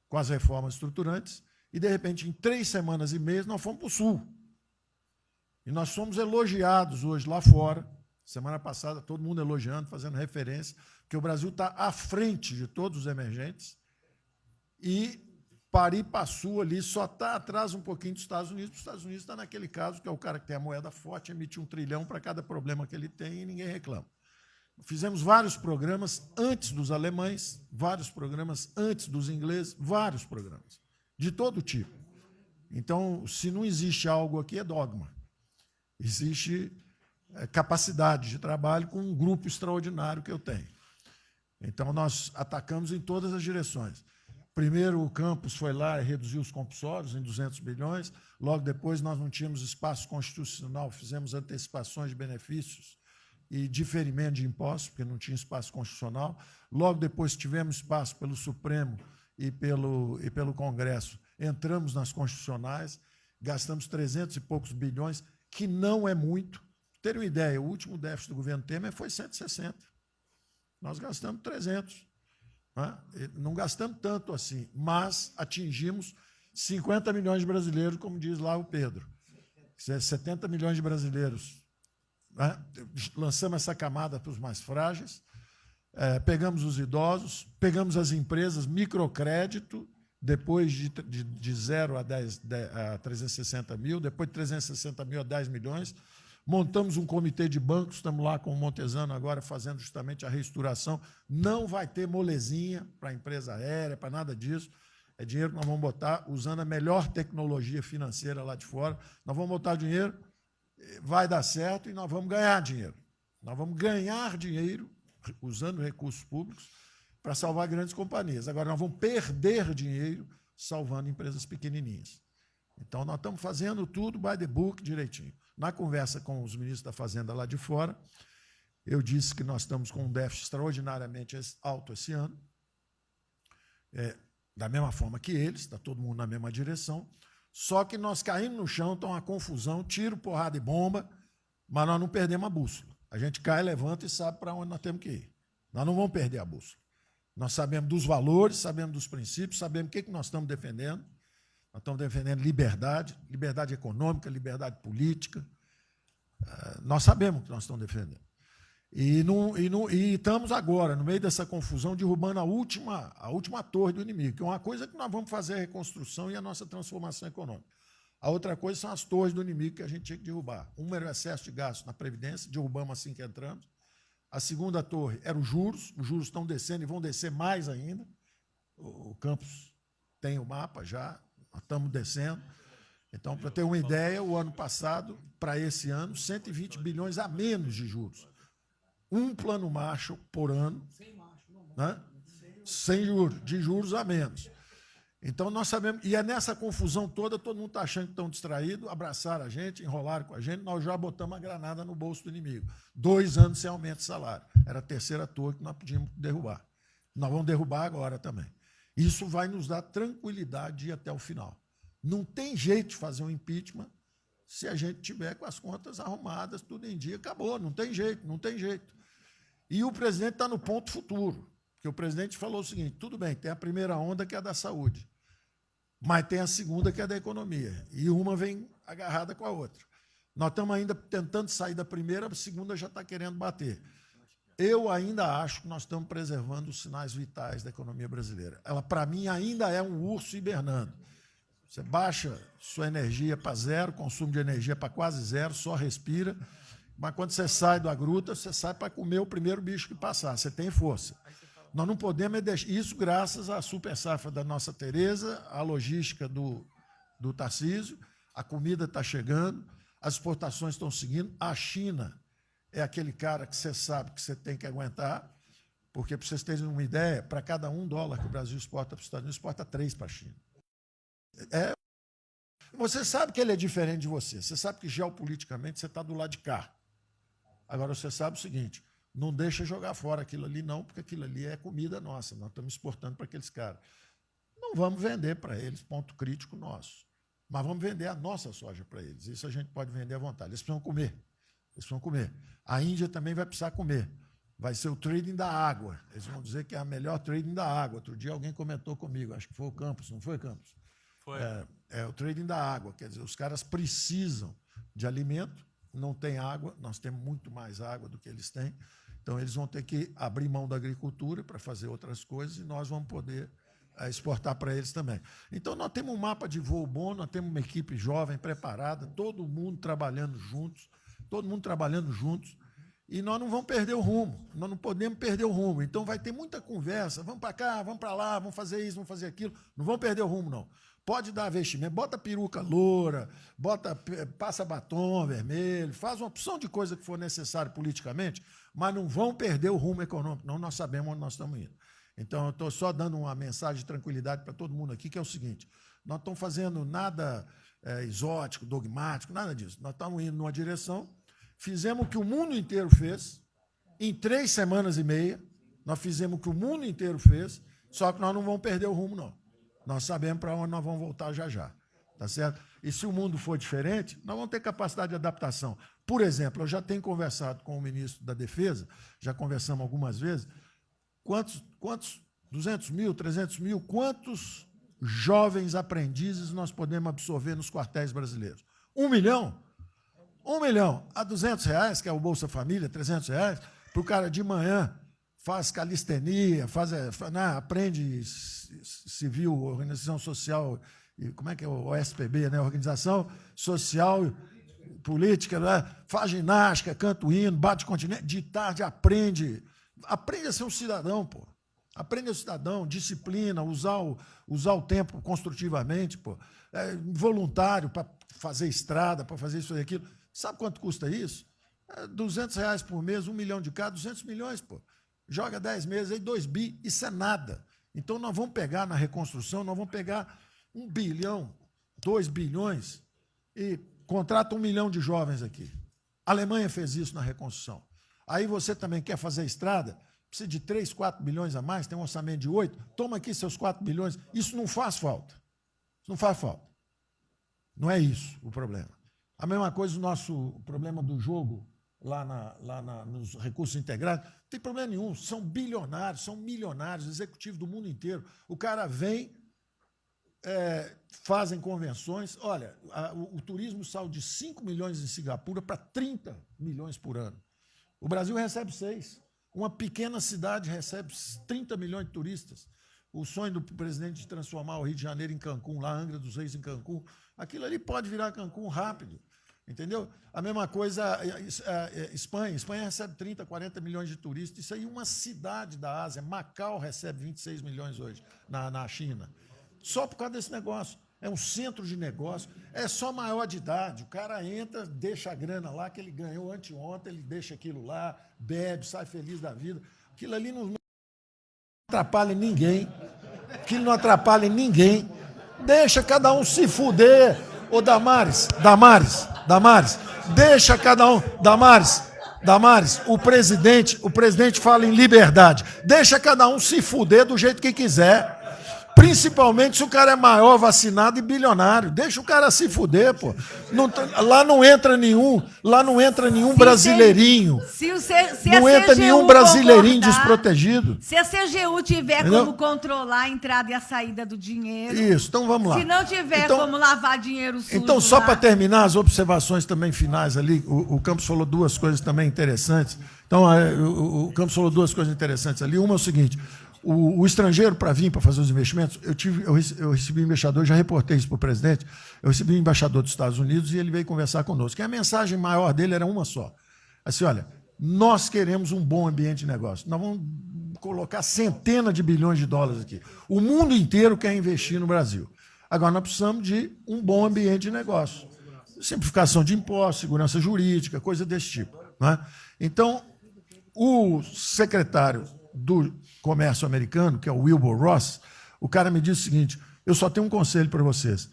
com as reformas estruturantes, e, de repente, em 3 semanas e meia, nós fomos para o sul. E nós somos elogiados hoje lá fora. Semana passada, todo mundo elogiando, fazendo referência, que o Brasil está à frente de todos os emergentes e Paris-Passu ali só está atrás um pouquinho dos Estados Unidos, porque os Estados Unidos está naquele caso que é o cara que tem a moeda forte, emite 1 trilhão para cada problema que ele tem e ninguém reclama. Fizemos vários programas antes dos alemães, vários programas antes dos ingleses, vários programas, de todo tipo. Então, se não existe algo aqui, é dogma. Existe capacidade de trabalho com um grupo extraordinário que eu tenho. Então, nós atacamos em todas as direções. Primeiro, o campus foi lá e reduziu os compulsórios em 200 bilhões. Logo depois, nós não tínhamos espaço constitucional, fizemos antecipações de benefícios e diferimento de impostos, porque não tinha espaço constitucional. Logo depois, tivemos espaço pelo Supremo e pelo Congresso. Entramos nas constitucionais, gastamos 300 e poucos bilhões, que não é muito. Para terem uma ideia, o último déficit do governo Temer foi 160. Nós gastamos 300. Não gastamos tanto assim, mas atingimos 50 milhões de brasileiros, como diz lá o Pedro. 70 milhões de brasileiros. Né? Lançamos essa camada para os mais frágeis, pegamos os idosos, pegamos as empresas, microcrédito, depois de 0 a 360 mil, depois de 360 mil a 10 milhões, montamos um comitê de bancos, estamos lá com o Montesano agora fazendo justamente a reestruturação. Não vai ter molezinha para a empresa aérea, para nada disso. É dinheiro que nós vamos botar usando a melhor tecnologia financeira lá de fora. Nós vamos botar dinheiro, vai dar certo e nós vamos ganhar dinheiro. Nós vamos ganhar dinheiro usando recursos públicos para salvar grandes companhias. Agora, nós vamos perder dinheiro salvando empresas pequenininhas. Então, nós estamos fazendo tudo by the book direitinho. Na conversa com os ministros da Fazenda lá de fora, eu disse que nós estamos com um déficit extraordinariamente alto esse ano, da mesma forma que eles, está todo mundo na mesma direção, só que nós caímos no chão, está uma confusão, tiro, porrada e bomba, mas nós não perdemos a bússola. A gente cai, levanta e sabe para onde nós temos que ir. Nós não vamos perder a bússola. Nós sabemos dos valores, sabemos dos princípios, sabemos o que nós estamos defendendo. Nós estamos defendendo liberdade, liberdade econômica, liberdade política. Nós sabemos o que nós estamos defendendo. E estamos agora, no meio dessa confusão, derrubando a última torre do inimigo, que é uma coisa que nós vamos fazer a reconstrução e a nossa transformação econômica. A outra coisa são as torres do inimigo que a gente tinha que derrubar. Uma era o excesso de gasto na Previdência, derrubamos assim que entramos. A segunda torre era os juros estão descendo e vão descer mais ainda. O Campos tem o mapa já, nós estamos descendo. Então, para ter uma ideia, o ano passado, para esse ano, 120 bilhões a menos de juros. Um plano Marshall por ano, né? Sem juros, de juros a menos. Então, nós sabemos, e é nessa confusão toda, todo mundo está achando que estão distraídos, abraçaram a gente, enrolaram com a gente, nós já botamos a granada no bolso do inimigo. 2 anos sem aumento de salário. Era a terceira torre que nós podíamos derrubar. Nós vamos derrubar agora também. Isso vai nos dar tranquilidade de ir até o final. Não tem jeito de fazer um impeachment se a gente tiver com as contas arrumadas, tudo em dia, acabou, não tem jeito, não tem jeito. E o presidente está no ponto futuro, porque o presidente falou o seguinte, tudo bem, tem a primeira onda que é a da saúde, mas tem a segunda que é da economia, e uma vem agarrada com a outra. Nós estamos ainda tentando sair da primeira, a segunda já está querendo bater. Eu ainda acho que nós estamos preservando os sinais vitais da economia brasileira. Ela, para mim, ainda é um urso hibernando. Você baixa sua energia para zero, consumo de energia para quase zero, só respira, mas quando você sai da gruta, você sai para comer o primeiro bicho que passar, você tem força. Nós não podemos deixar isso graças à super safra da nossa Tereza, à logística do Tarcísio, a comida está chegando, as exportações estão seguindo, a China é aquele cara que você sabe que você tem que aguentar, porque, para vocês terem uma ideia, para cada $1 que o Brasil exporta para os Estados Unidos, exporta 3 para a China. Você sabe que ele é diferente de você, você sabe que geopoliticamente você está do lado de cá. Agora, você sabe o seguinte, não deixa jogar fora aquilo ali não, porque aquilo ali é comida nossa, nós estamos exportando para aqueles caras. Não vamos vender para eles, ponto crítico nosso, mas vamos vender a nossa soja para eles, isso a gente pode vender à vontade, eles precisam comer, A Índia também vai precisar comer, vai ser o trading da água, eles vão dizer que é a melhor trading da água. Outro dia alguém comentou comigo, acho que foi o Campos, não foi, Campos? Foi. É o trading da água, quer dizer, os caras precisam de alimento, não tem água, nós temos muito mais água do que eles têm, então eles vão ter que abrir mão da agricultura para fazer outras coisas e nós vamos poder exportar para eles também. Então nós temos um mapa de voo bom, nós temos uma equipe jovem, preparada, todo mundo trabalhando juntos, e nós não vamos perder o rumo, nós não podemos perder o rumo, então vai ter muita conversa, vamos para cá, vamos para lá, vamos fazer isso, vamos fazer aquilo, não vamos perder o rumo não. Pode dar vestimento, bota peruca loura, passa batom vermelho, faz uma opção de coisa que for necessário politicamente, mas não vão perder o rumo econômico, não, nós sabemos onde nós estamos indo. Então, eu estou só dando uma mensagem de tranquilidade para todo mundo aqui, que é o seguinte, nós estamos fazendo nada exótico, dogmático, nada disso. Nós estamos indo numa direção, fizemos o que o mundo inteiro fez, em 3 semanas e meia, nós fizemos o que o mundo inteiro fez, só que nós não vamos perder o rumo, não. Nós sabemos para onde nós vamos voltar já, tá certo? E se o mundo for diferente, nós vamos ter capacidade de adaptação. Por exemplo, eu já tenho conversado com o ministro da Defesa, já conversamos algumas vezes, quantos 200 mil, 300 mil, quantos jovens aprendizes nós podemos absorver nos quartéis brasileiros? 1 milhão? 1 milhão a R$200, que é o Bolsa Família, R$300, para o cara de manhã faz calistenia, aprende civil, organização social, como é que é o OSPB, né? Organização Social Política, né? Faz ginástica, canta o hino, bate continente, de tarde aprende a ser um cidadão, pô. Aprende a ser cidadão, disciplina, usar o tempo construtivamente, pô. Voluntário para fazer estrada, para fazer isso e aquilo. Sabe quanto custa isso? R$200 por mês, 1 milhão de cada, 200 milhões, pô. Joga 10 meses, aí 2 bi, isso é nada. Então, nós vamos pegar na reconstrução, nós vamos pegar 1 bilhão, 2 bilhões e contrata 1 milhão de jovens aqui. A Alemanha fez isso na reconstrução. Aí você também quer fazer estrada, precisa de 3, 4 bilhões a mais, tem um orçamento de 8, toma aqui seus 4 bilhões. Isso não faz falta. Isso não faz falta. Não é isso o problema. A mesma coisa o nosso problema do jogo, nos recursos integrados, não tem problema nenhum, são bilionários, são milionários, executivos do mundo inteiro. O cara vem, fazem convenções. Olha, o turismo saiu de 5 milhões em Singapura para 30 milhões por ano. O Brasil recebe 6. Uma pequena cidade recebe 30 milhões de turistas. O sonho do presidente de transformar o Rio de Janeiro em Cancún, lá Angra dos Reis em Cancún, aquilo ali pode virar Cancún rápido. Entendeu? A mesma coisa, Espanha. Espanha recebe 30, 40 milhões de turistas. Isso aí é uma cidade da Ásia. Macau recebe 26 milhões hoje na China. Só por causa desse negócio. É um centro de negócio. É só maior de idade. O cara entra, deixa a grana lá, que ele ganhou anteontem, ele deixa aquilo lá, bebe, sai feliz da vida. Aquilo ali não atrapalha ninguém. Aquilo não atrapalha ninguém. Deixa cada um se fuder. Ô, Damares, deixa cada um. Damares, o presidente fala em liberdade. Deixa cada um se fuder do jeito que quiser. Principalmente se o cara é maior, vacinado e bilionário. Deixa o cara se fuder, pô. Lá não entra nenhum brasileirinho. Não entra nenhum brasileirinho desprotegido. Se a CGU tiver como controlar a entrada e a saída do dinheiro. Isso, então vamos lá. Se não tiver como lavar dinheiro sujo. Então, só para terminar as observações também finais ali, o Campos falou duas coisas também interessantes. Então, o Campos falou duas coisas interessantes ali. Uma é o seguinte: o estrangeiro, para vir para fazer os investimentos, eu recebi um embaixador, já reportei isso para o presidente, eu recebi um embaixador dos Estados Unidos e ele veio conversar conosco. E a mensagem maior dele era uma só. Assim, olha, nós queremos um bom ambiente de negócio. Nós vamos colocar centenas de bilhões de dólares aqui. O mundo inteiro quer investir no Brasil. Agora, nós precisamos de um bom ambiente de negócio. Simplificação de impostos, segurança jurídica, coisa desse tipo. Né? Então, o secretário do Comércio americano, que é o Wilbur Ross, o cara me disse o seguinte: eu só tenho um conselho para vocês.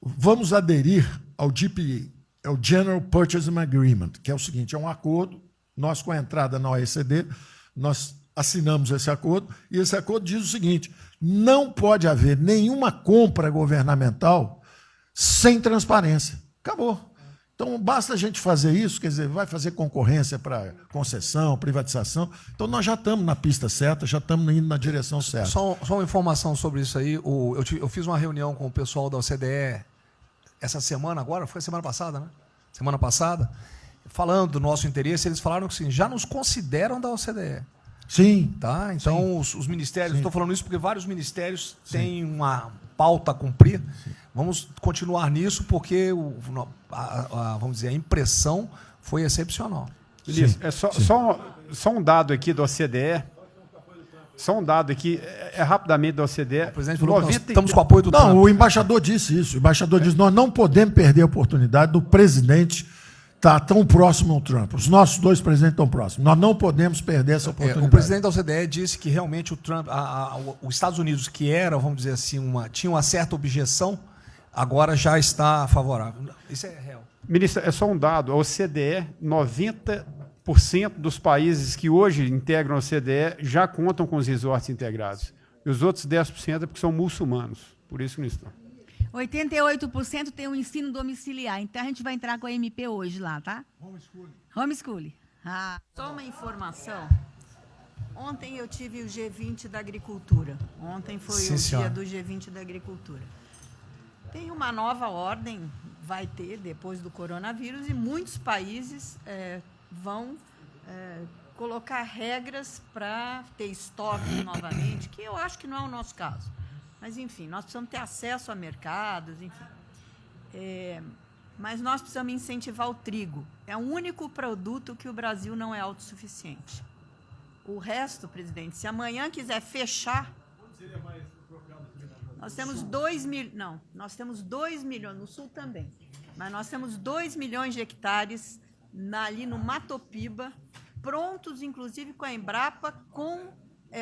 Vamos aderir ao GPA, é o General Purchasing Agreement, que é o seguinte, é um acordo, nós com a entrada na OECD, nós assinamos esse acordo, e esse acordo diz o seguinte: não pode haver nenhuma compra governamental sem transparência. Acabou. Então, basta a gente fazer isso, quer dizer, vai fazer concorrência para concessão, privatização. Então, nós já estamos na pista certa, já estamos indo na direção certa. Só uma informação sobre isso aí. Eu fiz uma reunião com o pessoal da OCDE essa semana agora, foi semana passada, né? Semana passada, falando do nosso interesse, eles falaram que assim, já nos consideram da OCDE. Sim. Tá? Então, os ministérios, estou falando isso porque vários ministérios têm uma pauta a cumprir. Sim. Vamos continuar nisso porque vamos dizer, a impressão foi excepcional. Beleza. É só um dado aqui da OCDE. Só um dado aqui, rapidamente da OCDE. O presidente falou que nós estamos com o apoio do Trump. Não, o embaixador disse isso. O embaixador disse: nós não podemos perder a oportunidade do presidente estar tão próximo ao Trump. Os nossos dois presidentes estão próximos. Nós não podemos perder essa oportunidade. O presidente da OCDE disse que realmente o Trump, os Estados Unidos, que era, vamos dizer assim, tinha uma certa objeção, agora já está favorável. Isso é real. Ministro, é só um dado. A OCDE, 90% dos países que hoje integram a OCDE já contam com os resorts integrados. E os outros 10% é porque são muçulmanos. Por isso que não estão. 88% tem um ensino domiciliar. Então, a gente vai entrar com a MP hoje lá, tá? Homeschooling. Só uma informação. Ontem eu tive o G20 da agricultura. Ontem foi Sim, o senhora. dia do G20 da agricultura. Tem uma nova ordem, vai ter depois do coronavírus, e muitos países vão colocar regras para ter estoque novamente, que eu acho que não é o nosso caso. Mas, enfim, nós precisamos ter acesso a mercados, enfim. Mas nós precisamos incentivar o trigo. É o único produto que o Brasil não é autossuficiente. O resto, presidente, se amanhã quiser fechar... Nós temos 2 milhões... Não, nós temos 2 milhões, no Sul também, mas nós temos 2 milhões de hectares ali no Matopiba, prontos, inclusive, com a Embrapa, com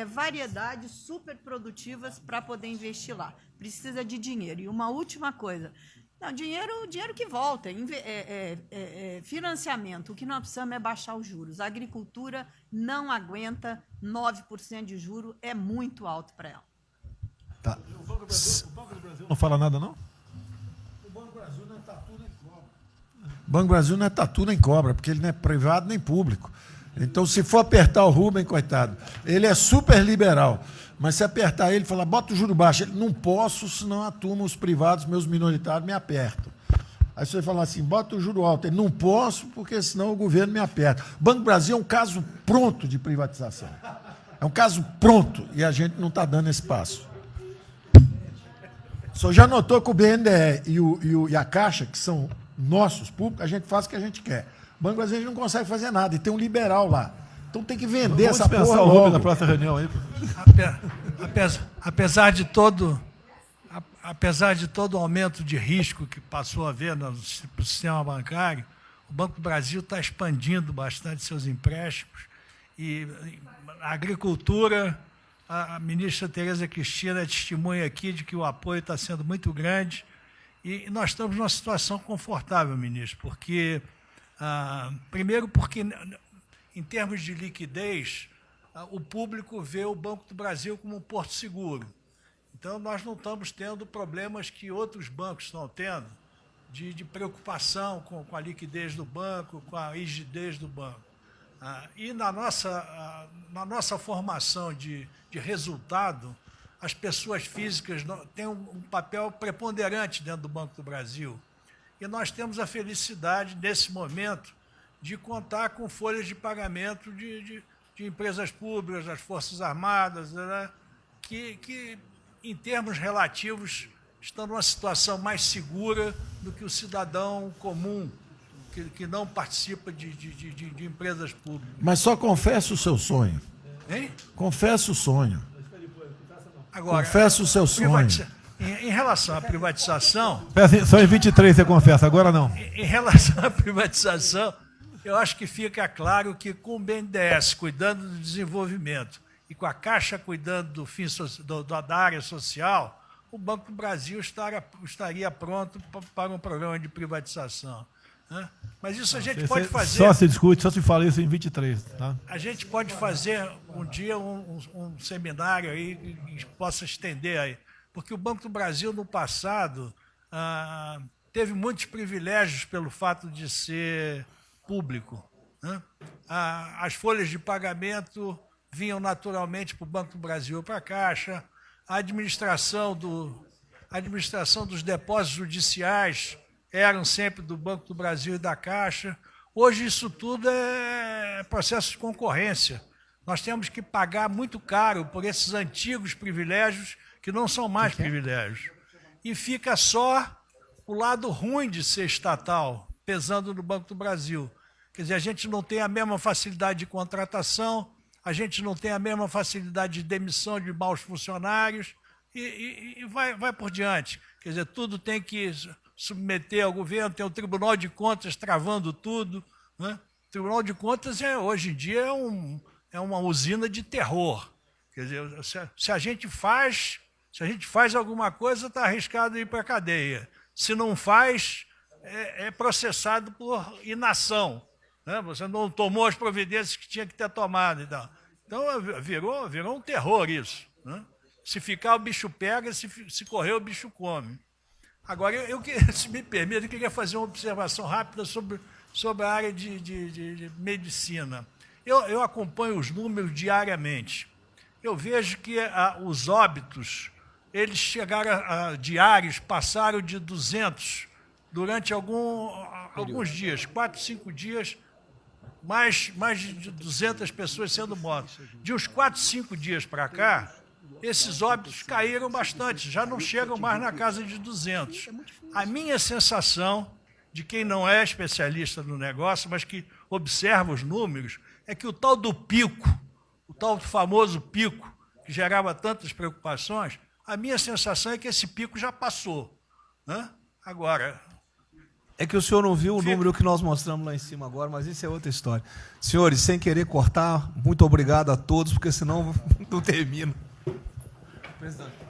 variedades super produtivas para poder investir lá. Precisa de dinheiro. E uma última coisa... Não, dinheiro que volta, financiamento. O que nós precisamos é baixar os juros. A agricultura não aguenta 9% de juro, é muito alto para ela. Tá. O Banco do Brasil não fala nada, não? O Banco do Brasil não é tatu nem cobra. O Banco do Brasil não é tatu nem cobra, porque ele não é privado nem público. Então, se for apertar o Rubem, coitado, ele é super liberal. Mas se apertar ele e falar, bota o juro baixo, ele, não posso, senão a turma, os privados, meus minoritários, me apertam. Aí você fala assim, bota o juro alto. Ele, não posso, porque senão o governo me aperta. O Banco do Brasil é um caso pronto de privatização. É um caso pronto, e a gente não está dando esse passo. O senhor já notou que o BNDE e a Caixa, que são nossos públicos, a gente faz o que a gente quer. O Banco do Brasil não consegue fazer nada, e tem um liberal lá. Então tem que vender essa porra logo. Na próxima reunião aí. Apesar de todo o aumento de risco que passou a haver no sistema bancário, o Banco do Brasil está expandindo bastante seus empréstimos, e a agricultura, a ministra Tereza Cristina é testemunha aqui de que o apoio está sendo muito grande, e nós estamos numa situação confortável, ministro, porque, primeiro porque, em termos de liquidez, o público vê o Banco do Brasil como um porto seguro. Então, nós não estamos tendo problemas que outros bancos estão tendo, de preocupação com a liquidez do banco, com a rigidez do banco. E na nossa formação de resultado, as pessoas físicas têm um papel preponderante dentro do Banco do Brasil. E nós temos a felicidade, nesse momento, de contar com folhas de pagamento de empresas públicas, das Forças Armadas, né, que, em termos relativos, estão numa situação mais segura do que o cidadão comum, que não participa de empresas públicas. Mas só confessa o seu sonho. Hein? Confessa o sonho. Agora, confessa o seu sonho. Em relação à privatização... Só em 23 você confessa, agora não. Em relação à privatização, eu acho que fica claro que com o BNDES cuidando do desenvolvimento e com a Caixa cuidando da área social, o Banco do Brasil estaria pronto para um programa de privatização. Né? Mas isso a gente pode fazer... Só se discute, só se fala isso em 23. Tá? A gente pode fazer um dia um seminário aí que possa estender aí. Porque o Banco do Brasil, no passado, teve muitos privilégios pelo fato de ser público. Né? As folhas de pagamento vinham naturalmente para o Banco do Brasil, para a Caixa. A administração dos depósitos judiciais eram sempre do Banco do Brasil e da Caixa. Hoje isso tudo é processo de concorrência. Nós temos que pagar muito caro por esses antigos privilégios que não são mais privilégios. E fica só o lado ruim de ser estatal, pesando no Banco do Brasil. Quer dizer, a gente não tem a mesma facilidade de contratação, a gente não tem a mesma facilidade de demissão de maus funcionários, e vai por diante. Quer dizer, tudo tem que submeter ao governo, tem o Tribunal de Contas travando tudo. Né? O Tribunal de Contas, hoje em dia, é uma usina de terror. Quer dizer, se a gente faz alguma coisa, está arriscado ir para a cadeia. Se não faz, é processado por inação. Né? Você não tomou as providências que tinha que ter tomado. Então virou um terror isso. Né? Se ficar, o bicho pega, se correr, o bicho come. Agora, se me permite, eu queria fazer uma observação rápida sobre a área de medicina. Eu acompanho os números diariamente. Eu vejo que os óbitos, eles chegaram diários, passaram de 200 durante alguns dias, 4, 5 dias, mais de 200 pessoas sendo mortas. De uns 4, 5 dias para cá, esses óbitos caíram bastante, já não chegam mais na casa de 200. A minha sensação, de quem não é especialista no negócio, mas que observa os números, é que o tal do pico, o tal do famoso pico, que gerava tantas preocupações, a minha sensação é que esse pico já passou. Né? Agora... É que o senhor não viu o número que nós mostramos lá em cima agora, mas isso é outra história. Senhores, sem querer cortar, muito obrigado a todos, porque senão não termina. Presidente.